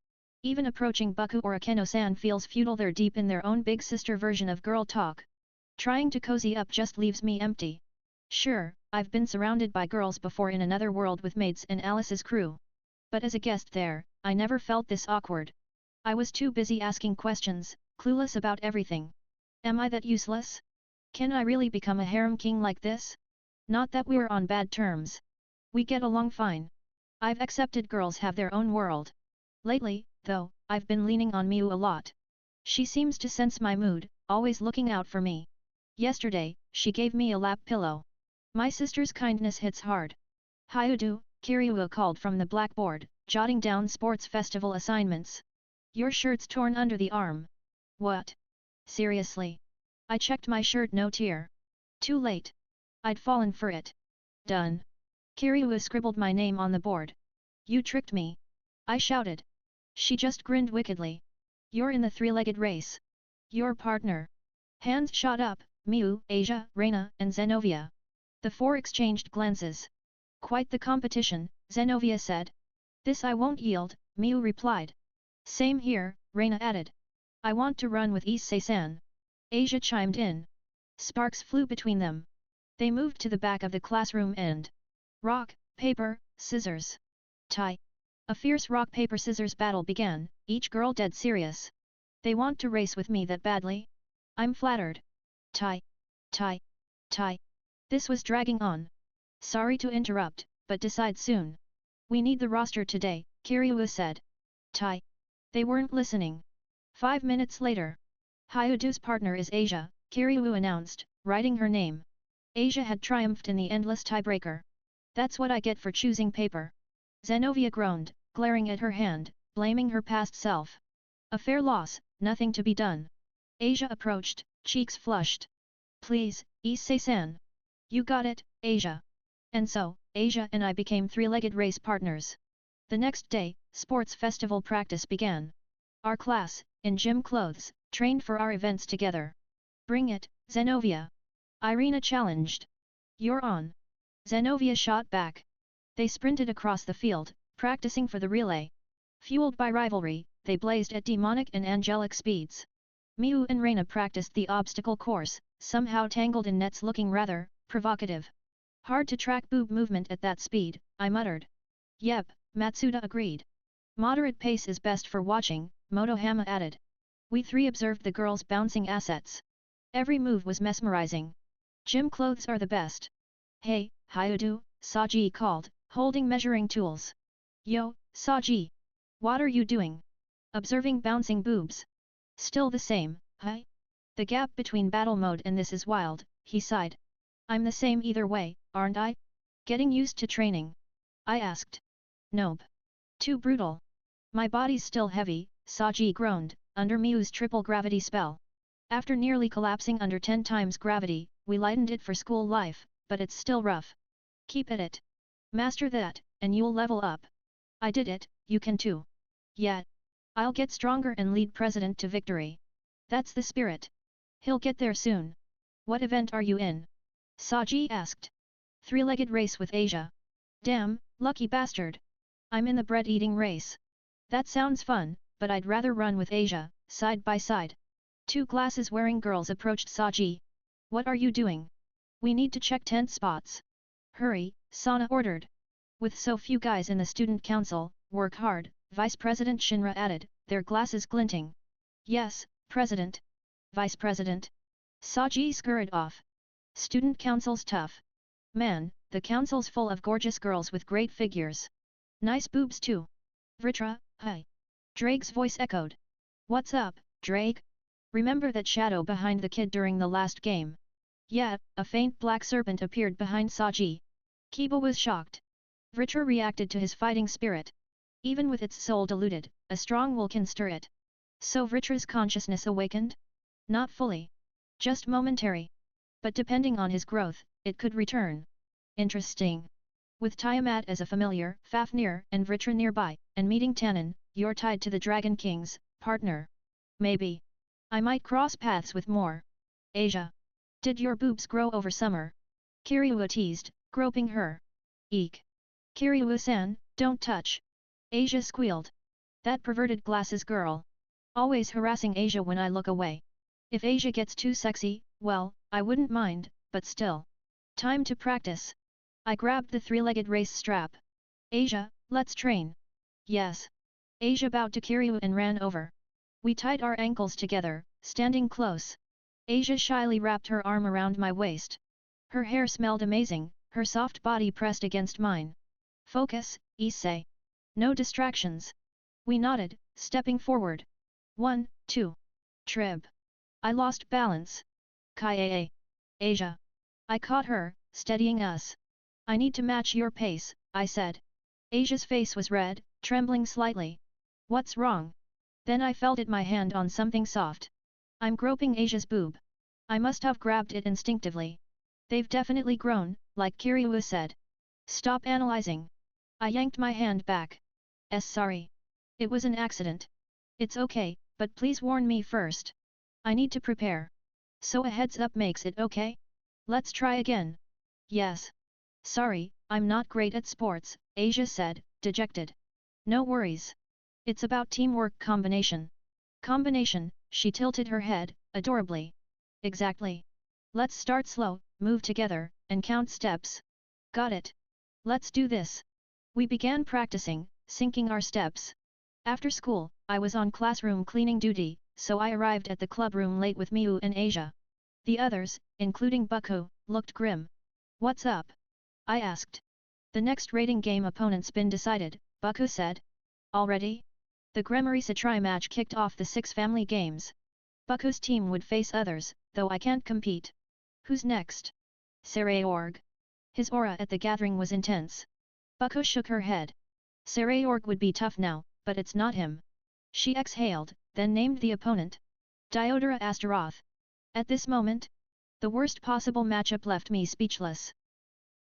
Even approaching Buku or Akeno-san feels futile. They're deep in their own big sister version of girl talk. Trying to cozy up just leaves me empty. Sure, I've been surrounded by girls before in another world with maids and Alice's crew. But as a guest there, I never felt this awkward. I was too busy asking questions, clueless about everything. Am I that useless? Can I really become a harem king like this? Not that we're on bad terms. We get along fine. I've accepted girls have their own world. Lately, though, I've been leaning on Miu a lot. She seems to sense my mood, always looking out for me. Yesterday, she gave me a lap pillow. My sister's kindness hits hard. Hyoudou, Kiryu called from the blackboard, jotting down sports festival assignments. Your shirt's torn under the arm. What? Seriously? I checked my shirt, no tear. Too late. I'd fallen for it. Done. Kiryu scribbled my name on the board. You tricked me. I shouted. She just grinned wickedly. You're in the three-legged race. Your partner. Hands shot up, Miu, Asia, Reina, and Zenovia. The four exchanged glances. Quite the competition, Zenovia said. This I won't yield, Miu replied. Same here, Reina added. I want to run with Issei-san. Asia chimed in. Sparks flew between them. They moved to the back of the classroom and rock, paper, scissors. Tie. A fierce rock-paper-scissors battle began, each girl dead serious. They want to race with me that badly? I'm flattered. Tie. Tie. Tie. This was dragging on. Sorry to interrupt, but decide soon. We need the roster today, Kiryu said. Tie. They weren't listening. 5 minutes later. Hyoudou's partner is Asia, Kiryu announced, writing her name. Asia had triumphed in the endless tiebreaker. That's what I get for choosing paper. Zenovia groaned, glaring at her hand, blaming her past self. A fair loss, nothing to be done. Asia approached, cheeks flushed. Please, Issei-san. You got it, Asia. And so, Asia and I became three-legged race partners. The next day, sports festival practice began. Our class, in gym clothes, trained for our events together. Bring it, Zenovia. Irina challenged. You're on. Zenovia shot back. They sprinted across the field, practicing for the relay. Fueled by rivalry, they blazed at demonic and angelic speeds. Miu and Reina practiced the obstacle course, somehow tangled in nets looking rather provocative. Hard to track boob movement at that speed, I muttered. Yep, Matsuda agreed. Moderate pace is best for watching, Motohama added. We three observed the girls' bouncing assets. Every move was mesmerizing. Gym clothes are the best. Hey, Hyoudou, Sajji called, holding measuring tools. Yo, Sajji. What are you doing? Observing bouncing boobs. Still the same, huh? The gap between battle mode and this is wild, he sighed. I'm the same either way, aren't I? Getting used to training. I asked. Nope. Too brutal. My body's still heavy, Sajji groaned, under Miu's triple gravity spell. After nearly collapsing under 10 times gravity, we lightened it for school life, but it's still rough. Keep at it. Master that, and you'll level up. I did it, you can too. Yeah. I'll get stronger and lead President to victory. That's the spirit. He'll get there soon. What event are you in? Sajji asked. Three-legged race with Asia. Damn, lucky bastard. I'm in the bread-eating race. That sounds fun, but I'd rather run with Asia, side by side. Two glasses-wearing girls approached Sajji. What are you doing? We need to check tent spots. Hurry, Sana ordered. With so few guys in the student council, work hard, Vice President Shinra added, their glasses glinting. Yes, President. Vice President. Sajji scurried off. Student council's tough. Man, the council's full of gorgeous girls with great figures. Nice boobs too. Vritra, hi. Drake's voice echoed. What's up, Drake? Remember that shadow behind the kid during the last game? Yeah, a faint black serpent appeared behind Sajji. Kiba was shocked. Vritra reacted to his fighting spirit. Even with its soul diluted, a strong will can stir it. So Vritra's consciousness awakened? Not fully. Just momentary. But depending on his growth, it could return. Interesting. With Tiamat as a familiar, Fafnir and Vritra nearby, and meeting Tannen, you're tied to the Dragon King's partner. Maybe. I might cross paths with more. Asia. Did your boobs grow over summer? Kiryu teased, groping her. Eek. Kiryu-san, don't touch. Asia squealed. That perverted glasses girl. Always harassing Asia when I look away. If Asia gets too sexy, well, I wouldn't mind, but still. Time to practice. I grabbed the three-legged race strap. Asia, let's train. Yes. Asia bowed to Kiryu and ran over. We tied our ankles together, standing close. Asia shyly wrapped her arm around my waist. Her hair smelled amazing, her soft body pressed against mine. Focus, Issei. No distractions. We nodded, stepping forward. 1, 2. Trib. I lost balance. Kaie. Asia. I caught her, steadying us. I need to match your pace, I said. Asia's face was red, trembling slightly. What's wrong? Then I felt my hand on something soft. I'm groping Asia's boob. I must have grabbed it instinctively. They've definitely grown, like Kiryu said. Stop analyzing. I yanked my hand back. Sorry. It was an accident. It's okay, but please warn me first. I need to prepare. So a heads up makes it okay? Let's try again. Yes. Sorry, I'm not great at sports, Asia said, dejected. No worries. It's about teamwork combination. Combination, she tilted her head, adorably. Exactly. Let's start slow, move together, and count steps. Got it. Let's do this. We began practicing, syncing our steps. After school, I was on classroom cleaning duty, so I arrived at the clubroom late with Miu and Asia. The others, including Bucko, looked grim. What's up? I asked. The next rating game opponent's been decided, Bucko said. Already? The Gremory Satri match kicked off the 6 family games. Bucko's team would face others, though I can't compete. Who's next? Sarayorg. His aura at the gathering was intense. Bucko shook her head. Sarayorg would be tough now, but it's not him. She exhaled, then named the opponent. Diodora Asteroth. At this moment, the worst possible matchup left me speechless.